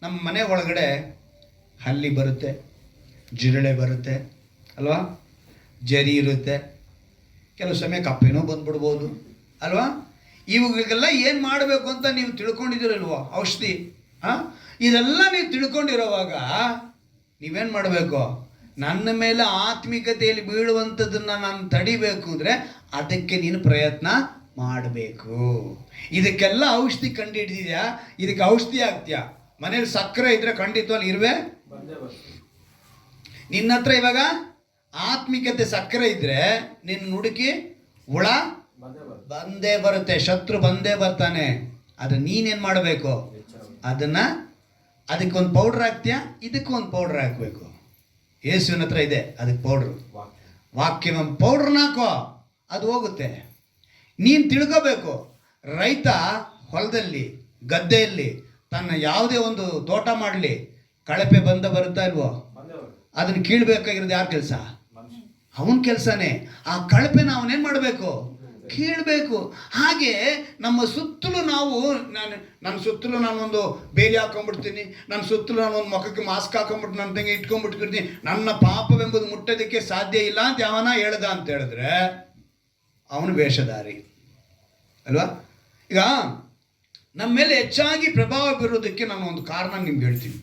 ನಮ್ಮ ಮನೆ ಒಳಗಡೆ ಹಲ್ಲಿ ಬರುತ್ತೆ, ಜಿರಳೆ ಬರುತ್ತೆ ಅಲ್ವಾ? ಜರಿ ಇರುತ್ತೆ, ಕೆಲವು ಸಮಯ ಕಪ್ಪೆನೂ ಬಂದ್ಬಿಡ್ಬೋದು ಅಲ್ವಾ? ಇವುಗಳಿಗೆಲ್ಲ ಏನು ಮಾಡಬೇಕು ಅಂತ ನೀವು ತಿಳ್ಕೊಂಡಿದ್ದೀರಲ್ವ? ಔಷಧಿ. ಇದೆಲ್ಲ ನೀವು ತಿಳ್ಕೊಂಡಿರೋವಾಗ ನೀವೇನು ಮಾಡಬೇಕು? ನನ್ನ ಮೇಲೆ ಆತ್ಮಿಕತೆಯಲ್ಲಿ ಬೀಳುವಂಥದ್ದನ್ನು ನಾನು ತಡಿಬೇಕು ಅಂದರೆ ಅದಕ್ಕೆ ನೀನು ಪ್ರಯತ್ನ ಮಾಡಬೇಕು. ಇದಕ್ಕೆಲ್ಲ ಔಷಧಿ ಕಂಡು ಹಿಡಿದಿದ್ಯಾ? ಇದಕ್ಕೆ ಔಷಧಿ ಆಗ್ತೀಯಾ? ಮನೇಲಿ ಸಕ್ಕರೆ ಇದ್ರೆ ಖಂಡಿತವಾಗಿ ಇರುವೆ. ನಿನ್ನ ಹತ್ರ ಇವಾಗ ಆತ್ಮಿಕತೆ ಸಕ್ಕರೆ ಇದ್ರೆ ನಿನ್ನ ನುಡುಕಿ ಹುಳ ಬಂದೇ ಬರುತ್ತೆ, ಶತ್ರು ಬಂದೇ ಬರ್ತಾನೆ. ಅದು ನೀನೇನು ಮಾಡಬೇಕು? ಅದಕ್ಕೆ ಒಂದು ಪೌಡ್ರ್ ಹಾಕ್ತೀಯಾ, ಇದಕ್ಕೆ ಒಂದು ಪೌಡ್ರ್ ಹಾಕಬೇಕು. ಯೇಸುವಿನ ಹತ್ರ ಇದೆ ಅದಕ್ಕೆ ಪೌಡ್ರು. ವಾಕ್ಯ ಪೌಡ್ರನ್ನ ಹಾಕೋ, ಅದು ಹೋಗುತ್ತೆ. ನೀನು ತಿಳ್ಕೋಬೇಕು. ರೈತ ಹೊಲದಲ್ಲಿ, ಗದ್ದೆಯಲ್ಲಿ ತನ್ನ ಯಾವುದೇ ಒಂದು ತೋಟ ಮಾಡಲಿ, ಕಳಪೆ ಬರುತ್ತಾ ಇಲ್ವೋ? ಅದನ್ನು ಕೀಳ್ಬೇಕಾಗಿರೋದು ಯಾರ ಕೆಲಸ? ಅವನ ಕೆಲಸನೇ. ಆ ಕಳಪೆನ ಅವನೇನು ಮಾಡಬೇಕು? ಕೀಳ್ಬೇಕು. ಹಾಗೆ ನಮ್ಮ ಸುತ್ತಲೂ ನಾವು ನನ್ನ ಸುತ್ತಲೂ ನಾನೊಂದು ಬೇಲಿ ಹಾಕೊಂಡ್ಬಿಡ್ತೀನಿ, ನನ್ನ ಸುತ್ತಲೂ ನಾನೊಂದು ಮುಖಕ್ಕೆ ಮಾಸ್ಕ್ ಹಾಕೊಂಡ್ಬಿಟ್ಟು ನನ್ನ ತಂಗೆ ಇಟ್ಕೊಂಡ್ಬಿಟ್ಬಿಡ್ತೀನಿ, ನನ್ನ ಪಾಪವೆಂಬುದು ಮುಟ್ಟೋದಕ್ಕೆ ಸಾಧ್ಯ ಇಲ್ಲ ಅಂತ ಯಾವನ ಹೇಳ್ದ ಅಂತ ಹೇಳಿದ್ರೆ ಅವನು ವೇಷಧಾರಿ ಅಲ್ವಾ? ಈಗ ನಮ್ಮ ಮೇಲೆ ಹೆಚ್ಚಾಗಿ ಪ್ರಭಾವ ಬೀರೋದಕ್ಕೆ ನಾನು ಒಂದು ಕಾರಣ ನಿಮ್ಗೆ ಹೇಳ್ತೀನಿ.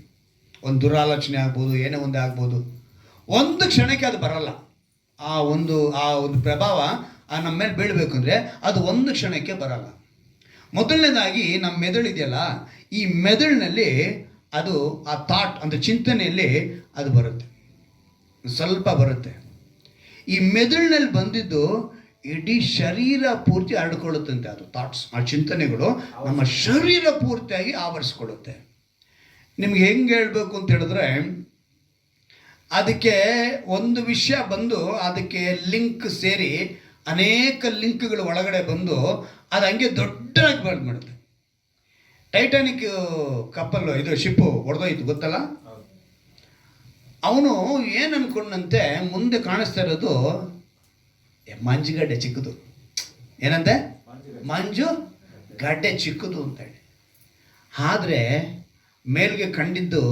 ಒಂದು ದುರಾಲೋಚನೆ ಆಗ್ಬೋದು, ಏನೇ ಒಂದೇ ಆಗ್ಬೋದು. ಒಂದು ಕ್ಷಣಕ್ಕೆ ಅದು ಬರಲ್ಲ. ಆ ಒಂದು ಪ್ರಭಾವ ನಮ್ಮ ಮೇಲೆ ಬೀಳಬೇಕು ಅಂದರೆ ಅದು ಒಂದು ಕ್ಷಣಕ್ಕೆ ಬರಲ್ಲ. ಮೊದಲನೇದಾಗಿ ನಮ್ಮ ಮೆದುಳಿದೆಯಲ್ಲ, ಈ ಮೆದುಳಿನಲ್ಲಿ ಅದು ಆ ಥಾಟ್ ಅಂದರೆ ಚಿಂತನೆಯಲ್ಲಿ ಅದು ಬರುತ್ತೆ, ಸ್ವಲ್ಪ ಬರುತ್ತೆ. ಈ ಮೆದುಳಿನಲ್ಲಿ ಬಂದಿದ್ದು ಇಡೀ ಶರೀರ ಪೂರ್ತಿ ಹರಡ್ಕೊಳ್ಳುತ್ತಂತೆ. ಅದು ಥಾಟ್ಸ್, ಆ ಚಿಂತನೆಗಳು ನಮ್ಮ ಶರೀರ ಪೂರ್ತಿಯಾಗಿ ಆವರಿಸ್ಕೊಳ್ಳುತ್ತೆ. ನಿಮ್ಗೆ ಹೆಂಗೆ ಹೇಳಬೇಕು ಅಂತ ಹೇಳಿದ್ರೆ, ಅದಕ್ಕೆ ಒಂದು ವಿಷಯ ಬಂದು ಅದಕ್ಕೆ ಲಿಂಕ್ ಸೇರಿ ಅನೇಕ ಲಿಂಕ್ಗಳು ಒಳಗಡೆ ಬಂದು ಅದು ಹಂಗೆ ದೊಡ್ಡದಾಗಿ ಬಂದ್ಬಿಡುತ್ತೆ. ಟೈಟಾನಿಕ್ ಕಪ್ಪಲ್ಲು ಇದು ಶಿಪ್ಪು ಹೊಡೆದೋಯ್ತು ಗೊತ್ತಲ್ಲ? ಅವನು ಏನು ಅನ್ಕೊಂಡಂತೆ ಮುಂದೆ ಕಾಣಿಸ್ತಾ ಇರೋದು ಮಂಜುಗಡ್ಡೆ ಚಿಕ್ಕದು. ಏನಂತೆ? ಮಂಜು ಗಡ್ಡೆ ಚಿಕ್ಕದು ಅಂತೇಳಿ. ಆದರೆ ಮೇಲ್ಗೆ ಕಂಡಿದ್ದು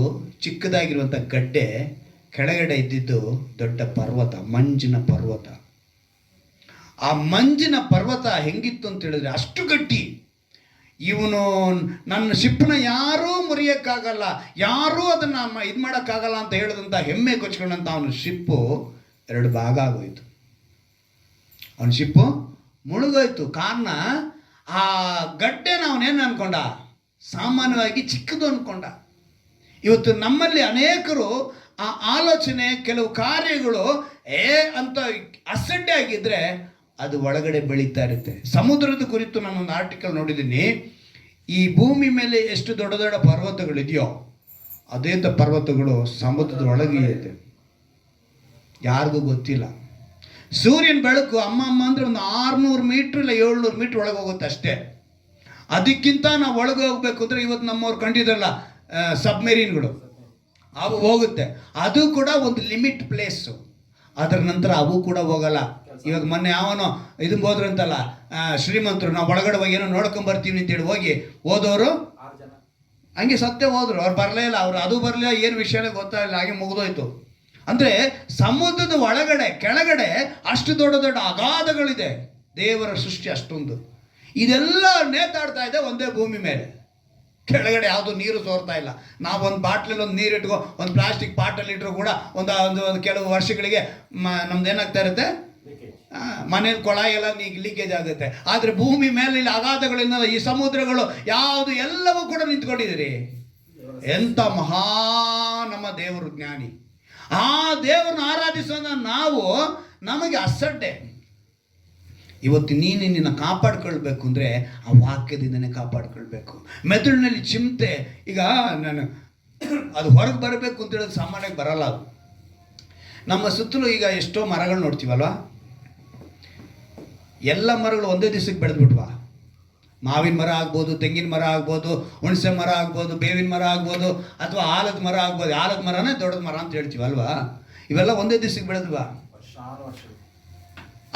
ಚಿಕ್ಕದಾಗಿರುವಂಥ ಗಡ್ಡೆ, ಕೆಳಗಡೆ ಇದ್ದಿದ್ದು ದೊಡ್ಡ ಪರ್ವತ, ಮಂಜಿನ ಪರ್ವತ. ಆ ಮಂಜಿನ ಪರ್ವತ ಹೆಂಗಿತ್ತು ಅಂತ ಹೇಳಿದ್ರೆ ಅಷ್ಟು ಗಟ್ಟಿ. ಇವನು ನನ್ನ ಶಿಪ್ಪನ್ನ ಯಾರೂ ಮುರಿಯೋಕ್ಕಾಗಲ್ಲ, ಯಾರೂ ಅದನ್ನು ಇದು ಮಾಡೋಕ್ಕಾಗಲ್ಲ ಅಂತ ಹೇಳಿದಂಥ ಹೆಮ್ಮೆ ಕೊಚ್ಕೊಂಡಂಥ ಅವನ ಶಿಪ್ಪು 2 ಭಾಗ ಆಗೋಯ್ತು. ಅವನ ಶಿಪ್ಪು ಮುಳುಗೋಯ್ತು. ಕಾರಣ ಆ ಗಡ್ಡೆನ ಅವನೇನು ಅಂದ್ಕೊಂಡ, ಸಾಮಾನ್ಯವಾಗಿ ಚಿಕ್ಕದು ಅಂದ್ಕೊಂಡ. ಇವತ್ತು ನಮ್ಮಲ್ಲಿ ಅನೇಕರು ಆ ಆಲೋಚನೆ, ಕೆಲವು ಕಾರ್ಯಗಳು ಅಂತ ಅಸಡ್ಡೆ ಆಗಿದ್ದರೆ ಅದು ಒಳಗಡೆ ಬೆಳೀತಾ ಇರುತ್ತೆ. ಸಮುದ್ರದ ಕುರಿತು ನಾನೊಂದು ಆರ್ಟಿಕಲ್ ನೋಡಿದ್ದೀನಿ. ಈ ಭೂಮಿ ಮೇಲೆ ಎಷ್ಟು ದೊಡ್ಡ ದೊಡ್ಡ ಪರ್ವತಗಳಿದೆಯೋ ಅದೇ ಪರ್ವತಗಳು ಸಮುದ್ರದ ಒಳಗೆ ಇದೆ, ಯಾರಿಗೂ ಗೊತ್ತಿಲ್ಲ. ಸೂರ್ಯನ ಬೆಳಕು ಅಮ್ಮ ಅಂದರೆ ಒಂದು 600 ಮೀಟ್ರ್ ಇಲ್ಲ 700 ಮೀಟ್ರ್ ಒಳಗೆ ಹೋಗುತ್ತೆ ಅಷ್ಟೇ. ಅದಕ್ಕಿಂತ ನಾವು ಒಳಗೆ ಹೋಗ್ಬೇಕು ಅಂದರೆ ಇವತ್ತು ನಮ್ಮವ್ರು ಕಂಡಿದ್ರಲ್ಲ ಸಬ್ಮೆರೀನ್ಗಳು, ಅವು ಹೋಗುತ್ತೆ. ಅದು ಕೂಡ ಒಂದು ಲಿಮಿಟ್ ಪ್ಲೇಸು. ಅದರ ನಂತರ ಅವು ಕೂಡ ಹೋಗಲ್ಲ. ಇವಾಗ ಮೊನ್ನೆ ಯಾವನೋ ಇದಕ್ಕೆ ಹೋದ್ರಂತಲ್ಲ ಶ್ರೀಮಂತರು, ನಾವು ಒಳಗಡೆ ಹೋಗಿ ಏನೋ ನೋಡ್ಕೊಂಬರ್ತೀವಿ ಅಂತೇಳಿ ಹೋಗಿ ಹೋದವರು ಹಂಗೆ ಸತ್ತೇ ಹೋದ್ರು. ಅವ್ರು ಬರಲೇ ಇಲ್ಲ, ಅವ್ರು ಅದು ಬರಲಿಲ್ಲ, ಏನು ವಿಷಯನೇ ಗೊತ್ತಾಗಿಲ್ಲ, ಹಾಗೆ ಮುಗಿದೋಯ್ತು. ಅಂದರೆ ಸಮುದ್ರದ ಒಳಗಡೆ ಕೆಳಗಡೆ ಅಷ್ಟು ದೊಡ್ಡ ದೊಡ್ಡ ಅಗಾಧಗಳಿದೆ. ದೇವರ ಸೃಷ್ಟಿ ಅಷ್ಟೊಂದು. ಇದೆಲ್ಲ ನೇತಾಡ್ತಾ ಇದೆ ಒಂದೇ ಭೂಮಿ ಮೇಲೆ. ಕೆಳಗಡೆ ಯಾವುದು ನೀರು ಸೋರ್ತಾ ಇಲ್ಲ. ನಾವು ಒಂದು ಬಾಟ್ಲಲ್ಲಿ ಒಂದು ನೀರು ಇಟ್ಕೋ, ಒಂದು ಪ್ಲಾಸ್ಟಿಕ್ ಬಾಟಲ್ ಇಟ್ಟರು ಕೂಡ ಒಂದು ಕೆಲವು ವರ್ಷಗಳಿಗೆ ನಮ್ದು ಏನಾಗ್ತಾ ಇರುತ್ತೆ, ಮನೇಲಿ ಕೊಳಾಯಿ ಎಲ್ಲ ಲೀಕೇಜ್ ಆಗುತ್ತೆ. ಆದರೆ ಭೂಮಿ ಮೇಲೆ ಇಲ್ಲಿ ಅಗಾಧಗಳಿಂದ ಈ ಸಮುದ್ರಗಳು ಯಾವುದು ಎಲ್ಲವೂ ಕೂಡ ನಿಂತ್ಕೊಂಡಿದ್ದೀರಿ. ಎಂಥ ಮಹಾ ನಮ್ಮ ದೇವರು ಜ್ಞಾನಿ. ಆ ದೇವರನ್ನು ಆರಾಧಿಸೋಣ ನಾವು, ನಮಗೆ ಅಸಡ್ಡೆ. ಇವತ್ತು ನೀನು ನಿನ್ನ ಕಾಪಾಡ್ಕೊಳ್ಬೇಕು ಅಂದರೆ ಆ ವಾಕ್ಯದಿಂದನೇ ಕಾಪಾಡ್ಕೊಳ್ಬೇಕು. ಮೆದುಳಿನಲ್ಲಿ ಚಿಂತೆ, ಈಗ ನಾನು ಅದು ಹೊರಗೆ ಬರಬೇಕು ಅಂತ ಹೇಳೋದು ಸಾಮಾನ್ಯವಾಗಿ ಬರಲ್ಲ. ಅದು ನಮ್ಮ ಸುತ್ತಲೂ ಈಗ ಎಷ್ಟೋ ಮರಗಳು ನೋಡ್ತೀವಲ್ವ, ಎಲ್ಲ ಮರಗಳು ಒಂದೇ ದಿವಸಕ್ಕೆ ಬೆಳೆದ್ಬಿಟ್ವಾ. ಮಾವಿನ ಮರ ಆಗ್ಬೋದು, ತೆಂಗಿನ ಮರ ಆಗ್ಬೋದು, ಹುಣಸೆ ಮರ ಆಗ್ಬೋದು, ಬೇವಿನ ಮರ ಆಗ್ಬೋದು, ಅಥವಾ ಆಲದ ಮರ ಆಗ್ಬೋದು. ಆಲದ ಮರನೇ ದೊಡ್ಡದ ಮರ ಅಂತ ಹೇಳ್ತೀವಲ್ವಾ. ಇವೆಲ್ಲ ಒಂದೇ ದಿವಸಕ್ಕೆ ಬೆಳೆದ್ವಾ.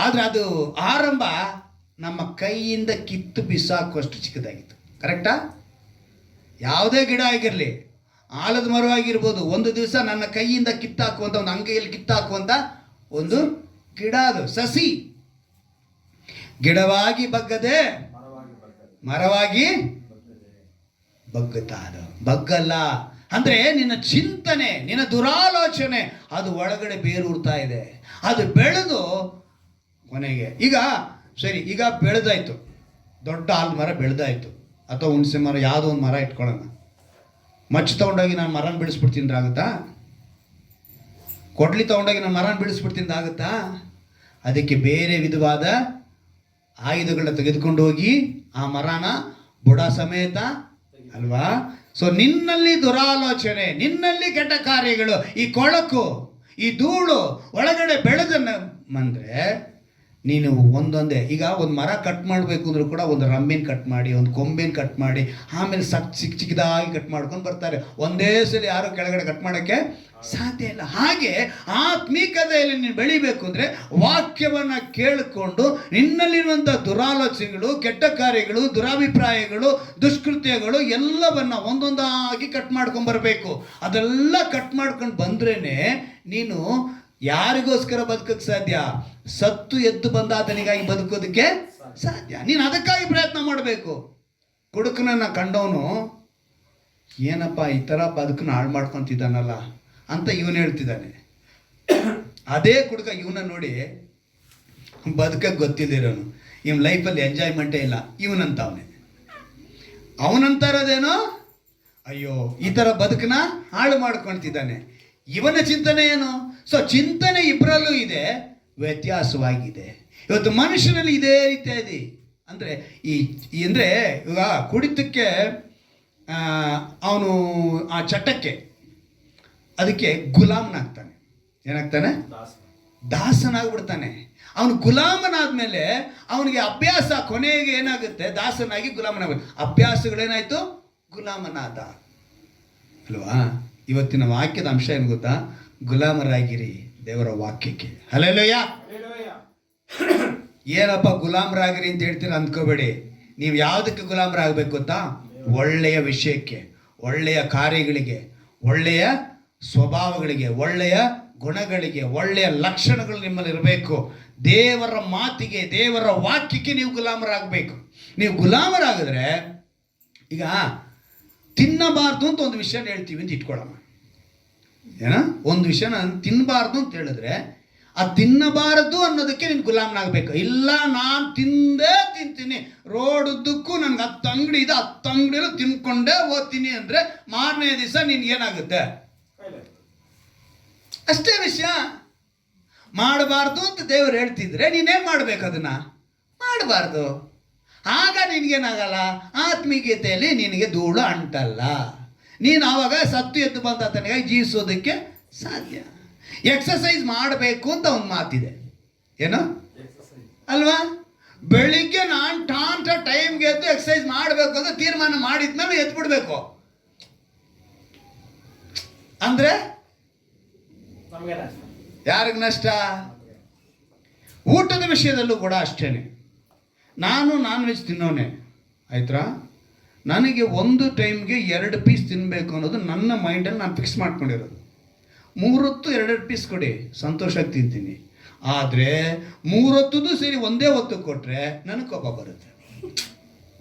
ಆದರೆ ಅದು ಆರಂಭ ನಮ್ಮ ಕೈಯಿಂದ ಕಿತ್ತು ಬಿಸಾಕುವಷ್ಟು ಚಿಕ್ಕದಾಗಿತ್ತು. ಕರೆಕ್ಟಾ? ಯಾವುದೇ ಗಿಡ ಆಗಿರಲಿ, ಆಲದ ಮರವಾಗಿರ್ಬೋದು, ಒಂದು ದಿವಸ ನನ್ನ ಕೈಯಿಂದ ಕಿತ್ತಾಕುವಂಥ, ಒಂದು ಅಂಗೈಯಲ್ಲಿ ಕಿತ್ತಾಕುವಂಥ ಒಂದು ಗಿಡ, ಅದು ಸಸಿ. ಗಿಡವಾಗಿ ಬಗ್ಗದೆ ಮರವಾಗಿ ಬಗ್ಗುತ್ತಾ, ಅದು ಬಗ್ಗಲ್ಲ. ಅಂದರೆ ನಿನ್ನ ಚಿಂತನೆ, ನಿನ್ನ ದುರಾಲೋಚನೆ ಅದು ಒಳಗಡೆ ಬೇರೂರ್ತಾ ಇದೆ. ಅದು ಬೆಳೆದು ಕೊನೆಗೆ ಈಗ ಸರಿ, ಈಗ ಬೆಳೆದಾಯ್ತು, ದೊಡ್ಡ ಆಲದ ಮರ ಬೆಳೆದಾಯ್ತು, ಅಥವಾ ಹುಣಸೆ ಮರ ಯಾವುದೋ ಒಂದು ಮರ ಇಟ್ಕೊಳ್ಳೋಣ. ಮಚ್ಚು ತೊಗೊಂಡೋಗಿ ನಾನು ಮರನ ಬಿಡಿಸ್ಬಿಡ್ತೀನಿ ಆಗುತ್ತಾ? ಕೊಡ್ಲಿ ತೊಗೊಂಡೋಗಿ ನಾನು ಮರನ ಬಿಡಿಸ್ಬಿಡ್ತೀನಿ ಆಗುತ್ತಾ? ಅದಕ್ಕೆ ಬೇರೆ ವಿಧವಾದ ಆಯುಧಗಳನ್ನ ತೆಗೆದುಕೊಂಡು ಹೋಗಿ ಆ ಮರನ ಬುಡ ಸಮೇತ ಅಲ್ವಾ. ಸೊ ನಿನ್ನಲ್ಲಿ ದುರಾಲೋಚನೆ, ನಿನ್ನಲ್ಲಿ ಕೆಟ್ಟ ಕಾರ್ಯಗಳು, ಈ ಕೊಳಕು, ಈ ಧೂಳು ಒಳಗಡೆ ಬೆಳೆದ್ರೆ ನೀನು ಒಂದೊಂದೇ, ಈಗ ಒಂದು ಮರ ಕಟ್ ಮಾಡಬೇಕು ಅಂದ್ರೂ ಕೂಡ ಒಂದು ರಂಬಿನ ಕಟ್ ಮಾಡಿ, ಒಂದು ಕೊಂಬಿನ ಕಟ್ ಮಾಡಿ, ಆಮೇಲೆ ಚಿಕ್ಕದಾಗಿ ಕಟ್ ಮಾಡ್ಕೊಂಡು ಬರ್ತಾರೆ. ಒಂದೇ ಸಲ ಯಾರು ಕೆಳಗಡೆ ಕಟ್ ಮಾಡೋಕ್ಕೆ ಸಾಧ್ಯ ಇಲ್ಲ. ಹಾಗೆ ಆತ್ಮೀಕತೆಯಲ್ಲಿ ನೀನು ಬೆಳಿಬೇಕು ಅಂದರೆ ವಾಕ್ಯವನ್ನು ಕೇಳಿಕೊಂಡು ನಿನ್ನಲ್ಲಿರುವಂಥ ದುರಾಲೋಚನೆಗಳು, ಕೆಟ್ಟ ಕಾರ್ಯಗಳು, ದುರಾಭಿಪ್ರಾಯಗಳು, ದುಷ್ಕೃತ್ಯಗಳು ಎಲ್ಲವನ್ನು ಒಂದೊಂದಾಗಿ ಕಟ್ ಮಾಡ್ಕೊಂಡು ಬರಬೇಕು. ಅದೆಲ್ಲ ಕಟ್ ಮಾಡ್ಕೊಂಡು ಬಂದ್ರೇ ನೀನು ಯಾರಿಗೋಸ್ಕರ ಬದುಕಕ್ಕೆ ಸಾಧ್ಯ? ಸತ್ತು ಎದ್ದು ಬಂದಾತನಿಗಾಗಿ ಬದುಕೋದಕ್ಕೆ ಸಾಧ್ಯ. ನೀನು ಅದಕ್ಕಾಗಿ ಪ್ರಯತ್ನ ಮಾಡಬೇಕು. ಕುಡುಕನನ್ನು ಕಂಡವನು ಏನಪ್ಪ ಈ ಥರ ಬದುಕನ್ನ ಹಾಳು ಮಾಡ್ಕೊತಿದ್ದಾನಲ್ಲ ಅಂತ ಇವನು ಹೇಳ್ತಿದ್ದಾನೆ. ಅದೇ ಕುಡುಕ ಇವನ ನೋಡಿ ಬದುಕಕ್ಕೆ ಗೊತ್ತಿದ್ದಿರೋನು, ಇವನ ಲೈಫಲ್ಲಿ ಎಂಜಾಯ್ಮೆಂಟೇ ಇಲ್ಲ ಇವನಂತವನೇ. ಅವನಂತಾರದೇನೋ ಅಯ್ಯೋ ಈ ಥರ ಬದುಕನ್ನ ಹಾಳು ಮಾಡ್ಕೊಳ್ತಿದ್ದಾನೆ. ಇವನ ಚಿಂತನೆ ಏನು? ಸೊ ಚಿಂತನೆ ಇಬ್ಬರಲ್ಲೂ ಇದೆ, ವ್ಯತ್ಯಾಸವಾಗಿದೆ. ಇವತ್ತು ಮನುಷ್ಯನಲ್ಲಿ ಇದೇ ರೀತಿ ಇದೆ. ಅಂದರೆ ಅಂದರೆ ಇವಾಗ ಕುಡಿತಕ್ಕೆ ಅವನು ಆ ಚಟಕ್ಕೆ ಅದಕ್ಕೆ ಗುಲಾಮನಾಗ್ತಾನೆ. ಏನಾಗ್ತಾನೆ? ದಾಸನಾಗ್ಬಿಡ್ತಾನೆ. ಅವನು ಗುಲಾಮನಾದ್ಮೇಲೆ ಅವನಿಗೆ ಅಭ್ಯಾಸ ಕೊನೆಗೆ ಏನಾಗುತ್ತೆ? ದಾಸನಾಗಿ ಗುಲಾಮನಾಗುತ್ತೆ. ಅಭ್ಯಾಸಗಳೇನಾಯ್ತು? ಗುಲಾಮನಾದ ಅಲ್ವಾ. ಇವತ್ತಿನ ವಾಕ್ಯದ ಅಂಶ ಏನು ಗೊತ್ತಾ? ಗುಲಾಮರಾಗಿರಿ ದೇವರ ವಾಕ್ಯಕ್ಕೆ. ಹಲ್ಲೆಲೂಯಾ. ಏನಪ್ಪ ಗುಲಾಮರಾಗಿರಿ ಅಂತ ಹೇಳ್ತೀರ ಅಂದ್ಕೋಬೇಡಿ. ನೀವು ಯಾವುದಕ್ಕೆ ಗುಲಾಮರಾಗಬೇಕು ಗೊತ್ತಾ? ಒಳ್ಳೆಯ ವಿಷಯಕ್ಕೆ, ಒಳ್ಳೆಯ ಕಾರ್ಯಗಳಿಗೆ, ಒಳ್ಳೆಯ ಸ್ವಭಾವಗಳಿಗೆ, ಒಳ್ಳೆಯ ಗುಣಗಳಿಗೆ, ಒಳ್ಳೆಯ ಲಕ್ಷಣಗಳು ನಿಮ್ಮಲ್ಲಿ ಇರಬೇಕು. ದೇವರ ಮಾತಿಗೆ, ದೇವರ ವಾಕ್ಯಕ್ಕೆ ನೀವು ಗುಲಾಮರಾಗಬೇಕು. ನೀವು ಗುಲಾಮರಾಗಿದ್ರೆ, ಈಗ ತಿನ್ನಬಾರ್ದು ಅಂತ ಒಂದು ವಿಷಯ ಹೇಳ್ತೀವಿ ಅಂತ ಇಟ್ಕೊಳ್ಳೋಣ. ಏನ ಒಂದು ವಿಷಯ ನಾನು ತಿನ್ನಬಾರ್ದು ಅಂತ ಹೇಳಿದ್ರೆ, ಆ ತಿನ್ನಬಾರದು ಅನ್ನೋದಕ್ಕೆ ನೀನು ಗುಲಾಮನಾಗಬೇಕು. ಇಲ್ಲ, ನಾನು ತಿಂತೀನಿ, ರೋಡುದ್ದಕ್ಕೂ ನನ್ಗೆ 10 ಅಂಗಡಿ ಇದೆ, 10 ಅಂಗಡಿಯಲ್ಲೂ ತಿನ್ಕೊಂಡೇ ಓದ್ತೀನಿ ಅಂದರೆ ಮಾರನೇ ದಿವಸ ನಿನ್ಗೇನಾಗುತ್ತೆ? ಅಷ್ಟೇ ವಿಷಯ. ಮಾಡಬಾರ್ದು ಅಂತ ದೇವರು ಹೇಳ್ತಿದ್ರೆ ನೀನೇನು ಮಾಡಬೇಕು? ಅದನ್ನು ಮಾಡಬಾರ್ದು. ಆಗ ನಿನಗೇನಾಗಲ್ಲ, ಆತ್ಮೀಯತೆಯಲ್ಲಿ ನಿನಗೆ ಧೂಳು ಅಂಟಲ್ಲ. ನೀನು ಆವಾಗ ಸತ್ತು ಎದ್ದು ಬಂದ ತನಕ ಜೀವಿಸೋದಕ್ಕೆ ಸಾಧ್ಯ. ಎಕ್ಸಸೈಸ್ ಮಾಡಬೇಕು ಅಂತ ಒಂದು ಮಾತಿದೆ, ಏನು ಅಲ್ವಾ? ಬೆಳಿಗ್ಗೆ ನಾನು ಟೈಮ್ಗೆ ಎದ್ದು ಎಕ್ಸಸೈಸ್ ಮಾಡಬೇಕು ಅಂತ ತೀರ್ಮಾನ ಮಾಡಿದ್ಮೇಲೆ ಎದ್ದು ಬಿಡಬೇಕು. ಅಂದರೆ ಯಾರಿಗೆ ನಷ್ಟ? ಊಟದ ವಿಷಯದಲ್ಲೂ ಕೂಡ ಅಷ್ಟೇನೆ. ನಾನು ನಾನ್ ವೆಜ್ ತಿನ್ನೋನೆ, ಆಯ್ತಾ? ನನಗೆ ಒಂದು ಟೈಮ್ಗೆ 2 ಪೀಸ್ ತಿನ್ನಬೇಕು ಅನ್ನೋದು ನನ್ನ ಮೈಂಡಲ್ಲಿ ನಾನು ಫಿಕ್ಸ್ ಮಾಡ್ಕೊಂಡಿರೋದು. 3 ಹೊತ್ತು 2 ಪೀಸ್ ಕೊಡಿ, ಸಂತೋಷಕ್ಕೆ ತಿಂತೀನಿ. ಆದರೆ 3 ಹೊತ್ತದು ಸೇರಿ ಒಂದೇ ಹೊತ್ತು ಕೊಟ್ಟರೆ ನನಗೆ ಕೋಪ ಬರುತ್ತೆ,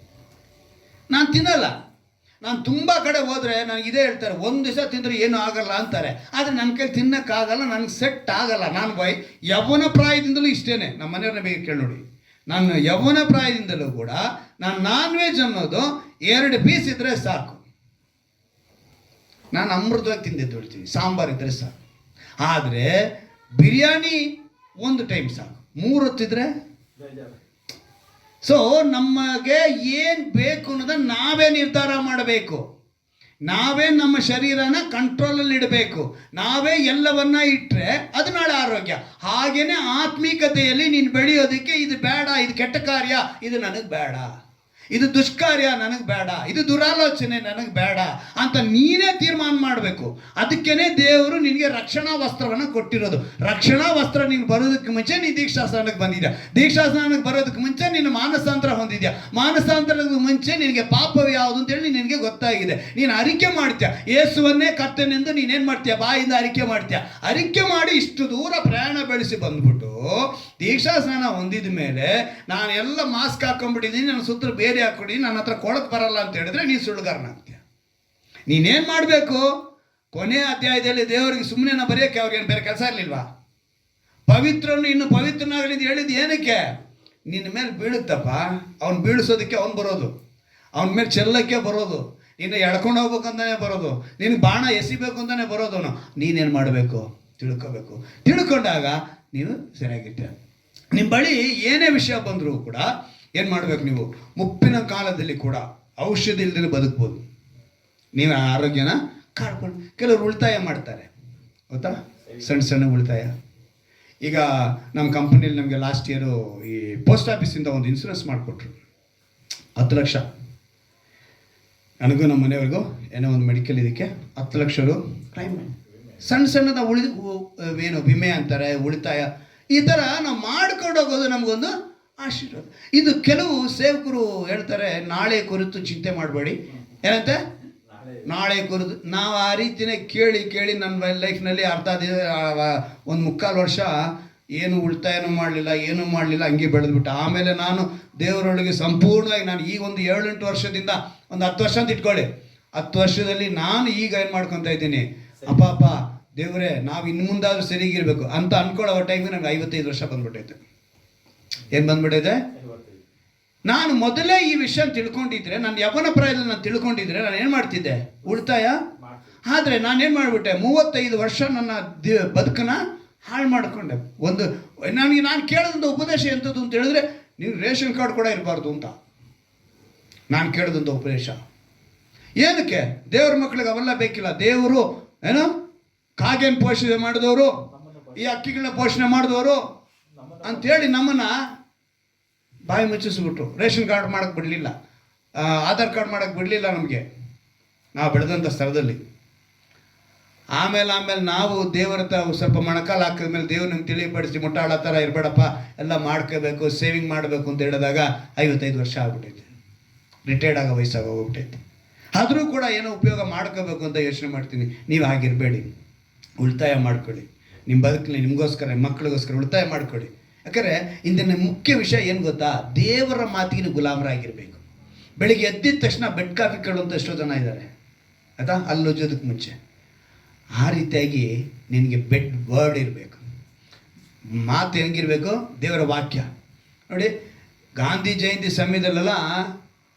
ನಾನು ತಿನ್ನಲ್ಲ. ನಾನು ತುಂಬ ಕಡೆ ಹೋದರೆ ನನಗೆ ಇದೇ ಹೇಳ್ತಾರೆ, ಒಂದು ದಿವಸ ತಿಂದರೆ ಏನೂ ಆಗಲ್ಲ ಅಂತಾರೆ. ಆದರೆ ನನ್ನ ಕೈಲಿ ತಿನ್ನೋಕ್ಕಾಗಲ್ಲ, ನನಗೆ ಸೆಟ್ ಆಗಲ್ಲ. ನಾನು ಯೌವನ ಪ್ರಾಯದಿಂದಲೂ ಇಷ್ಟೇ. ನಮ್ಮ ಮನೆಯವ್ರನ್ನ ಬೇಗ ಕೇಳಿ ನೋಡಿ, ನಾನು ಯೌವನ ಪ್ರಾಯದಿಂದಲೂ ಕೂಡ ನಾನು ನಾನ್ ವೆಜ್ ಅನ್ನೋದು 2 ಪೀಸ್ ಇದ್ದರೆ ಸಾಕು. ನಾನು ಅಮೃತವಾಗಿ ತಿಂದಿದ್ದು ಹೇಳ್ತೀನಿ, ಸಾಂಬಾರು ಇದ್ದರೆ ಸಾಕು. ಆದರೆ ಬಿರಿಯಾನಿ ಒಂದು ಟೈಮ್ ಸಾಕು, 3 ಹೊತ್ತಿದ್ರೆ. ಸೊ ನಮಗೆ ಏನು ಬೇಕು ಅನ್ನೋದನ್ನು ನಾವೇ ನಿರ್ಧಾರ ಮಾಡಬೇಕು. ನಾವೇ ನಮ್ಮ ಶರೀರನ ಕಂಟ್ರೋಲಲ್ಲಿ ಇಡಬೇಕು. ನಾವೇ ಎಲ್ಲವನ್ನ ಇಟ್ಟರೆ ಅದು ನಾಳೆ ಆರೋಗ್ಯ. ಹಾಗೇನೆ ಆತ್ಮೀಕತೆಯಲ್ಲಿ ನೀನು ಬೆಳೆಯೋದಕ್ಕೆ ಇದು ಬೇಡ, ಇದು ಕೆಟ್ಟ ಕಾರ್ಯ, ಇದು ನನಗೆ ಬೇಡ, ಇದು ದುಷ್ಕಾರ್ಯ ನನಗೆ ಬೇಡ, ಇದು ದುರಾಲೋಚನೆ ನನಗೆ ಬೇಡ ಅಂತ ನೀನೇ ತೀರ್ಮಾನ ಮಾಡಬೇಕು. ಅದಕ್ಕೇನೆ ದೇವರು ನಿನಗೆ ರಕ್ಷಣಾ ವಸ್ತ್ರವನ್ನು ಕೊಟ್ಟಿರೋದು. ರಕ್ಷಣಾ ವಸ್ತ್ರ ನೀನು ಬರೋದಕ್ಕೆ ಮುಂಚೆ ನೀನು ದೀಕ್ಷಾಸ್ನಾನಕ್ಕೆ ಬಂದಿದ್ಯಾ, ದೀಕ್ಷಾಸ್ನಾನಕ್ಕೆ ಬರೋದಕ್ಕೆ ಮುಂಚೆ ನೀನು ಮಾನಸಾಂತರ ಹೊಂದಿದ್ಯಾ, ಮಾನಸಾಂತರಕ್ಕೆ ಮುಂಚೆ ನಿನಗೆ ಪಾಪವು ಯಾವುದು ಅಂತೇಳಿ ನಿನಗೆ ಗೊತ್ತಾಗಿದೆ. ನೀನು ಅರಿಕೆ ಮಾಡ್ತೀಯ, ಯೇಸುವನ್ನೇ ಕರ್ತನೆಂದು ನೀನೇನು ಮಾಡ್ತೀಯ? ಬಾಯಿಂದ ಅರಿಕೆ ಮಾಡ್ತೀಯ. ಅರಿಕೆ ಮಾಡಿ ಇಷ್ಟು ದೂರ ಪ್ರಯಾಣ ಬೆಳೆಸಿ ಬಂದ್ಬಿಟ್ಟು ದೀಕ್ಷಾಸ್ನಾನ ಹೊಂದಿದ ಮೇಲೆ ನಾನು ಎಲ್ಲ ಮಾಸ್ಕ್ ಹಾಕೊಂಡ್ಬಿಟ್ಟಿದ್ದೀನಿ, ನನ್ನ ಸುತ್ತ ಬೇರೆ ಹಾಕೊಡಿ, ನನ್ನ ಹತ್ರ ಕೊಳಕ್ ಬರಲ್ಲ ಅಂತ ಹೇಳಿದ್ರೆ ನೀನು ಸುಳ್ಳುಗಾರನಾಗ್ತೀಯ. ನೀನೇನು ಮಾಡಬೇಕು? ಕೊನೆ ಅಧ್ಯಾಯದಲ್ಲಿ ದೇವರಿಗೆ ಸುಮ್ಮನೆ ಬರೆಯೋಕ್ಕೆ ಅವ್ರಿಗೇನು ಬೇರೆ ಕೆಲಸ ಇರಲಿಲ್ವಾ? ಪವಿತ್ರನು ಇನ್ನು ಪವಿತ್ರನಾಗಲಿದ್ದು ಹೇಳಿದ್ದು ಏನಕ್ಕೆ? ನಿನ್ನ ಮೇಲೆ ಬೀಳುತ್ತಪ್ಪ, ಅವ್ನು ಬೀಳಿಸೋದಕ್ಕೆ ಅವ್ನು ಬರೋದು, ಅವನ ಮೇಲೆ ಚೆಲ್ಲಕ್ಕೆ ಬರೋದು, ನಿನ್ನ ಎಳ್ಕೊಂಡು ಹೋಗ್ಬೇಕು ಅಂತಲೇ ಬರೋದು, ನಿನಗೆ ಬಾಣ ಎಸಿಬೇಕು ಅಂತಲೇ ಬರೋದು. ನೀನೇನು ಮಾಡಬೇಕು? ತಿಳ್ಕೋಬೇಕು. ತಿಳ್ಕೊಂಡಾಗ ನೀನು ಸರಿಯಾಗಿರ್ತೀಯ. ನಿಮ್ಮ ಬಳಿ ಏನೇ ವಿಷಯ ಬಂದರೂ ಕೂಡ ಏನು ಮಾಡಬೇಕು? ನೀವು ಮುಪ್ಪಿನ ಕಾಲದಲ್ಲಿ ಕೂಡ ಔಷಧಿ ಇಲ್ಲದೆ ಬದುಕ್ಬೋದು. ನೀವು ಆರೋಗ್ಯನ ಕಾಡ್ಕೊಂಡು. ಕೆಲವರು ಉಳಿತಾಯ ಮಾಡ್ತಾರೆ, ಗೊತ್ತಾ? ಸಣ್ಣ ಸಣ್ಣ ಉಳಿತಾಯ. ಈಗ ನಮ್ಮ ಕಂಪನಿಯಲ್ಲಿ ನಮಗೆ ಲಾಸ್ಟ್ ಇಯರು ಈ ಪೋಸ್ಟ್ ಆಫೀಸಿಂದ ಒಂದು ಇನ್ಶೂರೆನ್ಸ್ ಮಾಡಿಕೊಟ್ರು, 10 ಲಕ್ಷ. ನನಗೂ ನಮ್ಮ ಮನೆಯವ್ರಿಗೂ ಏನೋ ಒಂದು ಮೆಡಿಕಲ್ ಇದಕ್ಕೆ 10 ಲಕ್ಷ ಕ್ಲೈಮ್. ಸಣ್ಣ ಸಣ್ಣದ ಏನು ವಿಮೆ ಅಂತಾರೆ, ಉಳಿತಾಯ. ಈ ಥರ ನಾವು ಮಾಡ್ಕೊಂಡು ಹೋಗೋದು ನಮಗೊಂದು ಆಶೀರ್ವಾದ. ಇದು ಕೆಲವು ಸೇವಕರು ಹೇಳ್ತಾರೆ, ನಾಳೆ ಕುರಿತು ಚಿಂತೆ ಮಾಡಬೇಡಿ. ಏನಂತೆ? ನಾಳೆ ಕುರಿತು. ನಾವು ಆ ರೀತಿಯೇ ಕೇಳಿ ಕೇಳಿ ನನ್ನ ಲೈಫ್ನಲ್ಲಿ ಒಂದು 3/4 ವರ್ಷ ಏನು ಉಳಿತಾಯನೂ ಮಾಡಲಿಲ್ಲ, ಏನೂ ಮಾಡಲಿಲ್ಲ, ಹಂಗೆ ಬೆಳೆದ್ಬಿಟ್ಟು. ಆಮೇಲೆ ನಾನು ದೇವರೊಳಗೆ ಸಂಪೂರ್ಣವಾಗಿ ನಾನು ಈಗ ಒಂದು 7-8 ವರ್ಷದಿಂದ, ಒಂದು 10 ವರ್ಷ ಅಂತ ಇಟ್ಕೊಳ್ಳಿ, 10 ವರ್ಷದಲ್ಲಿ ನಾನು ಈಗ ಏನು ಮಾಡ್ಕೊತಾ ಇದ್ದೀನಿ, ಅಪ್ಪ ದೇವರೇ ನಾವು ಇನ್ನು ಮುಂದಾದ್ರೂ ಸರಿಗಿರ್ಬೇಕು ಅಂತ ಅನ್ಕೊಳ್ಳೋ ಟೈಮಿಗೆ ನನಗೆ 55 ವರ್ಷ ಬಂದ್ಬಿಟ್ಟೈತೆ. ಏನು ಬಂದ್ಬಿಟ್ಟಿದೆ? ನಾನು ಮೊದಲೇ ಈ ವಿಷಯ ತಿಳ್ಕೊಂಡಿದ್ರೆ, ನನ್ನ ಯೌವನ ಪ್ರಾಯದಲ್ಲಿ ನಾನು ತಿಳ್ಕೊಂಡಿದ್ರೆ ನಾನು ಏನು ಮಾಡ್ತಿದ್ದೆ? ಉಳಿತಾಯ. ಆದರೆ ನಾನೇನು ಮಾಡಿಬಿಟ್ಟೆ, 35 ವರ್ಷ ನನ್ನ ಬದುಕನ್ನ ಹಾಳು ಮಾಡಿಕೊಂಡೆ. ನಾನು ಕೇಳಿದಂಥ ಉಪದೇಶ ಎಂಥದ್ದು ಅಂತ ಹೇಳಿದ್ರೆ, ನೀವು ರೇಷನ್ ಕಾರ್ಡ್ ಕೂಡ ಇರಬಾರ್ದು ಅಂತ ನಾನು ಕೇಳಿದಂಥ ಉಪದೇಶ. ಏನಕ್ಕೆ? ದೇವ್ರ ಮಕ್ಕಳಿಗೆ ಅವೆಲ್ಲ ಬೇಕಿಲ್ಲ. ದೇವರು ಏನು ಕಾಗೆನ ಪೋಷಣೆ ಮಾಡಿದವರು, ಈ ಅಕ್ಕಿಗಳನ್ನ ಪೋಷಣೆ ಮಾಡಿದವರು ಅಂಥೇಳಿ ನಮ್ಮನ್ನು ಬಾಯಿ ಮುಚ್ಚಿಸ್ಬಿಟ್ರು. ರೇಷನ್ ಕಾರ್ಡ್ ಮಾಡೋಕ್ಕೆ ಬಿಡಲಿಲ್ಲ, ಆಧಾರ್ ಕಾರ್ಡ್ ಮಾಡೋಕ್ಕೆ ಬಿಡಲಿಲ್ಲ ನಮಗೆ, ನಾವು ಬೆಳೆದಂಥ ಸ್ಥಳದಲ್ಲಿ. ಆಮೇಲೆ ನಾವು ದೇವರ ಸ್ವಲ್ಪ ಮೊಣಕಾಲು ಹಾಕಿದ್ಮೇಲೆ ದೇವ್ರು ನಮ್ಗೆ ತಿಳಿಪಡಿಸಿ, ಮುಟ್ಟಾಳ ಥರ ಇರಬೇಡಪ್ಪ, ಎಲ್ಲ ಮಾಡ್ಕೋಬೇಕು, ಸೇವಿಂಗ್ ಮಾಡಬೇಕು ಅಂತ ಹೇಳಿದಾಗ 55 ವರ್ಷ ಆಗ್ಬಿಟ್ಟೈತೆ. ರಿಟೈರ್ಡ್ ಆಗೋ ವಯಸ್ಸಾಗಿ ಹೋಗ್ಬಿಟ್ಟೈತೆ. ಆದರೂ ಕೂಡ ಏನೋ ಉಪಯೋಗ ಮಾಡ್ಕೋಬೇಕು ಅಂತ ಯೋಚನೆ ಮಾಡ್ತೀನಿ. ನೀವು ಹಾಗಿರಬೇಡಿ, ಉಳಿತಾಯ ಮಾಡ್ಕೊಳ್ಳಿ. ನಿಮ್ಮ ಬದುಕಲ್ಲಿ ನಿಮಗೋಸ್ಕರ, ಮಕ್ಕಳಿಗೋಸ್ಕರ ಉಳಿತಾಯ ಮಾಡ್ಕೊಳ್ಳಿ. ಯಾಕಂದರೆ ಇಂದಿನ ಮುಖ್ಯ ವಿಷಯ ಏನು ಗೊತ್ತಾ? ದೇವರ ಮಾತಿಗೆ ಗುಲಾಮರಾಗಿರಬೇಕು. ಬೆಳಿಗ್ಗೆ ಎದ್ದಿದ ತಕ್ಷಣ ಬೆಡ್ ಕಾಫಿ ಕೇಳುವಂಥ ಎಷ್ಟೋ ಜನ ಇದ್ದಾರೆ ಆಯಿತಾ, ಅಲ್ಲೋಜೋದಕ್ಕೆ ಮುಂಚೆ. ಆ ರೀತಿಯಾಗಿ ನಿನಗೆ ಬೆಡ್ ವರ್ಡ್ ಇರಬೇಕು. ಮಾತು ಹೆಂಗಿರಬೇಕು? ದೇವರ ವಾಕ್ಯ. ನೋಡಿ, ಗಾಂಧಿ ಜಯಂತಿ ಸಮಯದಲ್ಲೆಲ್ಲ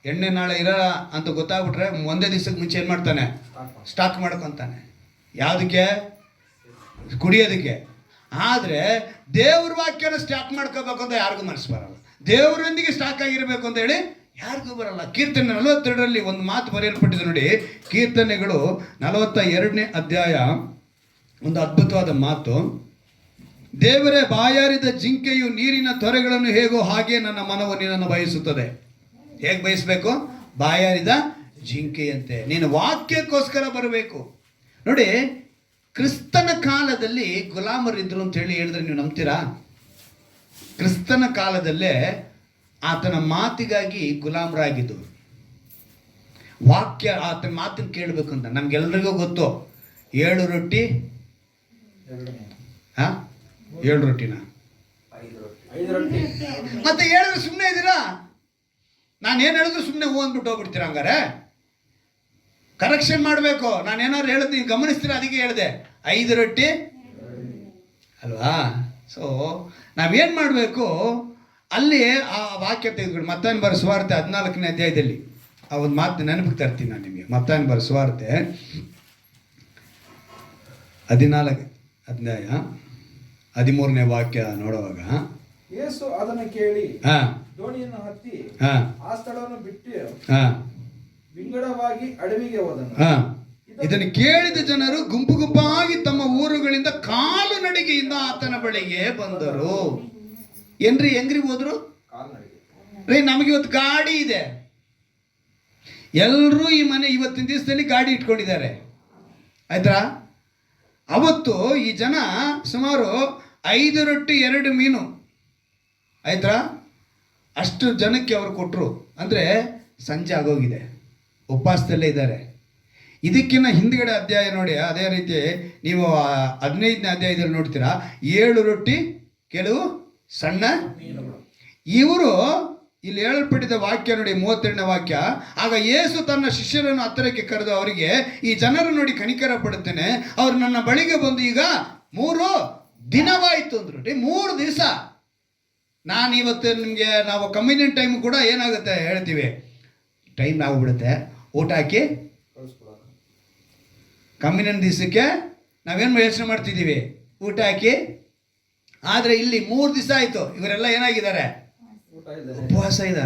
ಎಣ್ಣೆ ನಾಳೆ ಇರೋ ಅಂತ ಗೊತ್ತಾಗ್ಬಿಟ್ರೆ ಒಂದೇ ದಿವಸಕ್ಕೆ ಮುಂಚೆ ಏನು ಮಾಡ್ತಾನೆ? ಸ್ಟಾಕ್ ಮಾಡ್ಕೊತಾನೆ. ಯಾವುದಕ್ಕೆ? ಕುಡಿಯೋದಕ್ಕೆ. ಆದರೆ ದೇವ್ರ ವಾಕ್ಯನ ಸ್ಟಾಕ್ ಮಾಡ್ಕೋಬೇಕು ಅಂತ ಯಾರಿಗೂ ಮನಸ್ಸು ಬರಲ್ಲ. ದೇವರೊಂದಿಗೆ ಸ್ಟಾಕ್ ಆಗಿರಬೇಕು ಅಂತ ಹೇಳಿ ಯಾರಿಗೂ ಬರಲ್ಲ. ಕೀರ್ತನೆ 42ರಲ್ಲಿ ಒಂದು ಮಾತು ಬರೆಯಲ್ಪಟ್ಟಿದೆ ನೋಡಿ. ಕೀರ್ತನೆಗಳು 42ನೇ ಅಧ್ಯಾಯ, ಒಂದು ಅದ್ಭುತವಾದ ಮಾತು. ದೇವರೇ, ಬಾಯಾರಿದ ಜಿಂಕೆಯು ನೀರಿನ ತೊರೆಗಳನ್ನು ಹೇಗೋ ಹಾಗೆ ನನ್ನ ಮನವು ನಿನ್ನನ್ನು ಬಯಸುತ್ತದೆ. ಹೇಗೆ ಬಯಸಬೇಕು? ಬಾಯಾರಿದ ಜಿಂಕೆಯಂತೆ. ನೀನು ವಾಕ್ಯಕ್ಕೋಸ್ಕರ ಬರಬೇಕು. ನೋಡಿ, ಕ್ರಿಸ್ತನ ಕಾಲದಲ್ಲಿ ಗುಲಾಮರಿದ್ರು ಅಂತ ಹೇಳಿದ್ರೆ ನೀವು ನಂಬ್ತೀರಾ? ಕ್ರಿಸ್ತನ ಕಾಲದಲ್ಲೇ ಆತನ ಮಾತಿಗಾಗಿ ಗುಲಾಮರಾಗಿದ್ದವರು. ವಾಕ್ಯ, ಆತನ ಮಾತನ್ನು ಕೇಳಬೇಕು ಅಂತ ನಮ್ಗೆಲ್ರಿಗೂ ಗೊತ್ತು. 7 ರೊಟ್ಟಿ, 7 ರೊಟ್ಟಿನ ಮತ್ತೆ ಹೇಳಿದ್ರೆ ಸುಮ್ಮನೆ ಇದ್ದೀರಾ? ನಾನು ಏನು ಹೇಳಿದ್ರು ಸುಮ್ಮನೆ ಹೂ ಅಂದ್ಬಿಟ್ಟು ಹೋಗ್ಬಿಡ್ತೀರಾ? ಹಂಗಾರೆ ಕರೆಕ್ಷನ್ ಮಾಡಬೇಕು. ನಾನು ಏನಾದ್ರು ಹೇಳಿದ್ ನೀವು ಗಮನಿಸ್ತೀರಾ? ಅದಕ್ಕೆ ಹೇಳಿದೆ 5 ರೊಟ್ಟಿ ಅಲ್ವಾ? ಸೊ ನಾವೇನು ಮಾಡಬೇಕು? ಅಲ್ಲಿ ಆ ವಾಕ್ಯ ತೆಗೆದುಕೊಂಡು ಮತ್ತಾಯನ ಬರೋ ಸುವಾರ್ತೆ 14ನೇ ಅಧ್ಯಾಯದಲ್ಲಿ ಆ ಒಂದು ಮಾತು ನೆನಪಿಗೆ ತರ್ತೀನಿ ನಾನು ನಿಮಗೆ. ಮತ್ತಾಯನ ಬರೋ ಸುವಾರ್ತೆ 14 ಅಧ್ಯಾಯ 13ನೇ ವಾಕ್ಯ ನೋಡುವಾಗ, ಯೇಸು ಅದನ್ನು ಕೇಳಿ ದೋಣಿಯನ್ನು ಹತ್ತಿ ಆ ಸ್ಥಳವನ್ನು ಬಿಟ್ಟು ವಿಂಗಡವಾಗಿ ಅಡವಿಗೆ ಹೋದನು. ಇದನ್ನು ಕೇಳಿದ ಜನರು ಗುಂಪು ಗುಂಪಾಗಿ ತಮ್ಮ ಊರುಗಳಿಂದ ಕಾಲು ನಡಿಗೆಯಿಂದ ಆತನ ಬಳಿಗೆ ಬಂದರು. ಏನ್ರಿ ಹೆಂಗ್ರಿ ಹೋದ್ರು? ರೀ, ನಮಗೆ ಇವತ್ತು ಗಾಡಿ ಇದೆ. ಎಲ್ಲರೂ ಈ ಮನೆ ಇವತ್ತಿನ ದಿವಸದಲ್ಲಿ ಗಾಡಿ ಇಟ್ಕೊಂಡಿದ್ದಾರೆ ಆಯ್ತಾ? ಅವತ್ತು ಈ ಜನ ಸುಮಾರು 5 ರೊಟ್ಟಿ 2 ಮೀನು ಆಯ್ತಾ, ಅಷ್ಟು ಜನಕ್ಕೆ ಅವರು ಕೊಟ್ಟರು. ಅಂದರೆ ಸಂಜೆ ಆಗೋಗಿದೆ, ಉಪವಾಸದಲ್ಲೇ ಇದ್ದಾರೆ. ಇದಕ್ಕಿಂತ ಹಿಂದ್ಗಡೆ ಅಧ್ಯಾಯ ನೋಡಿ, ಅದೇ ರೀತಿ ನೀವು 15ನೇ ಅಧ್ಯಾಯದಲ್ಲಿ ನೋಡ್ತೀರಾ, 7 ರೊಟ್ಟಿ ಕೆಲವು ಸಣ್ಣ. ಇವರು ಇಲ್ಲಿ ಹೇಳಲ್ಪಟ್ಟಿದ್ದ ವಾಕ್ಯ ನೋಡಿ, 32ನೇ ವಾಕ್ಯ. ಆಗ ಯೇಸು ತನ್ನ ಶಿಷ್ಯರನ್ನು ಹತ್ತಿರಕ್ಕೆ ಕರೆದು ಅವರಿಗೆ, ಈ ಜನರು ನೋಡಿ ಕನಿಕರ ಪಡುತ್ತೇನೆ, ಅವ್ರು ನನ್ನ ಬಳಿಗೆ ಬಂದು ಈಗ 3 ದಿನವಾಯಿತು ಅಂದ್ರು. 3 ದಿವಸ. ನಾನು ಇವತ್ತು ನಿಮಗೆ, ನಾವು ಕಮ್ಯುನಿಯನ್ ಟೈಮ್ ಕೂಡ ಏನಾಗುತ್ತೆ ಹೇಳ್ತೀವಿ, ಟೈಮ್ ಆಗ್ಬಿಡುತ್ತೆ, ಊಟ ಹಾಕಿ ಕಮ್ಯುನಿಯನ್ ದಿವಸಕ್ಕೆ ನಾವೇನು ಯೋಚನೆ ಮಾಡ್ತಿದ್ದೀವಿ, ಊಟ ಹಾಕಿ. ಆದರೆ ಇಲ್ಲಿ 3 ದಿವಸ ಆಯಿತು, ಇವರೆಲ್ಲ ಏನಾಗಿದ್ದಾರೆ? ಉಪವಾಸ ಇದೆ.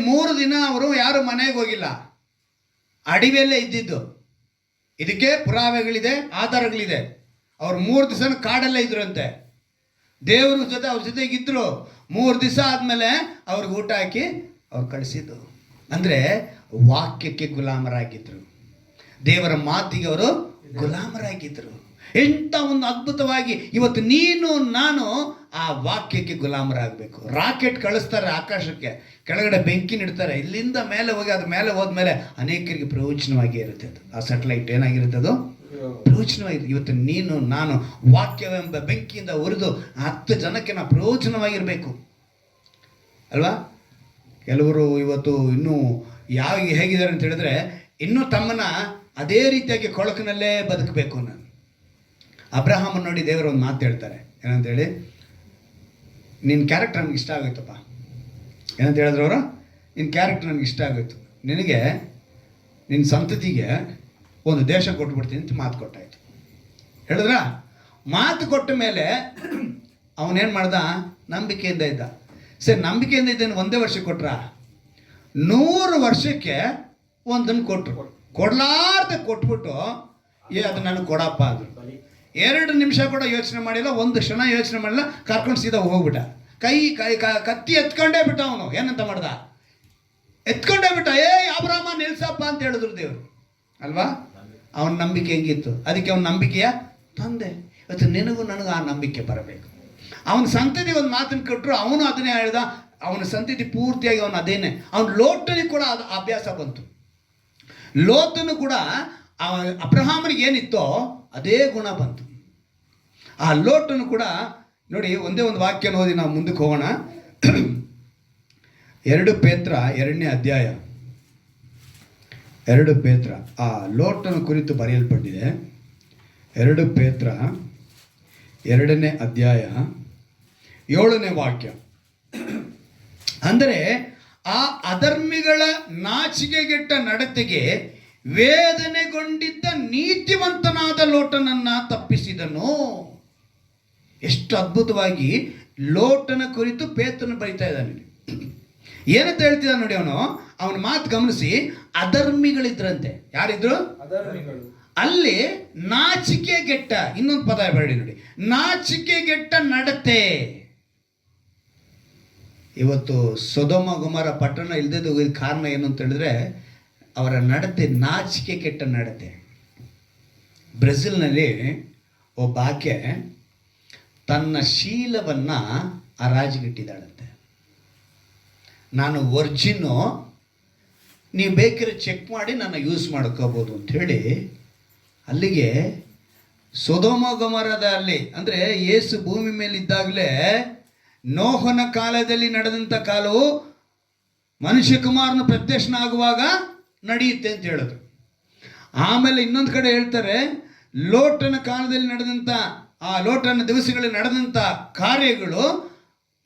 3 ದಿನ ಅವರು ಯಾರು ಮನೆಗೆ ಹೋಗಿಲ್ಲ, ಅಡವಿಯಲ್ಲೇ ಇದ್ದಿದ್ದು. ಇದಕ್ಕೆ ಪುರಾವೆಗಳಿದೆ, ಆಧಾರಗಳಿದೆ. ಅವ್ರು 3 ದಿವಸ ಕಾಡಲ್ಲೇ ಇದ್ರಂತೆ. ದೇವ್ರ ಜೊತೆ ಅವ್ರ ಜೊತೆಗಿದ್ರು. 3 ದಿವಸ ಆದಮೇಲೆ ಅವ್ರಿಗೆ ಊಟ ಹಾಕಿ ಅವ್ರು ಕಳಿಸಿದ್ದು. ಅಂದರೆ ವಾಕ್ಯಕ್ಕೆ ಗುಲಾಮರಾಗಿದ್ದರು, ದೇವರ ಮಾತಿಗೆ ಅವರು ಗುಲಾಮರಾಗಿದ್ದರು. ಎಂಥ ಒಂದು ಅದ್ಭುತವಾಗಿ ಇವತ್ತು ನೀನು ನಾನು ಆ ವಾಕ್ಯಕ್ಕೆ ಗುಲಾಮರಾಗಬೇಕು. ರಾಕೆಟ್ ಕಳಿಸ್ತಾರೆ ಆಕಾಶಕ್ಕೆ, ಕೆಳಗಡೆ ಬೆಂಕಿ ಇಡ್ತಾರೆ, ಇಲ್ಲಿಂದ ಮೇಲೆ ಹೋಗಿ ಅದು ಮೇಲೆ ಹೋದ್ಮೇಲೆ ಅನೇಕರಿಗೆ ಪ್ರಯೋಜನವಾಗಿ ಇರುತ್ತೆ. ಆ ಸ್ಯಾಟಲೈಟ್ ಏನಾಗಿರುತ್ತೆ, ಅದು ಪ್ರಯೋಜನವಾಗಿದೆ. ಇವತ್ತು ನೀನು ನಾನು ವಾಕ್ಯವೆಂಬ ಬೆಂಕಿಯಿಂದ ಉರಿದು 10 ಜನಕ್ಕೆ ನಾವು ಪ್ರಯೋಜನವಾಗಿರಬೇಕು ಅಲ್ವಾ? ಕೆಲವರು ಇವತ್ತು ಇನ್ನೂ ಹೇಗಿದ್ದಾರೆ ಅಂತ ಹೇಳಿದ್ರೆ, ಇನ್ನೂ ತಮ್ಮನ್ನ ಅದೇ ರೀತಿಯಾಗಿ ಕೊಳಕಿನಲ್ಲೇ ಬದುಕಬೇಕು. ನಾನು ಅಬ್ರಹಾಮನ್ ನೋಡಿ ದೇವರು ಒಂದು ಮಾತು ಹೇಳ್ತಾರೆ, ಏನಂತೇಳಿ, ನಿನ್ನ ಕ್ಯಾರೆಕ್ಟರ್ ನನಗೆ ಇಷ್ಟ ಆಗೋಯ್ತಪ್ಪ. ಏನಂತ ಹೇಳಿದ್ರು ಅವರು? ನಿನ್ನ ಕ್ಯಾರೆಕ್ಟರ್ ನನಗೆ ಇಷ್ಟ ಆಗೋಯ್ತು, ನಿನಗೆ ನಿನ್ನ ಸಂತತಿಗೆ ಒಂದು ದೇಶ ಕೊಟ್ಬಿಡ್ತೀನಿ ಅಂತ ಮಾತು ಕೊಟ್ಟಾಯ್ತು. ಹೇಳಿದ್ರ? ಮಾತು ಕೊಟ್ಟ ಮೇಲೆ ಅವನೇನು ಮಾಡ್ದ? ನಂಬಿಕೆಯಿಂದ ಇದ್ದ. ಸರಿ, ನಂಬಿಕೆಯಿಂದ ಇದ್ದೇನೆ. 1 ವರ್ಷ ಕೊಟ್ರ? 100 ವರ್ಷಕ್ಕೆ ಒಂದನ್ನು ಕೊಟ್ಟರು. ಕೊಡ್ಲಾರ್ದೆ ಕೊಟ್ಬಿಟ್ಟು ಅದು ನನಗೆ ಕೊಡಪ್ಪ ಅಂದರು. 2 ನಿಮಿಷ ಕೂಡ ಯೋಚನೆ ಮಾಡಿಲ್ಲ, 1 ಕ್ಷಣ ಯೋಚನೆ ಮಾಡಿಲ್ಲ, ಕರ್ಕೊಂಡು ಸೀದಾ ಹೋಗ್ಬಿಟ್ಟ. ಕತ್ತಿ ಎತ್ಕೊಂಡೇ ಬಿಟ್ಟ ಅವನು. ಏನಂತ ಮಾಡ್ದ? ಎತ್ಕೊಂಡೇ ಬಿಟ್ಟ. ಅಬ್ರಾಮ ನಿಲ್ಸಪ್ಪ ಅಂತ ಹೇಳಿದ್ರು ದೇವರು ಅಲ್ವಾ? ಅವನ ನಂಬಿಕೆ ಹೆಂಗಿತ್ತು? ಅದಕ್ಕೆ ಅವನ ನಂಬಿಕೆಯ ತಂದೆ. ಇವತ್ತು ನಿನಗೂ ನನಗೂ ಆ ನಂಬಿಕೆ ಬರಬೇಕು. ಅವನ ಸಂತತಿ ಒಂದು ಮಾತನ್ನು ಕೊಟ್ಟರು, ಅವನು ಅದನ್ನೇ ಹೇಳ್ದ. ಅವನ ಸಂತತಿ ಪೂರ್ತಿಯಾಗಿ ಅವನು ಅದೇನೆ. ಅವನ ಲೋಟಲ್ಲಿ ಕೂಡ ಅದು ಅಭ್ಯಾಸ ಬಂತು. ಲೋತನು ಕೂಡ ಅಬ್ರಹಾಮನಿಗೆ ಏನಿತ್ತೋ ಅದೇ ಗುಣ ಬಂತು. ಆ ಲೋಟನು ಕೂಡ ನೋಡಿ, ಒಂದೇ ಒಂದು ವಾಕ್ಯ ಓದಿ ನಾವು ಮುಂದಕ್ಕೆ ಹೋಗೋಣ. 2 ಪೇತ್ರ 2ನೇ ಅಧ್ಯಾಯ, 2 ಪೇತ್ರ ಆ ಲೋಟನ ಕುರಿತು ಬರೆಯಲ್ಪಟ್ಟಿದೆ. 2 ಪೇತ್ರ 2ನೇ ಅಧ್ಯಾಯ 7ನೇ ವಾಕ್ಯ. ಅಂದರೆ ಆ ಅಧರ್ಮಿಗಳ ನಾಚಿಕೆಗೆಟ್ಟ ನಡತೆಗೆ ವೇದನೆಗೊಂಡಿದ್ದ ನೀತಿವಂತನಾದ ಲೋಟನನ್ನ ತಪ್ಪಿಸಿದನು. ಎಷ್ಟು ಅದ್ಭುತವಾಗಿ ಲೋಟನ ಕುರಿತು ಪೇತ್ರನ ಬರೀತಾ ಇದ್ದಾನೆ. ಏನಂತ ಹೇಳ್ತಿದ್ದಾನೆ ನೋಡಿ, ಅವನ ಮಾತು ಗಮನಿಸಿ. ಅಧರ್ಮಿಗಳಿದ್ರಂತೆ. ಯಾರಿದ್ರು? ಅಧರ್ಮಿಗಳು. ಅಲ್ಲಿ ನಾಚಿಕೆಗೆಟ್ಟ, ಇನ್ನೊಂದು ಪದ ಬರಡಿ ನೋಡಿ, ನಾಚಿಕೆಗೆಟ್ಟ ನಡತೆ. ಇವತ್ತು ಸೊದೋಮ ಗೊಮೋರ ಪಟ್ಟಣ ಇಲ್ದಿದ್ದು ಕಾರಣ ಏನು ಅಂತ ಹೇಳಿದ್ರೆ ಅವರ ನಡತೆ ನಾಚಿಕೆ ಕೆಟ್ಟ ನಡತೆ. ಬ್ರೆಜಿಲ್ನಲ್ಲಿ ಒಬ್ಬ ಆಕೆ ತನ್ನ ಶೀಲವನ್ನು ಹರಾಜಿಗಿಟ್ಟಿದ್ದಾಳಂತೆ. ನಾನು ವರ್ಜಿನ್ನು, ನೀವು ಬೇಕಿದ್ರೆ ಚೆಕ್ ಮಾಡಿ ನಾನು ಯೂಸ್ ಮಾಡ್ಕೋಬೋದು ಅಂಥೇಳಿ ಅಲ್ಲಿಗೆ ಸೊದೋಮ ಗೊಮೋರದಲ್ಲಿ, ಅಂದರೆ ಯೇಸು ಭೂಮಿ ಮೇಲಿದ್ದಾಗಲೇ ನೋಹನ ಕಾಲದಲ್ಲಿ ನಡೆದಂಥ ಕಾಲವು ಮನುಷ್ಯಕುಮಾರನ ಪ್ರತ್ಯಕ್ಷನ ಆಗುವಾಗ ನಡೆಯುತ್ತೆ ಅಂತ ಹೇಳಿದ್ರು. ಆಮೇಲೆ ಇನ್ನೊಂದು ಕಡೆ ಹೇಳ್ತಾರೆ, ಲೋಟನ ಕಾಲದಲ್ಲಿ ನಡೆದಂಥ ಆ ಲೋಟನ ದಿವಸಗಳಲ್ಲಿ ನಡೆದಂಥ ಕಾರ್ಯಗಳು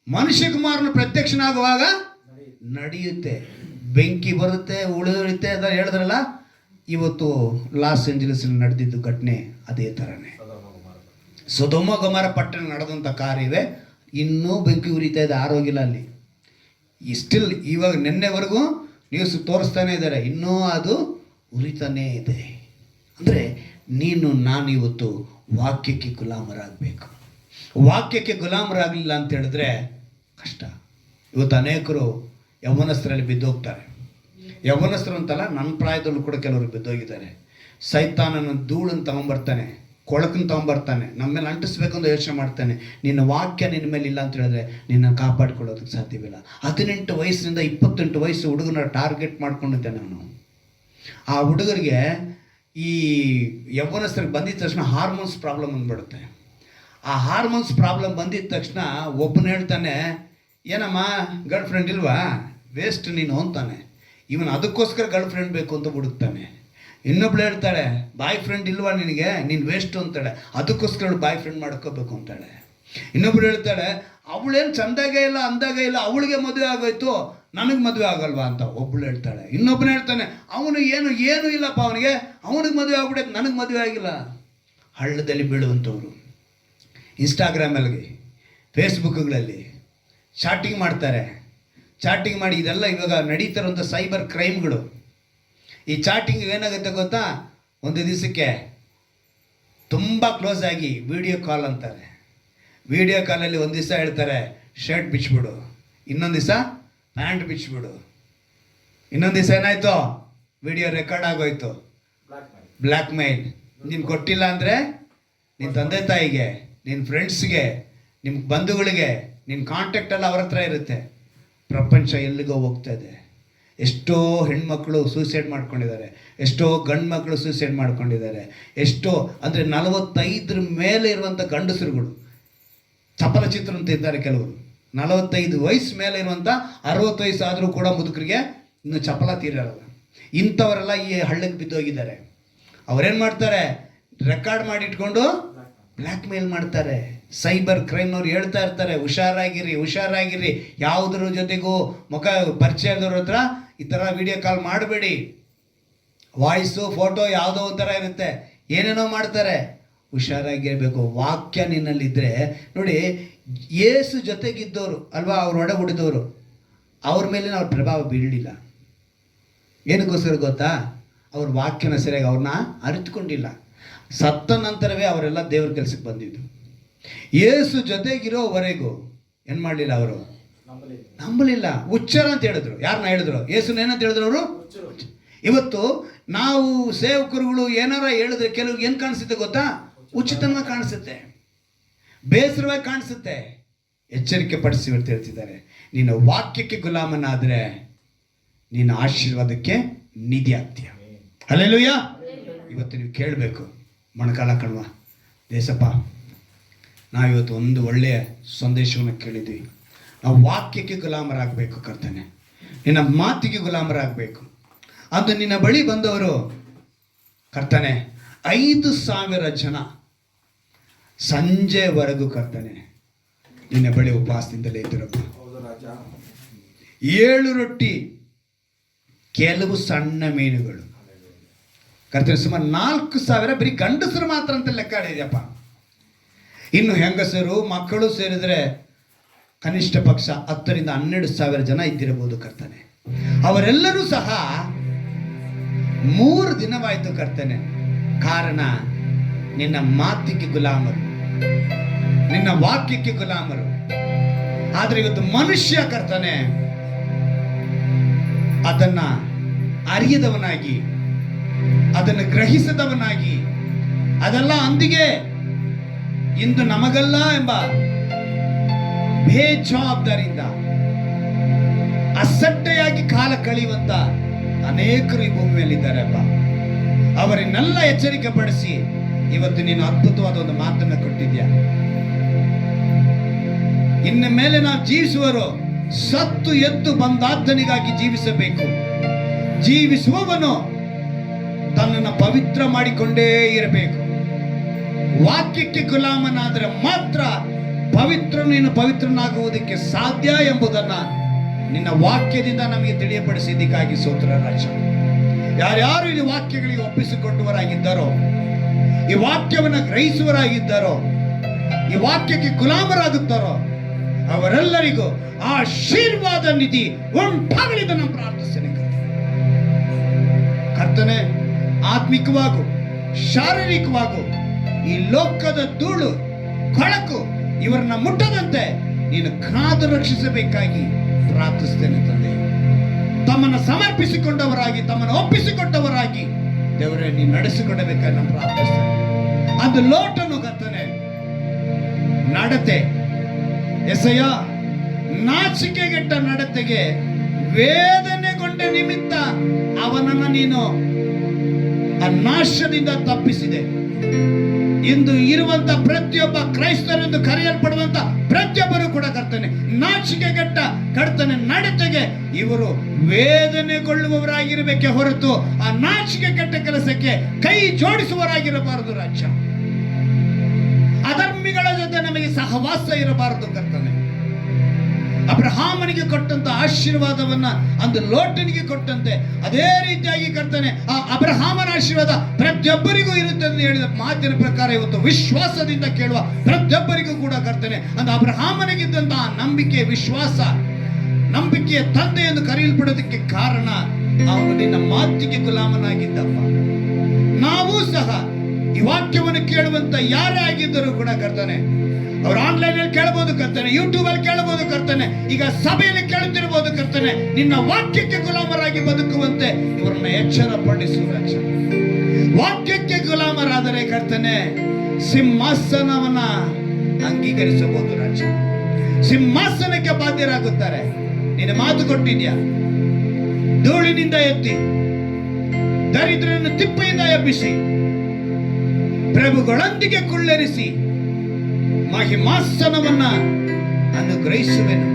ಮನುಷ್ಯಕುಮಾರನ ಪ್ರತ್ಯಕ್ಷನ ಆಗುವಾಗ ನಡೆಯುತ್ತೆ. ಬೆಂಕಿ ಬರುತ್ತೆ, ಉಳಿಯುತ್ತೆ ಅಂತ ಹೇಳಿದ್ರಲ್ಲ. ಇವತ್ತು ಲಾಸ್ ಏಂಜಲೀಸಲ್ಲಿ ನಡೆದಿದ್ದು ಘಟನೆ ಅದೇ ಥರನೇ. ಸೊದೋಮ ಗೊಮೋರ ಪಟ್ಟಣ ನಡೆದಂಥ ಕಾರ್ಯವೇ ಇನ್ನೂ ಬೆಂಕಿ ಉರಿತಾ ಇದೆ, ಆರೋಗಿಲ್ಲ ಅಲ್ಲಿ. ಸ್ಟಿಲ್ ಇವಾಗ ನಿನ್ನೆವರೆಗೂ ನ್ಯೂಸ್ ತೋರಿಸ್ತಾನೆ ಇದ್ದಾರೆ, ಇನ್ನೂ ಅದು ಉರಿತಾನೇ ಇದೆ. ಅಂದರೆ ನಾನು ಇವತ್ತು ವಾಕ್ಯಕ್ಕೆ ಗುಲಾಮರಾಗಬೇಕು. ವಾಕ್ಯಕ್ಕೆ ಗುಲಾಮರಾಗಲಿಲ್ಲ ಅಂತ ಹೇಳಿದ್ರೆ ಕಷ್ಟ. ಇವತ್ತು ಅನೇಕರು ಯೌವನಸ್ಥರಲ್ಲಿ ಬಿದ್ದೋಗ್ತಾರೆ. ಯೌವನಸ್ಥರು ಅಂತಲ್ಲ, ನನ್ನ ಪ್ರಾಯದಲ್ಲೂ ಕೂಡ ಕೆಲವರು ಬಿದ್ದೋಗಿದ್ದಾರೆ. ಸೈತಾನನ ಧೂಳನ್ನು ತಗೊಂಬರ್ತಾನೆ, ಕೊಳಕನ್ನು ತಗೊಂಬರ್ತಾನೆ, ನಮ್ಮ ಮೇಲೆ ಅಂಟಿಸ್ಬೇಕು ಅಂತ ಯೋಚನೆ ಮಾಡ್ತಾನೆ. ನಿನ್ನ ವಾಕ್ಯ ನಿನ್ನ ಮೇಲೆ ಇಲ್ಲ ಅಂತ ಹೇಳಿದ್ರೆ ನಿನ್ನ ಕಾಪಾಡಿಕೊಳ್ಳೋದಕ್ಕೆ ಸಾಧ್ಯವಿಲ್ಲ. 18 ವಯಸ್ಸಿನಿಂದ 28 ವಯಸ್ಸು ಹುಡುಗನ ಟಾರ್ಗೆಟ್ ಮಾಡ್ಕೊಂಡಿದ್ದೆ ನಾನು. ಆ ಹುಡುಗರಿಗೆ ಈ ಯೌವನಸ್ಥರಿಗೆ ಬಂದಿದ್ದ ತಕ್ಷಣ ಹಾರ್ಮೋನ್ಸ್ ಪ್ರಾಬ್ಲಮ್ ಬಂದ್ಬಿಡುತ್ತೆ. ಆ ಹಾರ್ಮೋನ್ಸ್ ಪ್ರಾಬ್ಲಮ್ ಬಂದಿದ್ದ ತಕ್ಷಣ ಒಬ್ಬನು ಹೇಳ್ತಾನೆ, ಏನಮ್ಮ ಗರ್ಲ್ ಫ್ರೆಂಡ್ ಇಲ್ವಾ, ವೇಸ್ಟ್ ನೀನು ಅಂತಾನೆ. ಇವನು ಅದಕ್ಕೋಸ್ಕರ ಗರ್ಲ್ ಫ್ರೆಂಡ್ ಬೇಕು ಅಂತ ಹುಡುಕ್ತಾನೆ. ಇನ್ನೊಬ್ಳು ಹೇಳ್ತಾಳೆ, ಬಾಯ್ ಫ್ರೆಂಡ್ ಇಲ್ವಾ ನಿನಗೆ, ನೀನು ವೇಸ್ಟು ಅಂತಾಳೆ, ಅದಕ್ಕೋಸ್ಕರ ಬಾಯ್ ಫ್ರೆಂಡ್ ಮಾಡ್ಕೋಬೇಕು ಅಂತಾಳೆ. ಇನ್ನೊಬ್ರು ಹೇಳ್ತಾಳೆ, ಅವಳೇನು ಚಂದಾಗೇ ಇಲ್ಲ, ಅಂದಾಗೇ ಇಲ್ಲ, ಅವಳಿಗೆ ಮದುವೆ ಆಗೋಯ್ತು, ನನಗೆ ಮದುವೆ ಆಗಲ್ವಾ ಅಂತ ಒಬ್ಳು ಹೇಳ್ತಾಳೆ. ಇನ್ನೊಬ್ಬನು ಹೇಳ್ತಾನೆ, ಅವನು ಏನು ಇಲ್ಲಪ್ಪ, ಅವನಿಗೆ ಮದುವೆ ಆಗ್ಬಿಡೈತೆ, ನನಗೆ ಮದುವೆ ಆಗಿಲ್ಲ. ಹಳ್ಳದಲ್ಲಿ ಬೀಳುವಂಥವ್ರು ಇನ್ಸ್ಟಾಗ್ರಾಮಲ್ಲಿ, ಫೇಸ್ಬುಕ್ಗಳಲ್ಲಿ ಚಾಟಿಂಗ್ ಮಾಡ್ತಾರೆ. ಚಾಟಿಂಗ್ ಮಾಡಿ ಇದೆಲ್ಲ ಇವಾಗ ನಡೀತಿರೋಂಥ ಸೈಬರ್ ಕ್ರೈಮ್ಗಳು. ಈ ಚಾಟಿಂಗ್ ಏನಾಗುತ್ತೆ ಗೊತ್ತಾ, ಒಂದು ದಿವಸಕ್ಕೆ ತುಂಬ ಕ್ಲೋಸ್ ಆಗಿ ವಿಡಿಯೋ ಕಾಲ್ ಅಂತಾರೆ. ವಿಡಿಯೋ ಕಾಲಲ್ಲಿ ಒಂದು ದಿವಸ ಹೇಳ್ತಾರೆ ಶರ್ಟ್ ಬಿಚ್ಚಿಬಿಡು, ಇನ್ನೊಂದು ದಿವಸ ಪ್ಯಾಂಟ್ ಬಿಚ್ಚಿಬಿಡು, ಇನ್ನೊಂದು ದಿವಸ ಏನಾಯಿತು, ವಿಡಿಯೋ ರೆಕಾರ್ಡ್ ಆಗೋಯ್ತು. ಬ್ಲ್ಯಾಕ್ ಮೇಲ್. ನೀನು ಕೊಟ್ಟಿಲ್ಲ ಅಂದರೆ ನಿನ್ನ ತಂದೆ ತಾಯಿಗೆ, ನಿನ್ನ ಫ್ರೆಂಡ್ಸ್ಗೆ, ನಿಮ್ಮ ಬಂಧುಗಳಿಗೆ, ನಿನ್ನ ಕಾಂಟ್ಯಾಕ್ಟೆಲ್ಲ ಅವ್ರ ಹತ್ರ ಇರುತ್ತೆ. ಪ್ರಪಂಚ ಎಲ್ಲಿಗೋ ಹೋಗ್ತಾ ಇದೆ. ಎಷ್ಟೋ ಹೆಣ್ಮಕ್ಳು ಸೂಸೈಡ್ ಮಾಡ್ಕೊಂಡಿದ್ದಾರೆ, ಎಷ್ಟೋ ಗಂಡು ಮಕ್ಕಳು ಸೂಸೈಡ್ ಮಾಡ್ಕೊಂಡಿದ್ದಾರೆ. ಎಷ್ಟೋ ಅಂದರೆ 45 ಮೇಲೆ ಇರುವಂಥ ಗಂಡಸರುಗಳು ಚಪಲಚಿತ್ರ ಅಂತ ಇದ್ದಾರೆ. ಕೆಲವರು 45 ವಯಸ್ಸು ಮೇಲೆ ಇರುವಂಥ 60 ವಯಸ್ಸು ಆದರೂ ಕೂಡ ಮುದುಕರಿಗೆ ಇನ್ನು ಚಪಲ ತೀರಲ್ಲ. ಇಂಥವರೆಲ್ಲ ಈ ಹಳ್ಳಕ್ಕೆ ಬಿದ್ದೋಗಿದ್ದಾರೆ. ಅವರೇನು ಮಾಡ್ತಾರೆ, ರೆಕಾರ್ಡ್ ಮಾಡಿಟ್ಕೊಂಡು ಬ್ಲ್ಯಾಕ್ ಮೇಲ್ ಮಾಡ್ತಾರೆ. ಸೈಬರ್ ಕ್ರೈಮ್ನವ್ರು ಹೇಳ್ತಾ ಇರ್ತಾರೆ, ಹುಷಾರಾಗಿರಿ, ಯಾವುದ್ರ ಜೊತೆಗೂ ಮುಖ ಪರಿಚಯದವ್ರ ಹತ್ರ ಈ ಥರ ವಿಡಿಯೋ ಕಾಲ್ ಮಾಡಬೇಡಿ. ವಾಯ್ಸು ಫೋಟೋ ಯಾವುದೋ ಒಂಥರ ಇರುತ್ತೆ, ಏನೇನೋ ಮಾಡ್ತಾರೆ. ಹುಷಾರಾಗಿರಬೇಕು. ವಾಕ್ಯ ನಿನ್ನಲ್ಲಿದ್ದರೆ ನೋಡಿ, ಯೇಸು ಜೊತೆಗಿದ್ದವರು ಅಲ್ವಾ, ಅವ್ರ ಒಡ ಹುಡಿದವರು, ಅವ್ರ ಮೇಲಿನ ಅವ್ರ ಪ್ರಭಾವ ಬೀಳಲಿಲ್ಲ. ಏನಕ್ಕೋಸ್ಕರ ಗೊತ್ತಾ, ಅವ್ರ ವಾಕ್ಯನ ಸರಿಯಾಗಿ ಅವ್ರನ್ನ ಅರಿತುಕೊಂಡಿಲ್ಲ. ಸತ್ತ ನಂತರವೇ ಅವರೆಲ್ಲ ದೇವ್ರ ಕೆಲಸಕ್ಕೆ ಬಂದಿದ್ದು. ಯೇಸು ಜೊತೆಗಿರೋವರೆಗೂ ಏನು ಮಾಡಲಿಲ್ಲ, ಅವರು ನಂಬಲಿಲ್ಲ. ಹುಚ್ಚರ ಅಂತ ಹೇಳಿದ್ರು. ಯಾರನ್ನ ಹೇಳಿದ್ರು? ಯೇಸುನ ಏನಂತ ಹೇಳಿದ್ರು ಅವರು? ಇವತ್ತು ನಾವು ಸೇವಕರುಗಳು ಏನಾರ ಹೇಳಿದ್ರೆ ಕೆಲವ್ರಿಗೆ ಏನು ಕಾಣಿಸುತ್ತೆ ಗೊತ್ತಾ, ಉಚಿತವಾಗಿ ಕಾಣಿಸುತ್ತೆ, ಬೇಸರವಾಗಿ ಕಾಣಿಸುತ್ತೆ. ಎಚ್ಚರಿಕೆ ಪಡಿಸಿ ಅಂತ ಹೇಳ್ತಿದ್ದಾರೆ. ನೀನು ವಾಕ್ಯಕ್ಕೆ ಗುಲಾಮನಾದರೆ ನೀನು ಆಶೀರ್ವಾದಕ್ಕೆ ನಿಧಿ ಆಗ್ತೀಯ. ಹಲ್ಲೆಲೂಯಾ. ಇವತ್ತು ನೀವು ಕೇಳಬೇಕು, ಮೊಣಕಾಲ ಕಣ್ವ ದೇಸಪ್ಪ, ನಾವಿವತ್ತು ಒಂದು ಒಳ್ಳೆಯ ಸಂದೇಶವನ್ನು ಕೇಳಿದ್ವಿ. ನಾವು ವಾಕ್ಯಕ್ಕೆ ಗುಲಾಮರಾಗಬೇಕು ಕರ್ತನೆ, ನಿನ್ನ ಮಾತಿಗೆ ಗುಲಾಮರಾಗಬೇಕು. ಅದು ನಿನ್ನ ಬಳಿ ಬಂದವರು ಕರ್ತನೆ 5,000 ಜನ ಸಂಜೆವರೆಗೂ ಕರ್ತನೆ ನಿನ್ನ ಬಳಿ ಉಪವಾಸದಿಂದಲೇ ಇದ್ದರಪ್ಪ. 7 ರೊಟ್ಟಿ, ಕೆಲವು ಸಣ್ಣ ಮೀನುಗಳು ಕರ್ತನೆ, ಸುಮಾರು 4,000 ಬರೀ ಗಂಡಸರು ಮಾತ್ರ ಅಂತ ಲೆಕ್ಕ ಹಿಡಿದೆಯಪ್ಪ. ಇನ್ನು ಹೆಂಗಸರು ಮಕ್ಕಳು ಸೇರಿದ್ರೆ ಕನಿಷ್ಠ ಪಕ್ಷ 10,000 to 12,000 ಜನ ಇದ್ದಿರಬಹುದು ಕರ್ತನೆ. ಅವರೆಲ್ಲರೂ ಸಹ 3 ದಿನವಾಯಿತು ಕರ್ತನೆ. ಕಾರಣ ನಿನ್ನ ಮಾತಿಗೆ ಗುಲಾಮರು, ನಿನ್ನ ವಾಕ್ಯಕ್ಕೆ ಗುಲಾಮರು. ಆದ್ರೆ ಇವತ್ತು ಮನುಷ್ಯ ಕರ್ತನೆ ಅದನ್ನ ಅರಿಯದವನಾಗಿ, ಅದನ್ನು ಗ್ರಹಿಸದವನಾಗಿ, ಅದೆಲ್ಲ ಅಂದಿಗೆ ಇಂದು ನಮಗಲ್ಲ ಎಂಬ ಬೇಜವಾಬ್ದಾರಿಯಿಂದ ಅಸಡ್ಡೆಯಾಗಿ ಕಾಲ ಕಳೆಯುವಂತ ಅನೇಕರು ಈ ಭೂಮಿ ಮೇಲಿದ್ದಾರೆ ಅಪ್ಪ. ಅವರನ್ನೆಲ್ಲ ಎಚ್ಚರಿಕೆ ಪಡಿಸಿ ಇವತ್ತು ನೀನು ಅದ್ಭುತವಾದ ಒಂದು ಮಾತನ್ನು ಕೊಟ್ಟಿದ್ಯಾ. ಇನ್ನು ಮೇಲೆ ನಾವು ಜೀವಿಸುವರು ಸತ್ತು ಎದ್ದು ಬಂದಾತನಿಗಾಗಿ ಜೀವಿಸಬೇಕು. ಜೀವಿಸುವವನು ತನ್ನನ್ನು ಪವಿತ್ರ ಮಾಡಿಕೊಂಡೇ ಇರಬೇಕು. ವಾಕ್ಯಕ್ಕೆ ಗುಲಾಮನಾದರೆ ಮಾತ್ರ ನೀನು ಪವಿತ್ರನಾಗುವುದಕ್ಕೆ ಸಾಧ್ಯ ಎಂಬುದನ್ನ ನಿನ್ನ ವಾಕ್ಯದಿಂದ ನಮಗೆ ತಿಳಿಯಪಡಿಸಿದ್ದಕ್ಕಾಗಿ ಸ್ತೋತ್ರ ರಾಜ. ಯಾರ್ಯಾರು ಈ ವಾಕ್ಯಗಳಿಗೆ ಒಪ್ಪಿಸಿಕೊಂಡವರಾಗಿದ್ದಾರೋ, ಈ ವಾಕ್ಯವನ್ನು ಗ್ರಹಿಸುವರಾಗಿದ್ದಾರೋ, ಈ ವಾಕ್ಯಕ್ಕೆ ಗುಲಾಮರಾಗುತ್ತಾರೋ ಅವರೆಲ್ಲರಿಗೂ ಆಶೀರ್ವಾದ ನಿಧಿ ಉಂಟಾಗಲಿದೆ ನಮ್ಮ ಪ್ರಾರ್ಥನೆ ಕರ್ತನೆ. ಆತ್ಮಿಕವಾಗೂ ಶಾರೀರಿಕವಾಗೂ ಈ ಲೋಕದ ಧೂಳು ಕೊಳಕು ಇವರನ್ನ ಮುಟ್ಟದಂತೆ ನೀನು ಕಾದು ರಕ್ಷಿಸಬೇಕಾಗಿ ಪ್ರಾರ್ಥಿಸ್ತೇನೆ ತಂದೆ. ತಮ್ಮನ್ನು ಸಮರ್ಪಿಸಿಕೊಂಡವರಾಗಿ, ತಮ್ಮನ್ನು ಒಪ್ಪಿಸಿಕೊಟ್ಟವರಾಗಿ ದೇವರೇ ನೀನು ನಡೆಸಿಕೊಡಬೇಕಾಗಿ ನಾನು ಪ್ರಾರ್ಥಿಸ್ತೇನೆ. ಅದು ಲೋಟನು ಕರ್ತನೆ ನಡತೆ ಎಸೆಯ ನಾಚಿಕೆಗೆಟ್ಟ ನಡತೆಗೆ ವೇದನೆಗೊಂಡ ನಿಮಿತ್ತ ಅವನನ್ನು ನೀನು ಆ ನಾಶದಿಂದ ತಪ್ಪಿಸಿದೆ. ಇಂದು ಇರುವಂತ ಪ್ರತಿಯೊಬ್ಬ ಕ್ರೈಸ್ತರೆಂದು ಕರೆಯಲ್ಪಡುವಂತ ಪ್ರತಿಯೊಬ್ಬರು ಕೂಡ ಕರ್ತನೆ ನಾಚಿಕೆಗೆಟ್ಟ ಕರ್ತನೆ ನಡತೆಗೆ ಇವರು ವೇದನೆಗೊಳ್ಳುವವರಾಗಿರಬೇಕೆ ಹೊರತು ಆ ನಾಚಿಕೆ ಕೆಟ್ಟ ಕೆಲಸಕ್ಕೆ ಕೈ ಜೋಡಿಸುವವರಾಗಿರಬಾರದು ರಾಜ್ಯ. ಅಧರ್ಮಿಗಳ ಜೊತೆ ನಮಗೆ ಸಹವಾಸ ಇರಬಾರದು ಕರ್ತನೆ. ಅಬ್ರಹಾಮನಿಗೆ ಕೊಟ್ಟಂತ ಆಶೀರ್ವಾದವನ್ನ ಅಂದು ಲೋಟನಿಗೆ ಕೊಟ್ಟಂತೆ ಅದೇ ರೀತಿಯಾಗಿ ಕರ್ತನೆ ಆ ಅಬ್ರಹಾಮನ ಆಶೀರ್ವಾದ ಪ್ರತಿಯೊಬ್ಬರಿಗೂ ಇರುತ್ತೆ ಎಂದು ಹೇಳಿದ ಮಾತಿನ ಪ್ರಕಾರ ಇವತ್ತು ವಿಶ್ವಾಸದಿಂದ ಕೇಳುವ ಪ್ರತಿಯೊಬ್ಬರಿಗೂ ಕೂಡ ಕರ್ತನೆ ಅಂದು ಅಬ್ರಹಾಮನಿಗಿದ್ದಂತಹ ನಂಬಿಕೆ, ವಿಶ್ವಾಸ, ನಂಬಿಕೆಯ ತಂದೆ ಎಂದು ಕರೆಯಲ್ಪಡೋದಕ್ಕೆ ಕಾರಣ ಅವನು ನಿನ್ನ ಮಾತಿಗೆ ಗುಲಾಮನಾಗಿದ್ದಪ್ಪ. ನಾವು ಸಹ ಈ ವಾಕ್ಯವನ್ನು ಕೇಳುವಂತ ಯಾರೇ ಆಗಿದ್ದರೂ ಕೂಡ ಕರ್ತನೆ, ಅವ್ರು ಆನ್ಲೈನ್ ಅಲ್ಲಿ ಕೇಳಬಹುದು ಕರ್ತನೆ, ಯೂಟ್ಯೂಬ್ ಅಲ್ಲಿ ಕೇಳಬಹುದು ಕರ್ತನೆ, ಈಗ ಸಭೆಯಲ್ಲಿ ಕೇಳುತ್ತಿರಬಹುದು ಕರ್ತನೆ, ನಿನ್ನ ವಾಕ್ಯಕ್ಕೆ ಗುಲಾಮರಾಗಿ ಬದುಕುವಂತೆ ಇವರನ್ನ ಎಚ್ಚರ ಪಡಿಸು ರಾಜ. ವಾಕ್ಯಕ್ಕೆ ಗುಲಾಮರಾದರೆ ಕರ್ತನೆ ಸಿಂಹಾಸನವನ್ನ ಅಂಗೀಕರಿಸಬಹುದು ರಾಜ. ಸಿಂಹಾಸನಕ್ಕೆ ಬಾಧ್ಯರಾಗುತ್ತಾರೆ. ನಿನ್ನ ಮಾತು ಕೊಟ್ಟಿದ್ಯಾ, ಧೂಳಿನಿಂದ ಎತ್ತಿ ದರಿದ್ರನ್ನು ತಿಪ್ಪೆಯಿಂದ ಎಬ್ಬಿಸಿ ಪ್ರಭುಗಳೊಂದಿಗೆ ಕುಳ್ಳೆರಿಸಿ ಮಹಿಮಾಸನವನ್ನ ಅನುಗ್ರಹಿಸುವೆನು.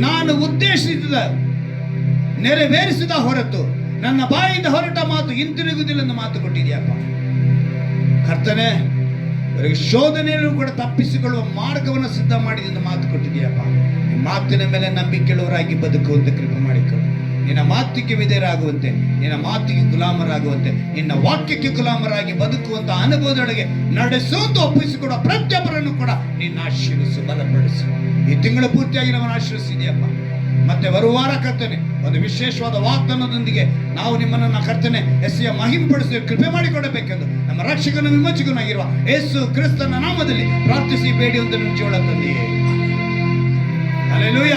ನಾನು ಉದ್ದೇಶಿಸಿದ ನೆರವೇರಿಸಿದ ಹೊರತು ನನ್ನ ಬಾಯಿಂದ ಹೊರಟ ಮಾತು ಹಿಂತಿರುಗುವುದಿಲ್ಲ ಎಂದು ಮಾತು ಕೊಟ್ಟಿದ್ಯಪ್ಪ ಕರ್ತನೆ. ಅವರಿಗೆ ಶೋಧನೆಯಲ್ಲೂ ಕೂಡ ತಪ್ಪಿಸಿಕೊಳ್ಳುವ ಮಾರ್ಗವನ್ನು ಸಿದ್ಧ ಮಾಡಿದ ಮಾತು ಕೊಟ್ಟಿದ್ಯಪ್ಪ. ಮಾತಿನ ಮೇಲೆ ನಂಬಿಕೆಯುಳ್ಳವರಾಗಿ ಬದುಕುವಂತೆ ಕೃಪೆ ಮಾಡಿಕೊಳ್ಳು. ನಿನ್ನ ಮಾತಿಗೆ ವಿಧೇಯರಾಗುವಂತೆ, ನಿನ್ನ ಮಾತಿಗೆ ಗುಲಾಮರಾಗುವಂತೆ, ನಿನ್ನ ವಾಕ್ಯಕ್ಕೆ ಗುಲಾಮರಾಗಿ ಬದುಕುವಂತ ಅನುಭವದೊಳಗೆ ನಡೆಸುವಂತ ಒಪ್ಪಿಸಿಕೊಡುವ ಪ್ರತಿಯೊಬ್ಬರನ್ನು ಕೂಡ ನಿನ್ನ ಆಶೀರ್ವಿಸು, ಬಲಪಡಿಸು. ಈ ತಿಂಗಳು ಪೂರ್ತಿಯಾಗಿ ನಮ್ಮನ್ನು ಆಶೀರ್ವಿಸಿದೆಯಪ್ಪ. ಮತ್ತೆ ಬರುವಾರ ಕರ್ತನೆ ಒಂದು ವಿಶೇಷವಾದ ವಾಗ್ದಾನದೊಂದಿಗೆ ನಾವು ನಿಮ್ಮನ್ನು ಕರ್ತನೆ ಎಸೆಯ ಮಹಿಮೆಪಡಿಸಿ ಕೃಪೆ ಮಾಡಿಕೊಡಬೇಕೆಂದು ನಮ್ಮ ರಕ್ಷಕನ ವಿಮೋಚಕನಾಗಿರುವ ಯೇಸು ಕ್ರಿಸ್ತನ ನಾಮದಲ್ಲಿ ಪ್ರಾರ್ಥಿಸಿ ಬೇಡಿ ಒಂದು ಜೀವನ ತಂದೆಯೇ. ಹಲ್ಲೆಲೂಯಾ.